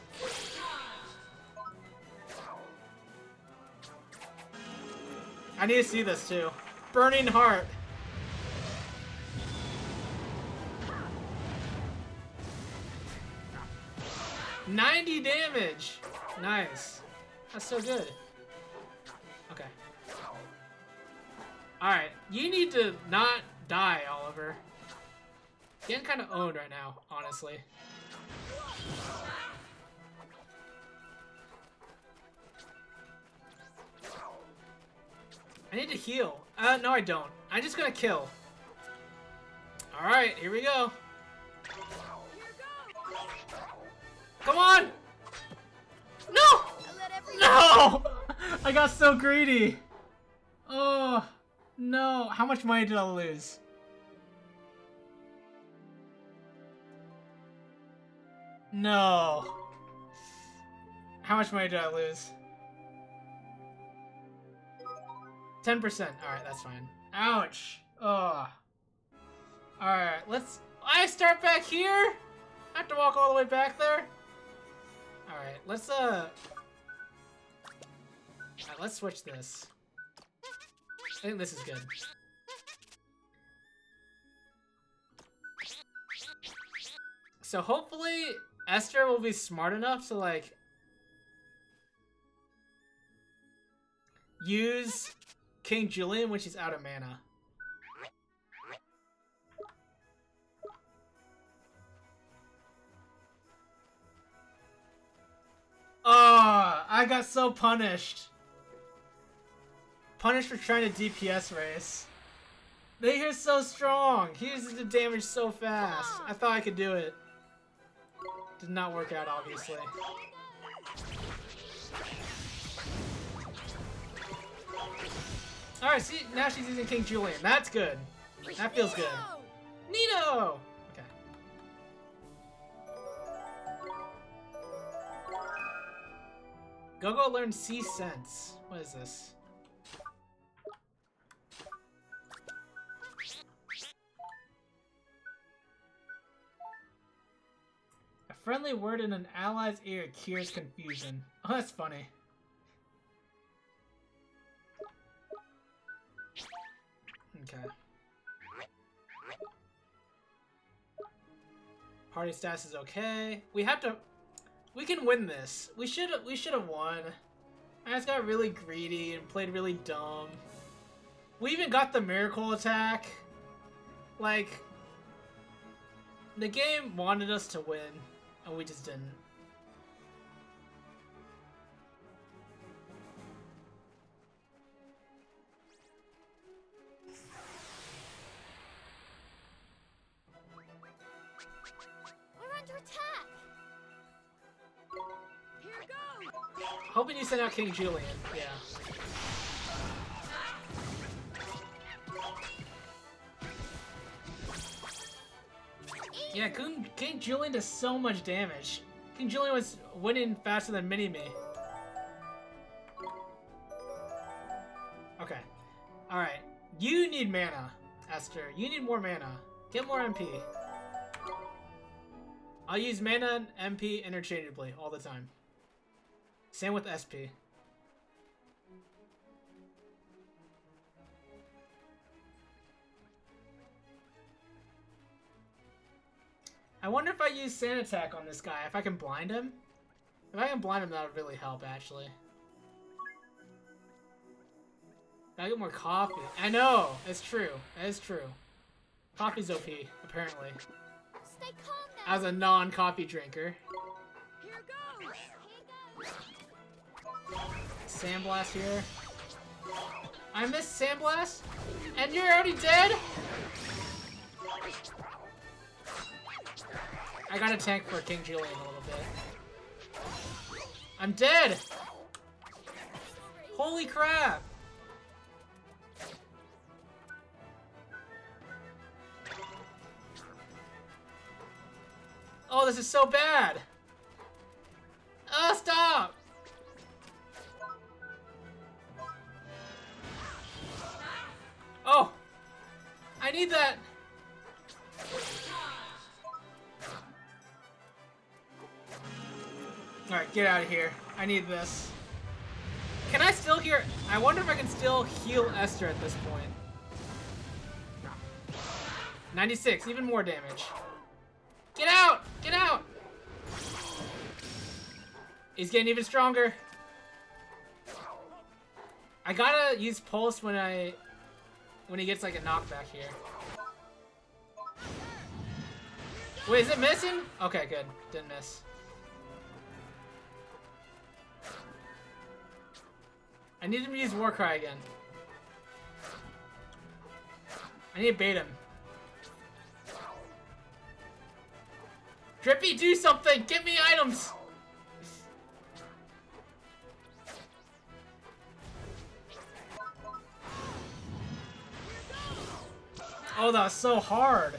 I need to see this too. Burning Heart. $90 damage! Nice. That's so good. Okay. Alright, you need to not die, Oliver. Getting kind of owned right now, honestly. I need to heal. No I don't. I'm just gonna kill. Alright, here we go. Come on! No! No! I got so greedy. Oh, no. How much money did I lose? No. How much money did I lose? 10%. Alright, that's fine. Ouch. Oh. Alright, I start back here? I have to walk all the way back there? Alright, let's switch this. I think this is good. So hopefully Esther will be smart enough to like use King Julian when she's out of mana. Oh, I got so punished. punished for trying to DPS race. They are so strong. He uses the damage so fast. I thought I could do it. Did not work out, obviously. Alright, see, now she's using King Julian. That's good. That feels good. Nito! Okay. Go learn See Sense. What is this? A friendly word in an ally's ear cures confusion. Oh, that's funny. Okay. Party stats is okay. We have to. We can win this. We should have won. I just got really greedy and played really dumb. We even got the miracle attack. Like, the game wanted us to win, and we just didn't. We're under attack. Here goes. Hoping you send out King Julian. Yeah. Yeah, King Julian does so much damage. King Julian was winning faster than Mini-Me. Okay. Alright. You need mana, Esther. You need more mana. Get more MP. I'll use mana and MP interchangeably all the time. Same with SP. I wonder if I use Sand Attack on this guy, if I can blind him. If I can blind him, that would really help, actually. I get more coffee. I know! It's true. It is true. Coffee's OP, apparently. Stay calm now. As a non-coffee drinker. Here goes. Sandblast here. I missed Sandblast? And you're already dead? I got a tank for King Julian a little bit. I'm dead! Holy crap! Oh, this is so bad! Oh, stop! Oh! I need that! Alright, get out of here. I need this. Can I still hear... I wonder if I can still heal Esther at this point. 96, even more damage. Get out! Get out! He's getting even stronger. I gotta use Pulse when he gets like a knockback here. Wait, is it missing? Okay, good. Didn't miss. I need him to use Warcry again. I need to bait him. Drippy, do something! Get me items! Oh, that was so hard.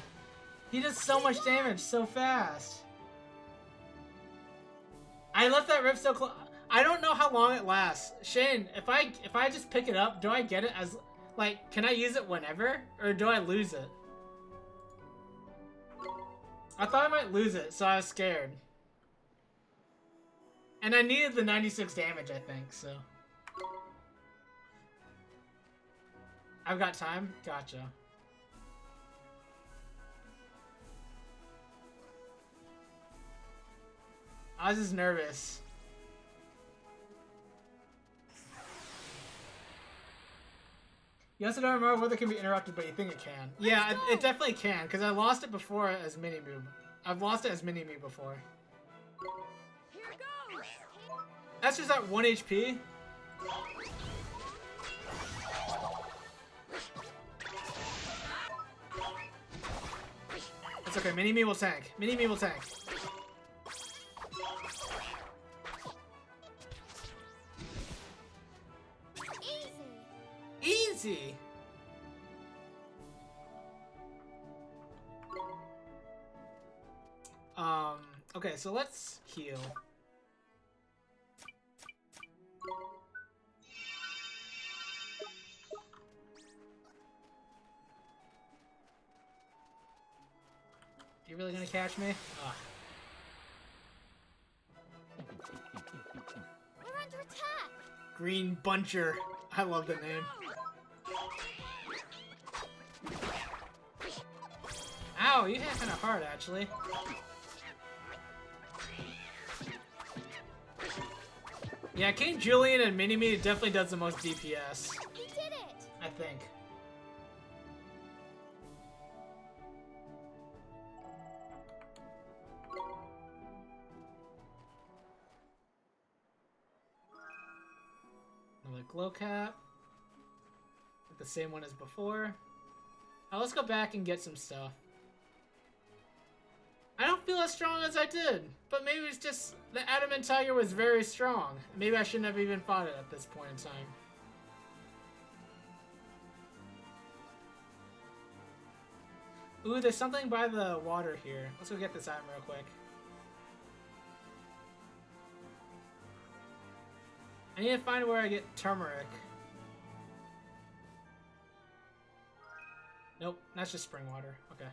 He does so much damage so fast. I left that rip so close. I don't know how long it lasts. Shane, if I just pick it up, do I get it as, like, can I use it whenever? Or do I lose it? I thought I might lose it, so I was scared. And I needed the 96 damage, I think, so. I've got time? Gotcha. I was just nervous. You also don't remember whether it can be interrupted, but you think it can. Yeah, it definitely can, because I lost it before as Mini-Me. I've lost it as Mini-Me before. Here goes. That's just at 1 HP. It's okay, Mini-Me will tank. Mini-Me will tank. Easy! Okay, so let's heal. You really gonna catch me? Ugh. We're under attack! Green Buncher. I love the name. Ow, you hit kind of hard, actually. Yeah, King Julian and Mini-Me definitely does the most DPS. We did it! I think. Another glow cap. Like the same one as before. Now let's go back and get some stuff. I don't feel as strong as I did, but maybe it's just the Adamant Tiger was very strong. Maybe I shouldn't have even fought it at this point in time. Ooh, there's something by the water here. Let's go get this item real quick. I need to find where I get turmeric. Nope, that's just spring water. Okay.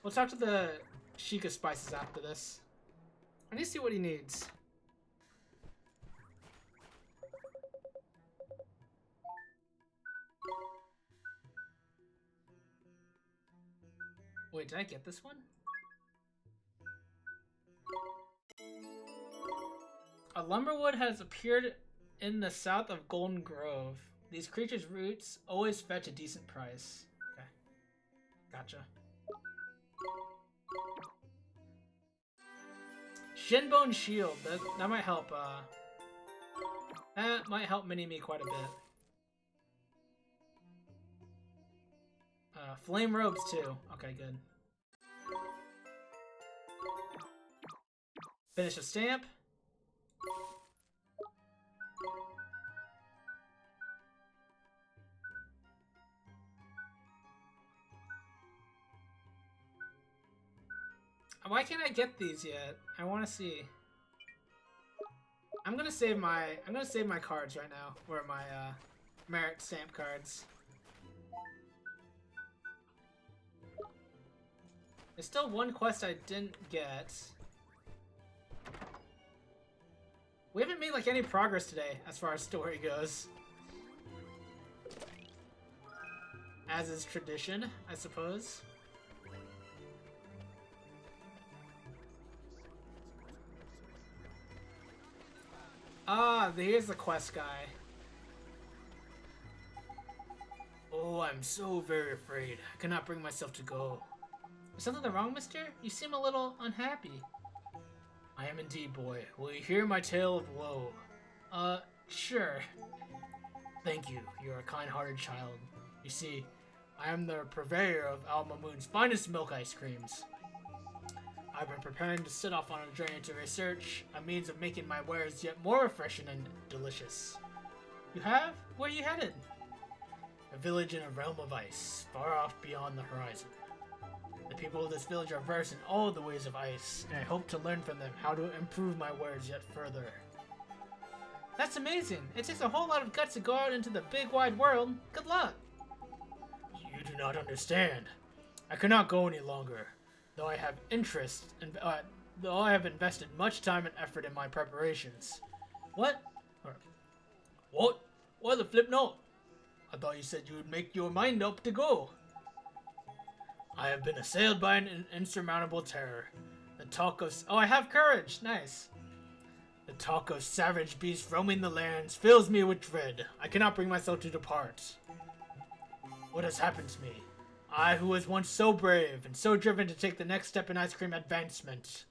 We'll talk to the Sheikah Spices after this. I need to see what he needs. Wait, did I get this one? A lumberwood has appeared in the south of Golden Grove. These creatures' roots always fetch a decent price. Okay. Gotcha. Shinbone Shield. That might help, that might help Mini-Me quite a bit. Flame robes too. Okay, good. Finish a stamp. Why can't I get these yet? I want to see. I'm gonna save my cards right now, or my merit stamp cards. There's still one quest I didn't get. We haven't made like any progress today as far as story goes. As is tradition, I suppose. Ah, here's the quest guy. Oh, I'm so very afraid. I cannot bring myself to go. Is something wrong, mister? You seem a little unhappy. I am indeed, boy. Will you hear my tale of woe? Sure. Thank you. You're a kind-hearted child. You see, I am the purveyor of Alma Moon's finest milk ice creams. I've been preparing to set off on a journey to research a means of making my wares yet more refreshing and delicious. You have? Where are you headed? A village in a realm of ice, far off beyond the horizon. The people of this village are versed in all the ways of ice, and I hope to learn from them how to improve my wares yet further. That's amazing! It takes a whole lot of guts to go out into the big wide world. Good luck! You do not understand. I cannot go any longer. Though I have though I have invested much time and effort in my preparations. What? What? Why the flip no? I thought you said you would make your mind up to go. I have been assailed by an insurmountable terror. The talk of... Oh, I have courage! Nice. The talk of savage beasts roaming the lands fills me with dread. I cannot bring myself to depart. What has happened to me? I who was once so brave and so driven to take the next step in ice cream advancement.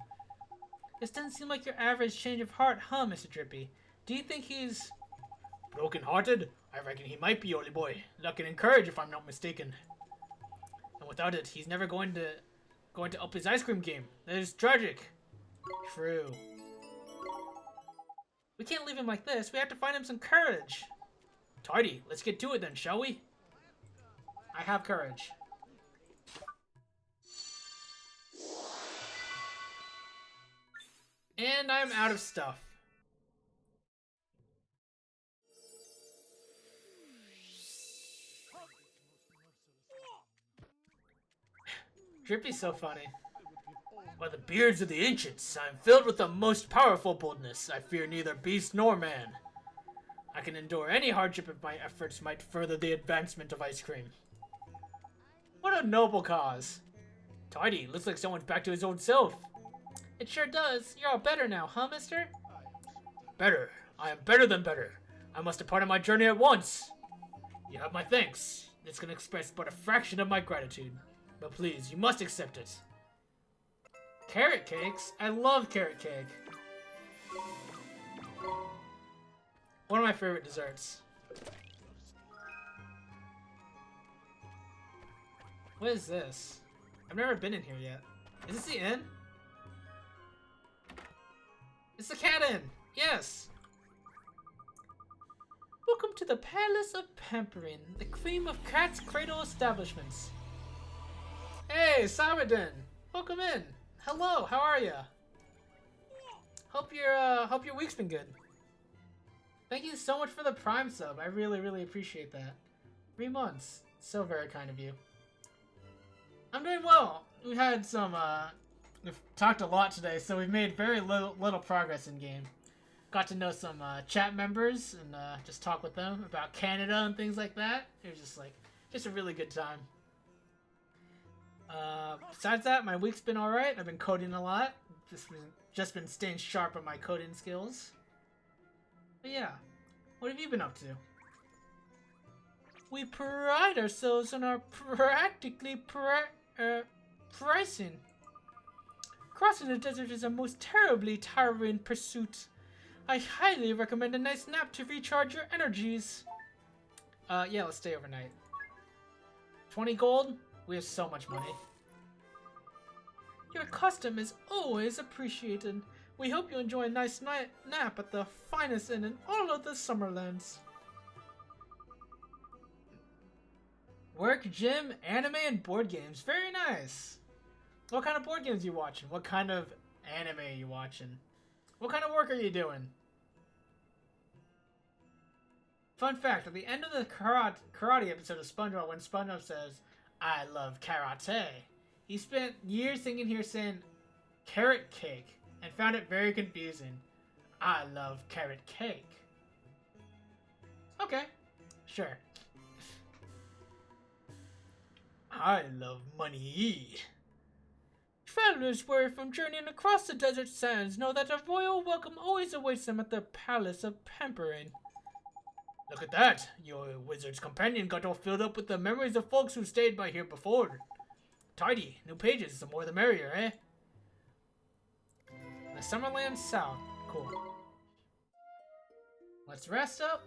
This doesn't seem like your average change of heart, huh, Mr. Drippy? Do you think he's broken-hearted? I reckon he might be, oldie boy. Luck and courage, if I'm not mistaken. And without it, he's never going to up his ice cream game. That is tragic. True. We can't leave him like this. We have to find him some courage. Tidy, let's get to it then, shall we? I have courage. And I'm out of stuff. Drippy's so funny. By the beards of the ancients, I am filled with the most powerful boldness. I fear neither beast nor man. I can endure any hardship if my efforts might further the advancement of ice cream. What a noble cause. Tidy, looks like someone's back to his old self. It sure does. You're all better now, huh, mister? Better. I am better than better. I must depart on my journey at once. You have my thanks. This can express but a fraction of my gratitude. But please, you must accept it. Carrot cakes? I love carrot cake. One of my favorite desserts. What is this? I've never been in here yet. Is this the inn? It's the cat inn! Yes! Welcome to the Palace of Pampering, the cream of Cat's Cradle establishments. Hey, Samadin! Welcome in! Hello, how are ya? Hope your week's been good. Thank you so much for the Prime sub. I really appreciate that. 3 months. So very kind of you. I'm doing well. We had some, we've talked a lot today, so we've made very little progress in game. Got to know some chat members and just talk with them about Canada and things like that. It was just a really good time. Besides that, my week's been alright. I've been coding a lot. Just been staying sharp on my coding skills. But yeah, what have you been up to? We pride ourselves on our practically pricing. Crossing the desert is a most terribly tiring pursuit. I highly recommend a nice nap to recharge your energies. Yeah, let's stay overnight. 20 gold? We have so much money. Your custom is always appreciated. We hope you enjoy a nice nap at the finest inn in all of the Summerlands. Work, gym, anime, and board games. Very nice. What kind of board games are you watching? What kind of anime are you watching? What kind of work are you doing? Fun fact, at the end of the karate episode of SpongeBob, when SpongeBob says, I love karate, he spent years thinking he was saying carrot cake and found it very confusing. I love carrot cake. Okay, sure. I love money. Travelers weary from journeying across the desert sands know that a royal welcome always awaits them at the Palace of Pampering. Look at that! Your wizard's companion got all filled up with the memories of folks who stayed by here before. Tidy, new pages, the more the merrier, eh? The Summerland South. Cool. Let's rest up.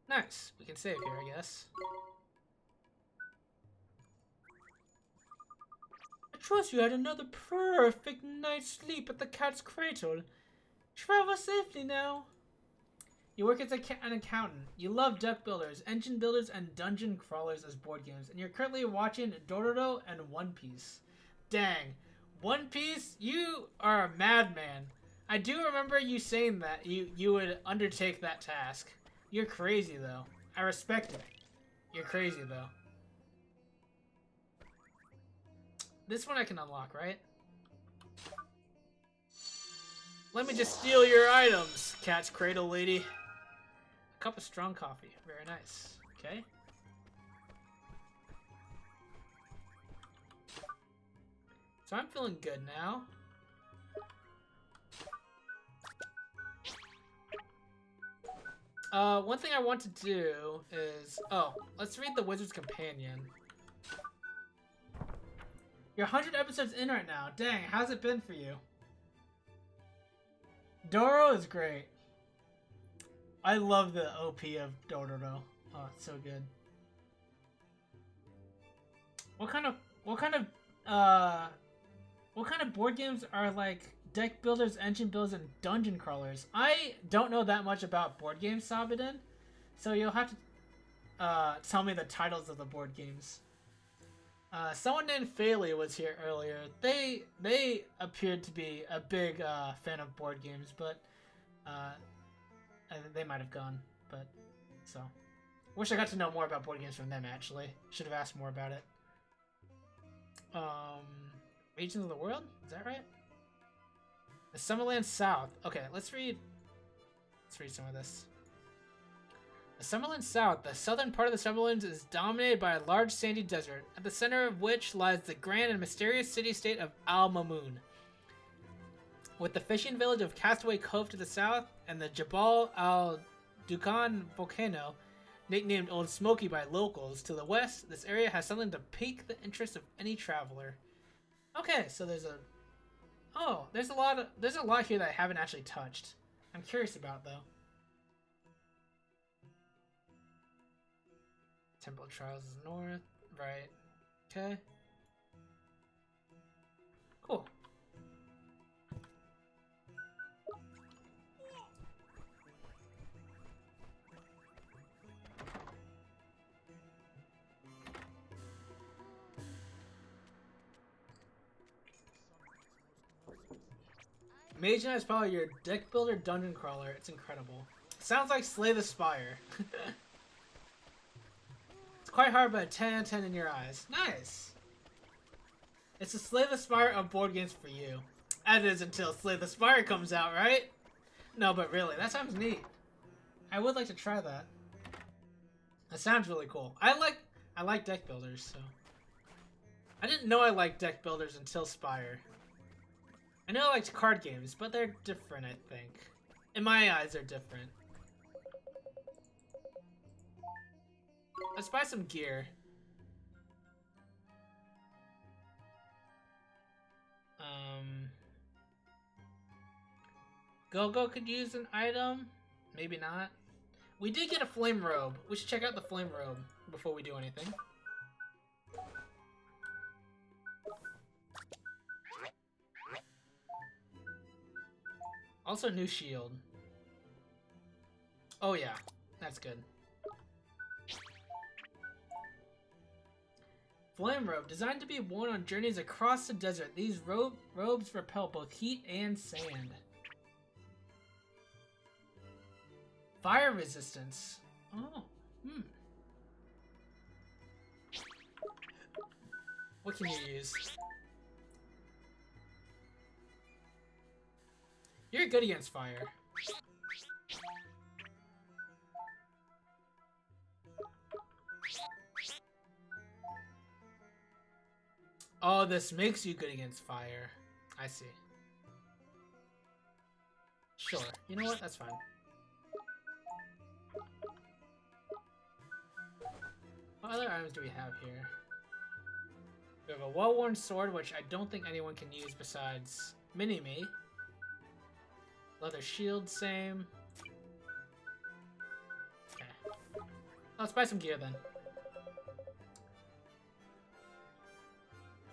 Nice. We can save here, I guess. I trust you had another perfect night's sleep at the Cat's Cradle. Travel safely now. You work as an accountant. You love deck builders, engine builders, and dungeon crawlers as board games. And you're currently watching Dororo and One Piece. Dang. One Piece? You are a madman. I do remember you saying that you would undertake that task. You're crazy, though. I respect it. You're crazy, though. This one I can unlock, right? Let me just steal your items, Cat's Cradle lady. A cup of strong coffee. Very nice. Okay. So I'm feeling good now. One thing I want to do is... Oh, let's read the Wizard's Companion. You're 100 episodes in right now. Dang, how's it been for you? Doro is great. I love the OP of Dororo. Oh, it's so good. What kind of board games are like deck builders, engine builders, and dungeon crawlers? I don't know that much about board games, Sabadin, so you'll have to tell me the titles of the board games. Someone named Faley was here earlier. They appeared to be a big fan of board games, but they might have gone. But so, wish I got to know more about board games from them. Actually, should have asked more about it. Regions of the world? Is that right? The Summerland South. Okay, let's read some of this. The Summerland South. The southern part of the Summerlands is dominated by a large sandy desert, at the center of which lies the grand and mysterious city-state of Al Mamoon. With the fishing village of Castaway Cove to the south, and the Jabal al-Dukhan volcano, nicknamed Old Smoky by locals, to the west, this area has something to pique the interest of any traveler. Okay, so there's a lot here that I haven't actually touched. I'm curious about though. Temple of Trials is north, right? Okay. Cool. Mage Knight is probably your deck builder dungeon crawler. It's incredible. Sounds like Slay the Spire. It's quite hard, but a 10 out of 10 in your eyes. Nice. It's a Slay the Spire of board games for you. That is until Slay the Spire comes out, right? No, but really, that sounds neat. I would like to try that. That sounds really cool. I like deck builders, so. I didn't know I liked deck builders until Spire. I know I liked card games, but they're different, I think. In my eyes, they're different. Let's buy some gear. Go-Go could use an item. Maybe not. We did get a flame robe. We should check out the flame robe before we do anything. Also, new shield. Oh yeah, that's good. Flame robe, designed to be worn on journeys across the desert. These robes repel both heat and sand. Fire resistance. Oh, What can you use? You're good against fire. Oh, this makes you good against fire. I see. Sure. You know what? That's fine. What other items do we have here? We have a well-worn sword, which I don't think anyone can use besides Mini-Me. Leather shield, same. Okay. Let's buy some gear then.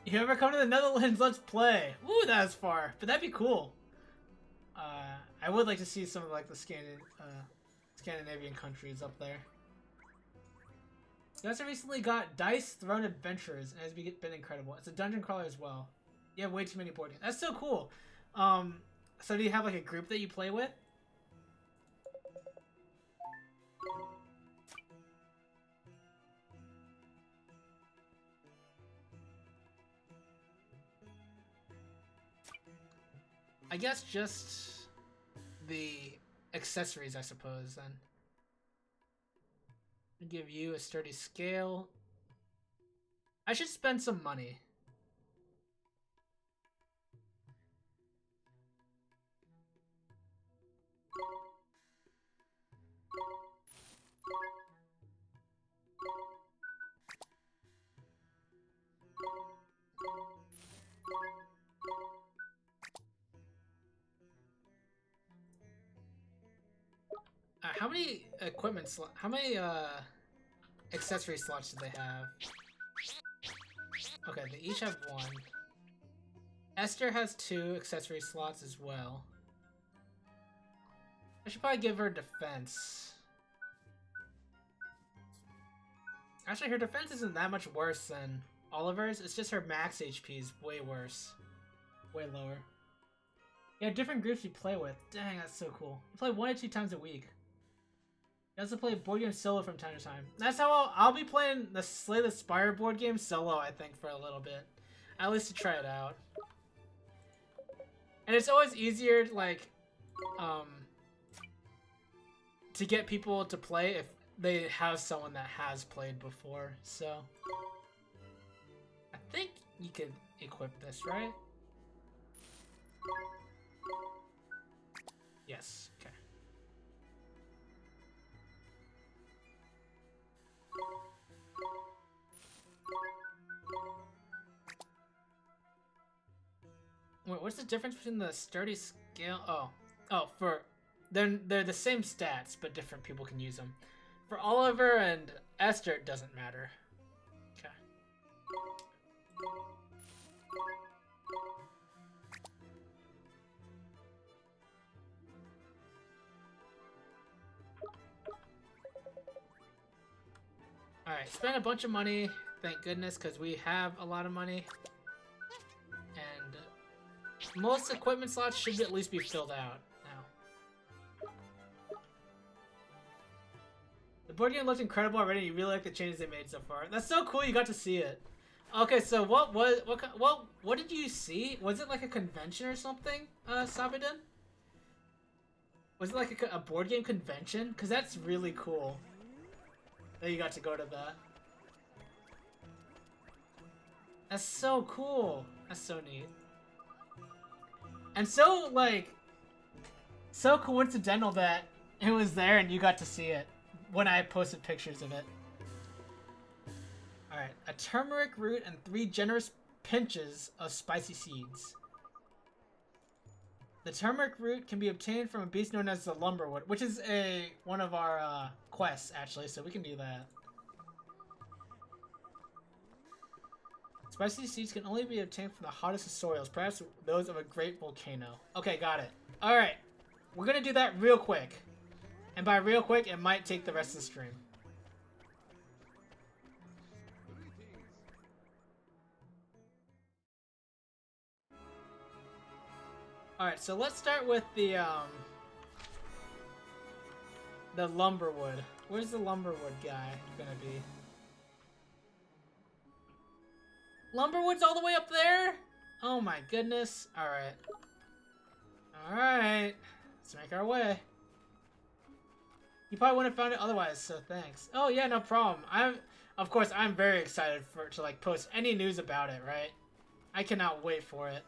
You ever come to the Netherlands? Let's play. Woo, that was far, but that'd be cool. I would like to see some of like the Scandinavian countries up there. You also recently got Dice Throne Adventures, and it's been incredible. It's a dungeon crawler as well. You have way too many board games. That's so cool. So do you have like a group that you play with? I guess just the accessories, I suppose, then. Give you a sturdy scale. I should spend some money. How many how many accessory slots do they have? Okay, they each have one. Esther has 2 accessory slots as well. I should probably give her defense. Actually, her defense isn't that much worse than Oliver's. It's just her max HP is way worse. Way lower. Yeah, different groups you play with. Dang, that's so cool. You play 1 or 2 times a week. You also play board game solo from time to time. That's how I'll be playing the Slay the Spire board game solo, I think, for a little bit. At least to try it out. And it's always easier, like, to get people to play if they have someone that has played before, so... I think you could equip this, right? Yes, okay. Wait, what's the difference between the sturdy scale? They're the same stats, but different people can use them. For Oliver and Esther, it doesn't matter. Okay. Alright, spend a bunch of money, thank goodness, because we have a lot of money. And most equipment slots should at least be filled out now. The board game looks incredible already. You really like the changes they made so far. That's so cool you got to see it. Okay, so what did you see? Was it like a convention or something, Sabiden? Was it like a board game convention? Because that's really cool that you got to go to that. That's so cool. That's so neat. And so, like, so coincidental that it was there and you got to see it when I posted pictures of it. Alright, a turmeric root and 3 generous pinches of spicy seeds. The turmeric root can be obtained from a beast known as the lumberwood, which is one of our quests, actually, so we can do that. Spicy seeds can only be obtained from the hottest of soils, perhaps those of a great volcano. Okay, got it. Alright, we're gonna do that real quick. And by real quick, it might take the rest of the stream. Alright, so let's start with the lumberwood. Where's the lumberwood guy gonna be? Lumberwood's all the way up there? Oh my goodness. Alright. Alright. Let's make our way. You probably wouldn't have found it otherwise, so thanks. Oh yeah, no problem. Of course, I'm very excited to like post any news about it, right? I cannot wait for it.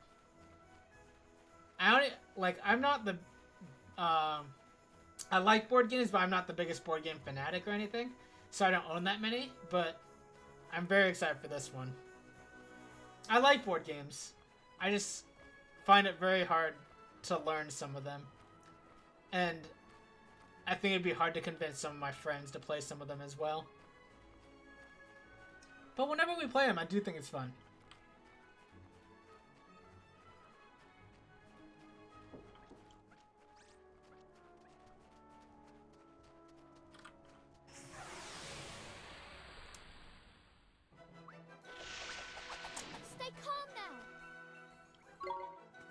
I'm not the, I like board games, but I'm not the biggest board game fanatic or anything, so I don't own that many, but I'm very excited for this one. I like board games. I just find it very hard to learn some of them, and I think it'd be hard to convince some of my friends to play some of them as well. But whenever we play them, I do think it's fun. Stay calm now.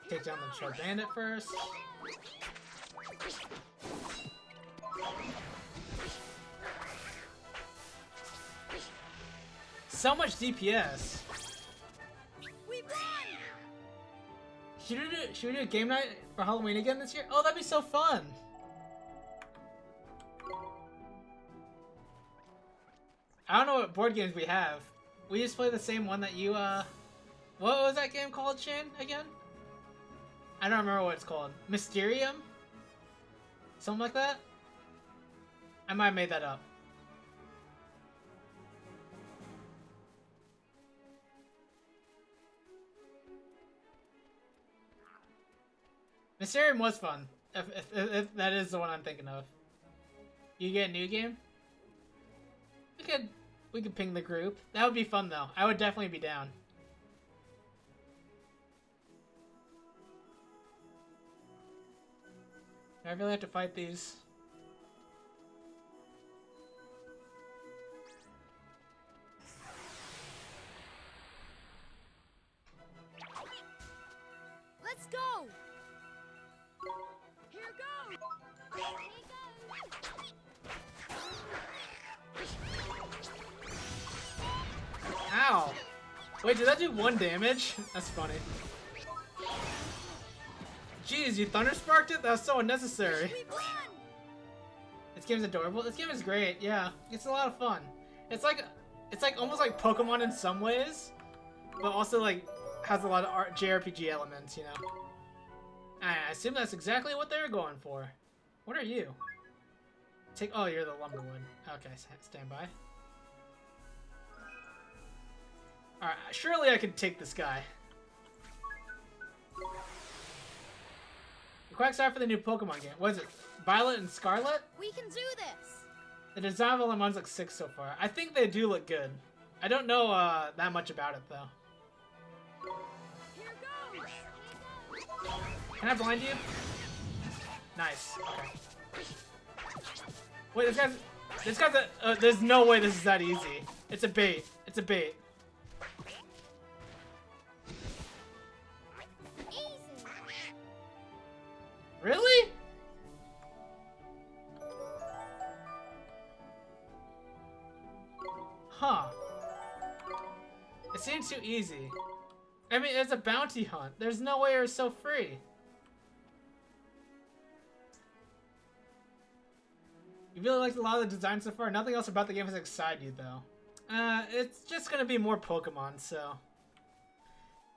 Take down the Troll Bandit first. So much DPS. We won! Should we do a game night for Halloween again this year? Oh, that'd be so fun. I don't know what board games we have. We just play the same one that you, what was that game called, Shane, again? I don't remember what it's called. Mysterium? Something like that? I might have made that up. Mysterium was fun, if that is the one I'm thinking of. You get a new game? We could ping the group. That would be fun though. I would definitely be down. Do I really have to fight these? Let's go. Here goes. Ow! Wait, did that do 1 damage? That's funny. Jeez, you thunder sparked it? That was so unnecessary. We won. This game's adorable. This game is great. Yeah, it's a lot of fun. It's like almost like Pokemon in some ways, but also like has a lot of JRPG elements. You know. I assume that's exactly what they're going for. What are you? Oh, you're the Lumberwood. Okay, stand by. Alright, surely I can take this guy. The Quacks are for the new Pokemon game. What is it? Violet and Scarlet? We can do this. The design of all the ones looks sick so far. I think they do look good. I don't know that much about it though. Here goes. Can I blind you? Nice. Okay. Wait, this guy's a. There's no way this is that easy. It's a bait. It's a bait. Easy. Really? Huh. It seems too easy. I mean, it's a bounty hunt. There's no way you're so free. You really liked a lot of the design so far. Nothing else about the game has excited you, though. It's just gonna be more Pokemon, so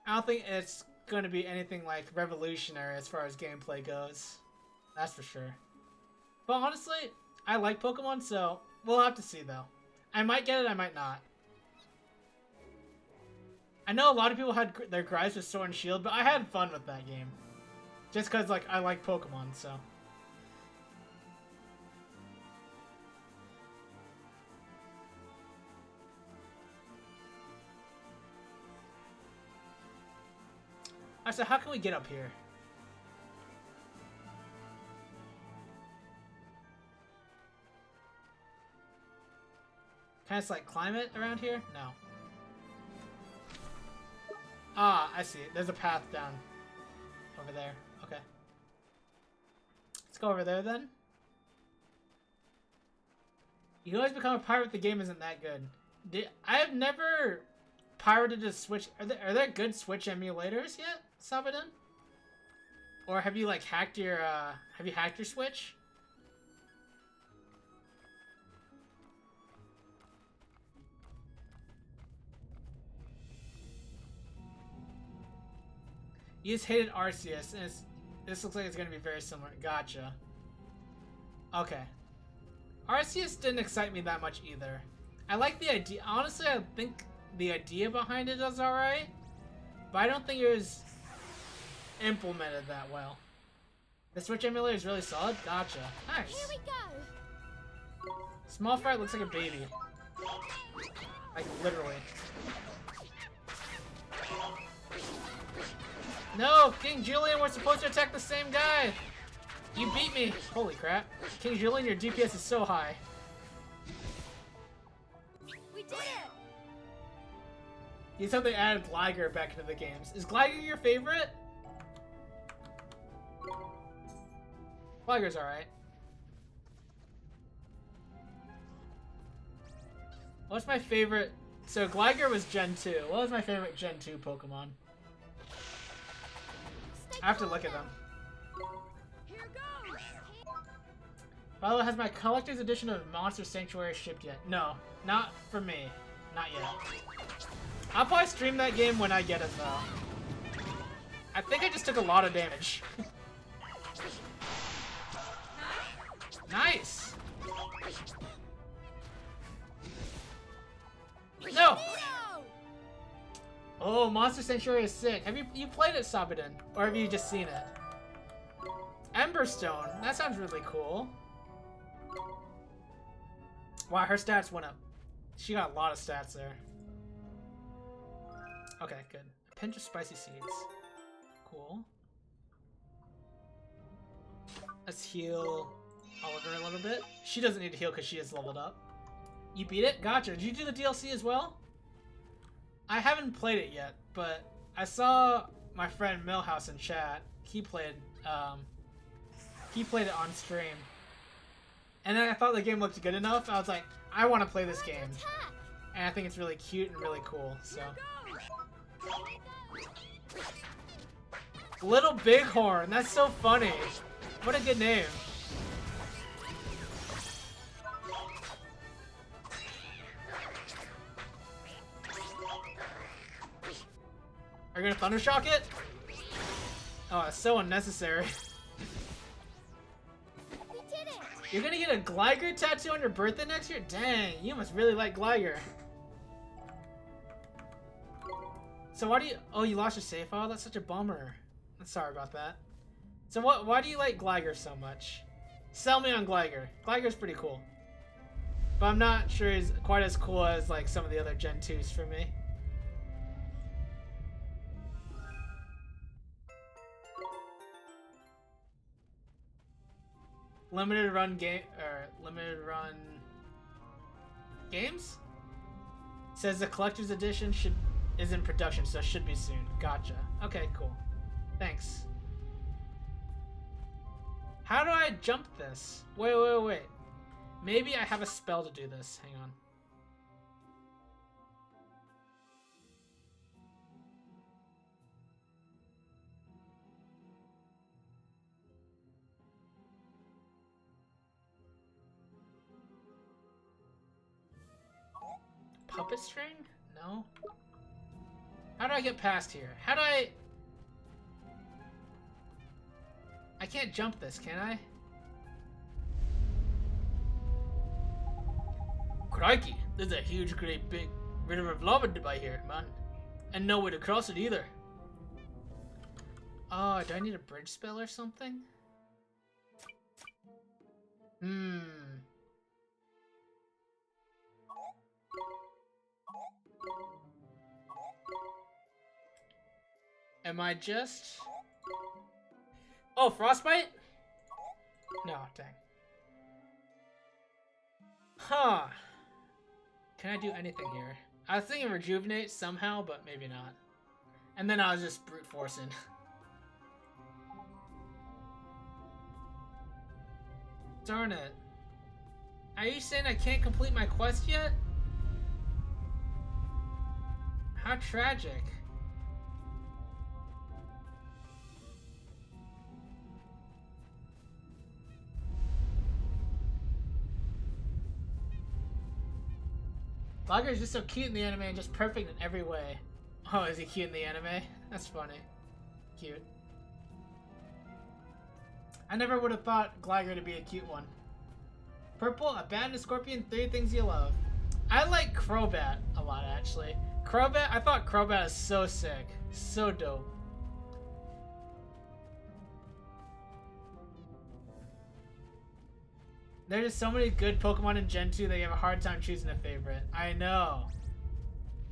I don't think it's gonna be anything like revolutionary as far as gameplay goes. That's for sure. But honestly, I like Pokemon, so we'll have to see, though. I might get it, I might not. I know a lot of people had their gripes with Sword and Shield, but I had fun with that game. Just because, like, I like Pokemon, so. Alright, so how can we get up here? Can I just, like, climb it around here? No. Ah, I see. There's a path down over there. Okay. Let's go over there then. You can always become a pirate. The game isn't that good. I have never pirated a Switch. Are there good Switch emulators yet, Sabadin? Or have you like hacked your Switch? You just hated Arceus, and this looks like it's gonna be very similar. Gotcha. Okay. Arceus didn't excite me that much either. I like the idea. Honestly, I think the idea behind it is alright, but I don't think it was implemented that well. The Switch emulator is really solid. Gotcha. Nice. Here we go. Small fry looks like a baby. Like literally. No, King Julian, we're supposed to attack the same guy. You beat me. Holy crap. King Julian, your DPS is so high. We did it. You said they added Gligar back into the games. Is Gligar your favorite? Gligar's alright. What's my favorite? So Gligar was Gen 2. What was my favorite Gen 2 Pokemon? I have to look at them. Here goes. Violet, has my collector's edition of Monster Sanctuary shipped yet? No, not for me. Not yet. I'll probably stream that game when I get it, though. I think I just took a lot of damage. Nice! No! No. Oh, Monster Sanctuary is sick. Have you played it, Sabadin? Or have you just seen it? Emberstone. That sounds really cool. Wow, her stats went up. She got a lot of stats there. Okay, good. A pinch of spicy seeds. Cool. Let's heal Oliver a little bit. She doesn't need to heal because she is leveled up. You beat it? Gotcha. Did you do the DLC as well? I haven't played it yet, but I saw my friend Millhouse in chat. He played it on stream. And then I thought the game looked good enough. I was like, I want to play this game. And I think it's really cute and really cool, so. Little Bighorn, that's so funny. What a good name. Are you gonna Thundershock it? Oh, it's so unnecessary. We did it! You're gonna get a Gligar tattoo on your birthday next year? Dang, you must really like Gligar. So why do you... Oh, you lost your save file? That's such a bummer. I'm sorry about that. So why do you like Gligar so much? Sell me on Gligar. Gligar's pretty cool. But I'm not sure he's quite as cool as like some of the other Gen 2s for me. Limited run games? Says the collector's edition is in production, so it should be soon. Gotcha. Okay, cool. Thanks. How do I jump this? Wait. Maybe I have a spell to do this. Hang on. Puppet string? No. How do I get past here? How do I can't jump this, can I? Crikey, there's a huge, great, big river of lava by here, man. And no way to cross it either. Oh, do I need a bridge spell or something? Am I just... Oh, Frostbite? No, dang. Huh. Can I do anything here? I was thinking Rejuvenate somehow, but maybe not. And then I was just brute forcing. Darn it. Are you saying I can't complete my quest yet? How tragic. Gligar is just so cute in the anime and just perfect in every way. Oh, is he cute in the anime? That's funny. Cute. I never would have thought Gligar to be a cute one. Purple, a bat and a scorpion, 3 things you love. I like Crobat a lot, actually. Crobat, I thought Crobat is so sick. So dope. There's just so many good Pokemon in Gen 2 that you have a hard time choosing a favorite. I know.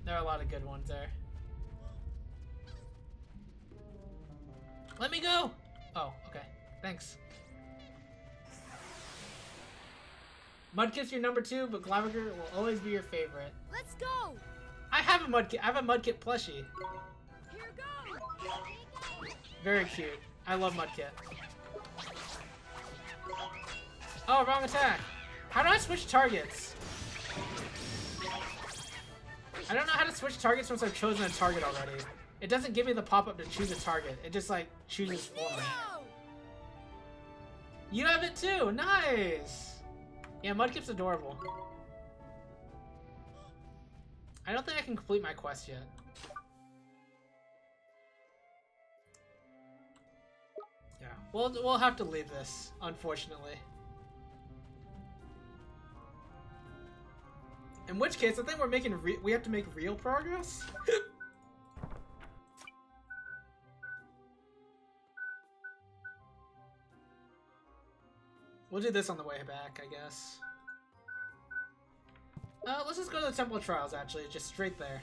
There are a lot of good ones there. Let me go! Oh, okay. Thanks. Mudkip's your number 2, but Gligar will always be your favorite. Let's go! I have a Mudkip. I have a Mudkip plushie. Here goes! Very cute. I love Mudkip. Oh, wrong attack. How do I switch targets? I don't know how to switch targets once I've chosen a target already. It doesn't give me the pop-up to choose a target. It just, like, chooses for me. You have it too! Nice! Yeah, Mudkip's adorable. I don't think I can complete my quest yet. Yeah, we'll have to leave this, unfortunately. In which case, I think we're making we have to make real progress. We'll do this on the way back, I guess. Let's just go to the Temple of Trials, actually. Just straight there.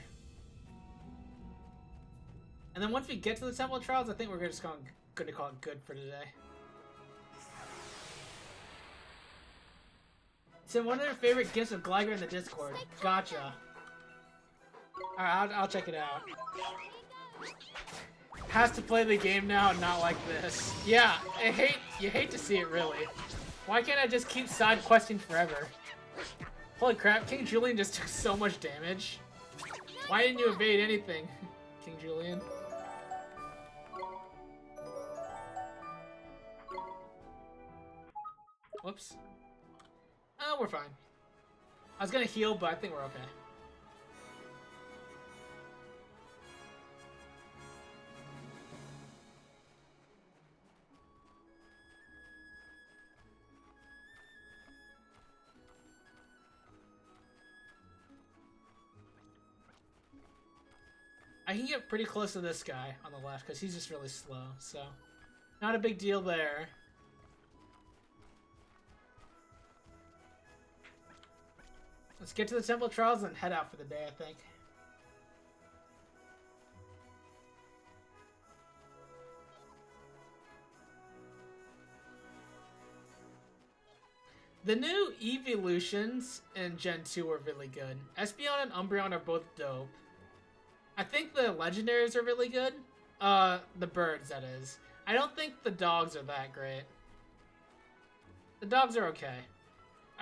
And then once we get to the Temple of Trials, I think we're just going to call it good for today. So one of their favorite gifts of Gligar in the Discord. Gotcha. Alright, I'll check it out. Has to play the game now and not like this. Yeah, you hate to see it, really. Why can't I just keep side questing forever? Holy crap, King Julian just took so much damage. Why didn't you evade anything, King Julian? Whoops. Oh, we're fine. I was gonna heal, but I think we're okay. I can get pretty close to this guy on the left because he's just really slow, so not a big deal there. Let's get to the Temple of Trials and head out for the day, I think. The new evolutions in Gen 2 are really good. Espeon and Umbreon are both dope. I think the legendaries are really good. The birds, that is. I don't think the dogs are that great. The dogs are okay.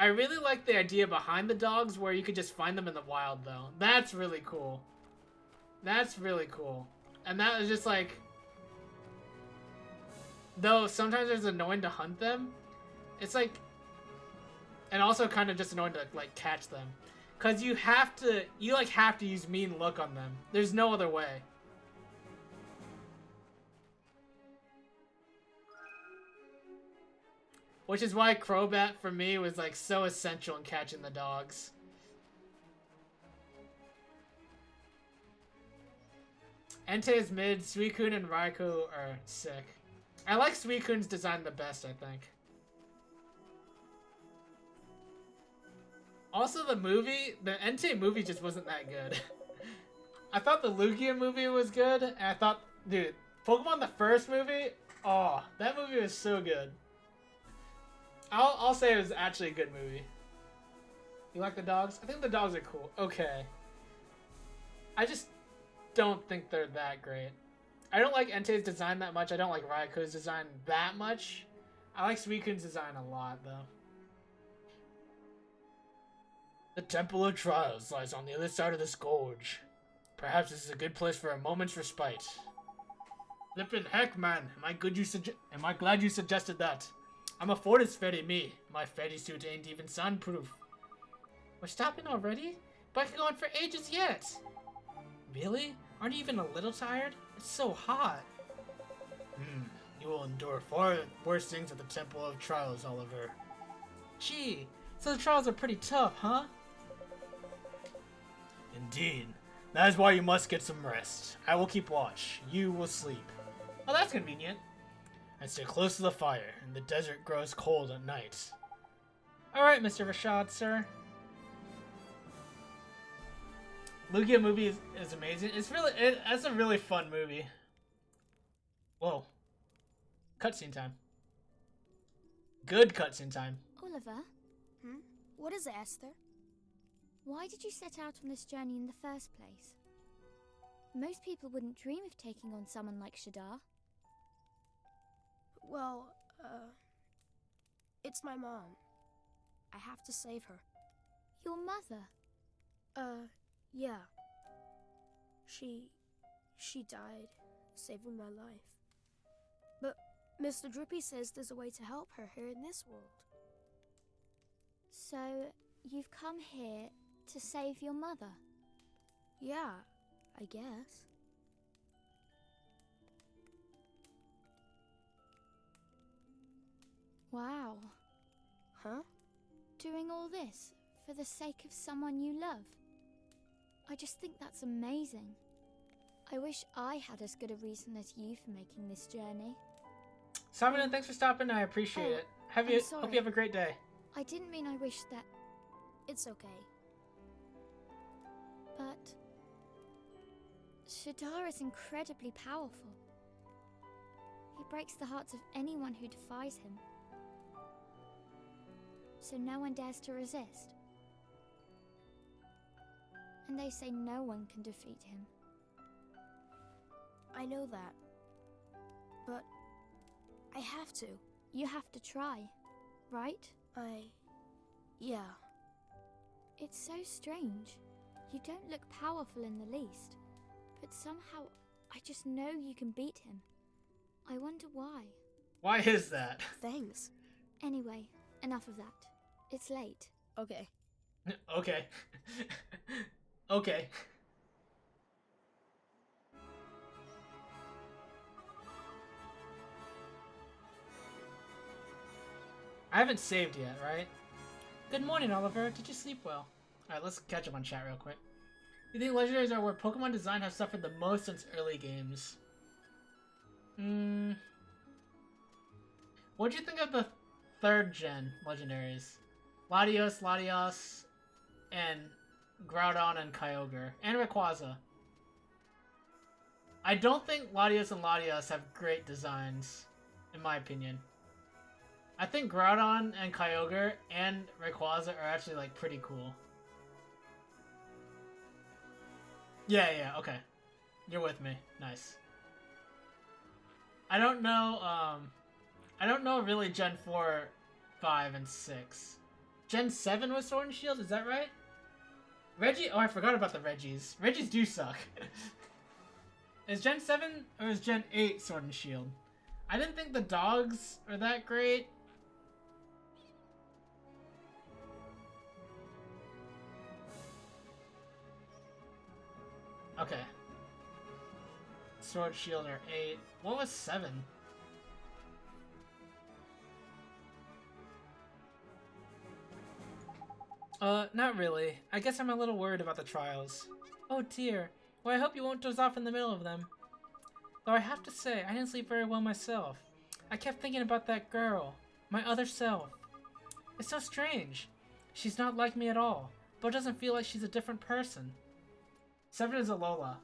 I really like the idea behind the dogs where you could just find them in the wild, though. That's really cool. That's really cool. And that is just like... Though sometimes it's annoying to hunt them, it's like... And also kind of just annoying to, like, catch them. Because you have to use mean look on them. There's no other way. Which is why Crobat, for me, was, like, so essential in catching the dogs. Entei is mid, Suicune and Raikou are sick. I like Suicune's design the best, I think. Also, the movie, the Entei movie just wasn't that good. I thought the Lugia movie was good, and I thought, dude, Pokemon the first movie, oh, that movie was so good. I'll say it was actually a good movie. You like the dogs? I think the dogs are cool. Okay. I just don't think they're that great. I don't like Entei's design that much. I don't like Raikou's design that much. I like Suicune's design a lot, though. The Temple of Trials lies on the other side of this gorge. Perhaps this is a good place for a moment's respite. Flippin' heck, man. Am I glad you suggested that? I'm a Fortis Fairy, me. My fairy suit ain't even sunproof. We're stopping already? But I could go on for ages yet. Really? Aren't you even a little tired? It's so hot. You will endure far worse things at the Temple of Trials, Oliver. Gee, so the trials are pretty tough, huh? Indeed. That is why you must get some rest. I will keep watch. You will sleep. Oh, that's convenient. And stay close to the fire, and the desert grows cold at night. Alright, Mr. Rashad, sir. Lugia movie is amazing. That's a really fun movie. Whoa. Cutscene time. Good cutscene time. Oliver, What is it, Esther? why did you set out on this journey in the first place? Most people wouldn't dream of taking on someone like Shadar. Well, it's my mom. I have to save her. Your mother? Yeah. She died, saving my life. But Mr. Drippy says there's a way to help her here in this world. So, you've come here to save your mother? Yeah, I guess. Wow. Huh? Doing all this for the sake of someone you love? I just think that's amazing. I wish I had as good a reason as you for making this journey. Simon, thanks for stopping. I appreciate it. I'm Hope sorry. you have a great day. I didn't mean I wish that... It's okay. But Shadar is incredibly powerful. He breaks the hearts of anyone who defies him. So no one dares to resist. And they say no one can defeat him. I know that. But I have to. You have to try, right? Yeah. It's so strange. You don't look powerful in the least. But somehow, I just know you can beat him. I wonder why. Why is that? Thanks. Anyway, enough of that. It's late. Okay. Okay. Okay. I haven't saved yet, right? Good morning, Oliver. Did you sleep well? Alright, let's catch up on chat real quick. You think legendaries are where Pokemon design have suffered the most since early games? What'd you think of the 3rd gen legendaries? Latios, and Groudon and Kyogre, and Rayquaza. I don't think Latios and Latios have great designs, in my opinion. I think Groudon and Kyogre and Rayquaza are actually like pretty cool. Yeah, okay. You're with me. Nice. I don't know really Gen 4, 5, and 6. Gen 7 was Sword and Shield, is that right? Reggie? Oh, I forgot about the Reggies. Reggies do suck. Is Gen 7 or is Gen 8 Sword and Shield? I didn't think the dogs are that great. Okay. Sword Shield are 8. What was 7? Not really. I guess I'm a little worried about the trials. Oh dear. Well, I hope you won't doze off in the middle of them. Though I have to say, I didn't sleep very well myself. I kept thinking about that girl. My other self. It's so strange. She's not like me at all, but it doesn't feel like she's a different person. 7 is Alola.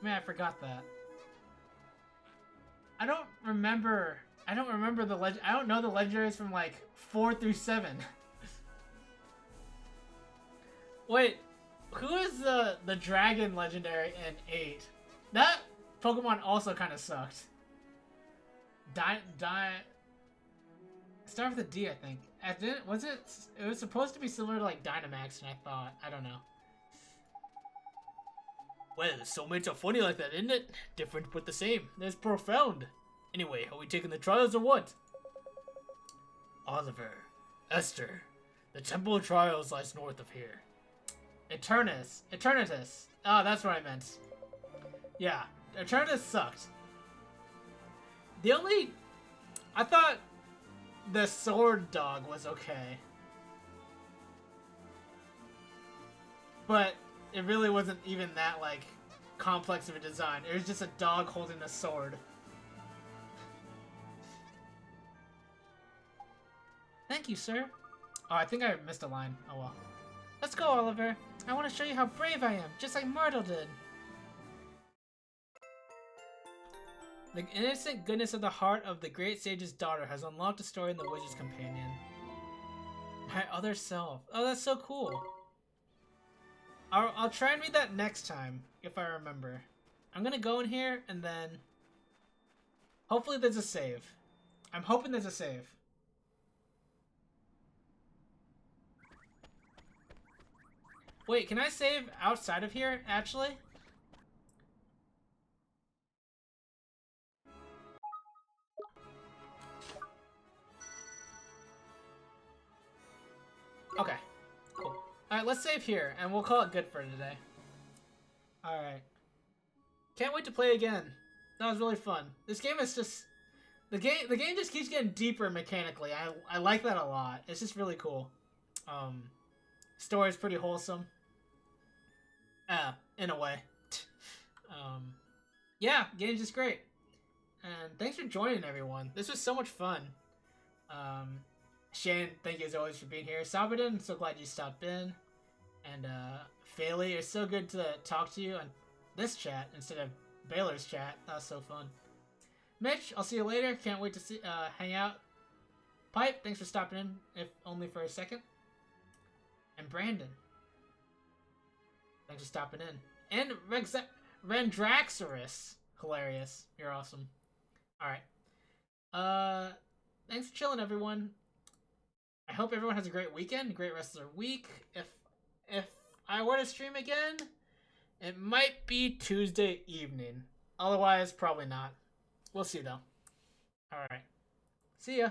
Man, I forgot that. I don't remember the legend. I don't know the legendaries from like 4 through 7. Wait, who is the dragon legendary in 8? That Pokemon also kind of sucked. Start with a D, I think. It was supposed to be similar to like Dynamax, and I thought, I don't know. Well, soulmates are funny like that, isn't it? Different but the same. That's profound. Anyway, are we taking the trials or what? Oliver, Esther, the Temple of Trials lies north of here. Eternatus. Oh, that's what I meant. Yeah, Eternatus sucked. I thought the sword dog was okay. But it really wasn't even that, like, complex of a design. It was just a dog holding a sword. Thank you, sir. Oh, I think I missed a line. Oh well. Let's go, Oliver. I want to show you how brave I am, just like Myrtle did. The innocent goodness of the heart of the great sage's daughter has unlocked a story in the Wizard's Companion. My other self. Oh, that's so cool. I'll try and read that next time, if I remember. I'm gonna go in here, and then... hopefully there's a save. I'm hoping there's a save. Wait, can I save outside of here, actually? Okay, cool. Alright, let's save here, and we'll call it good for today. Alright. Can't wait to play again. That was really fun. This game is just... The game just keeps getting deeper mechanically. I like that a lot. It's just really cool. Story's pretty wholesome. In a way. Yeah, game's just great. And thanks for joining, everyone. This was so much fun. Shane, thank you as always for being here. Sabadin, so glad you stopped in. And Fayley, it's so good to talk to you on this chat instead of Baylor's chat. That was so fun. Mitch, I'll see you later. Can't wait to see hang out. Pipe, thanks for stopping in, if only for a second. And Brandon, thanks for stopping in. And Rendraxorus, hilarious. You're awesome. All right. Thanks for chilling, everyone. I hope everyone has a great weekend, great rest of their week. If I were to stream again, it might be Tuesday evening. Otherwise, probably not. We'll see though. All right. See ya.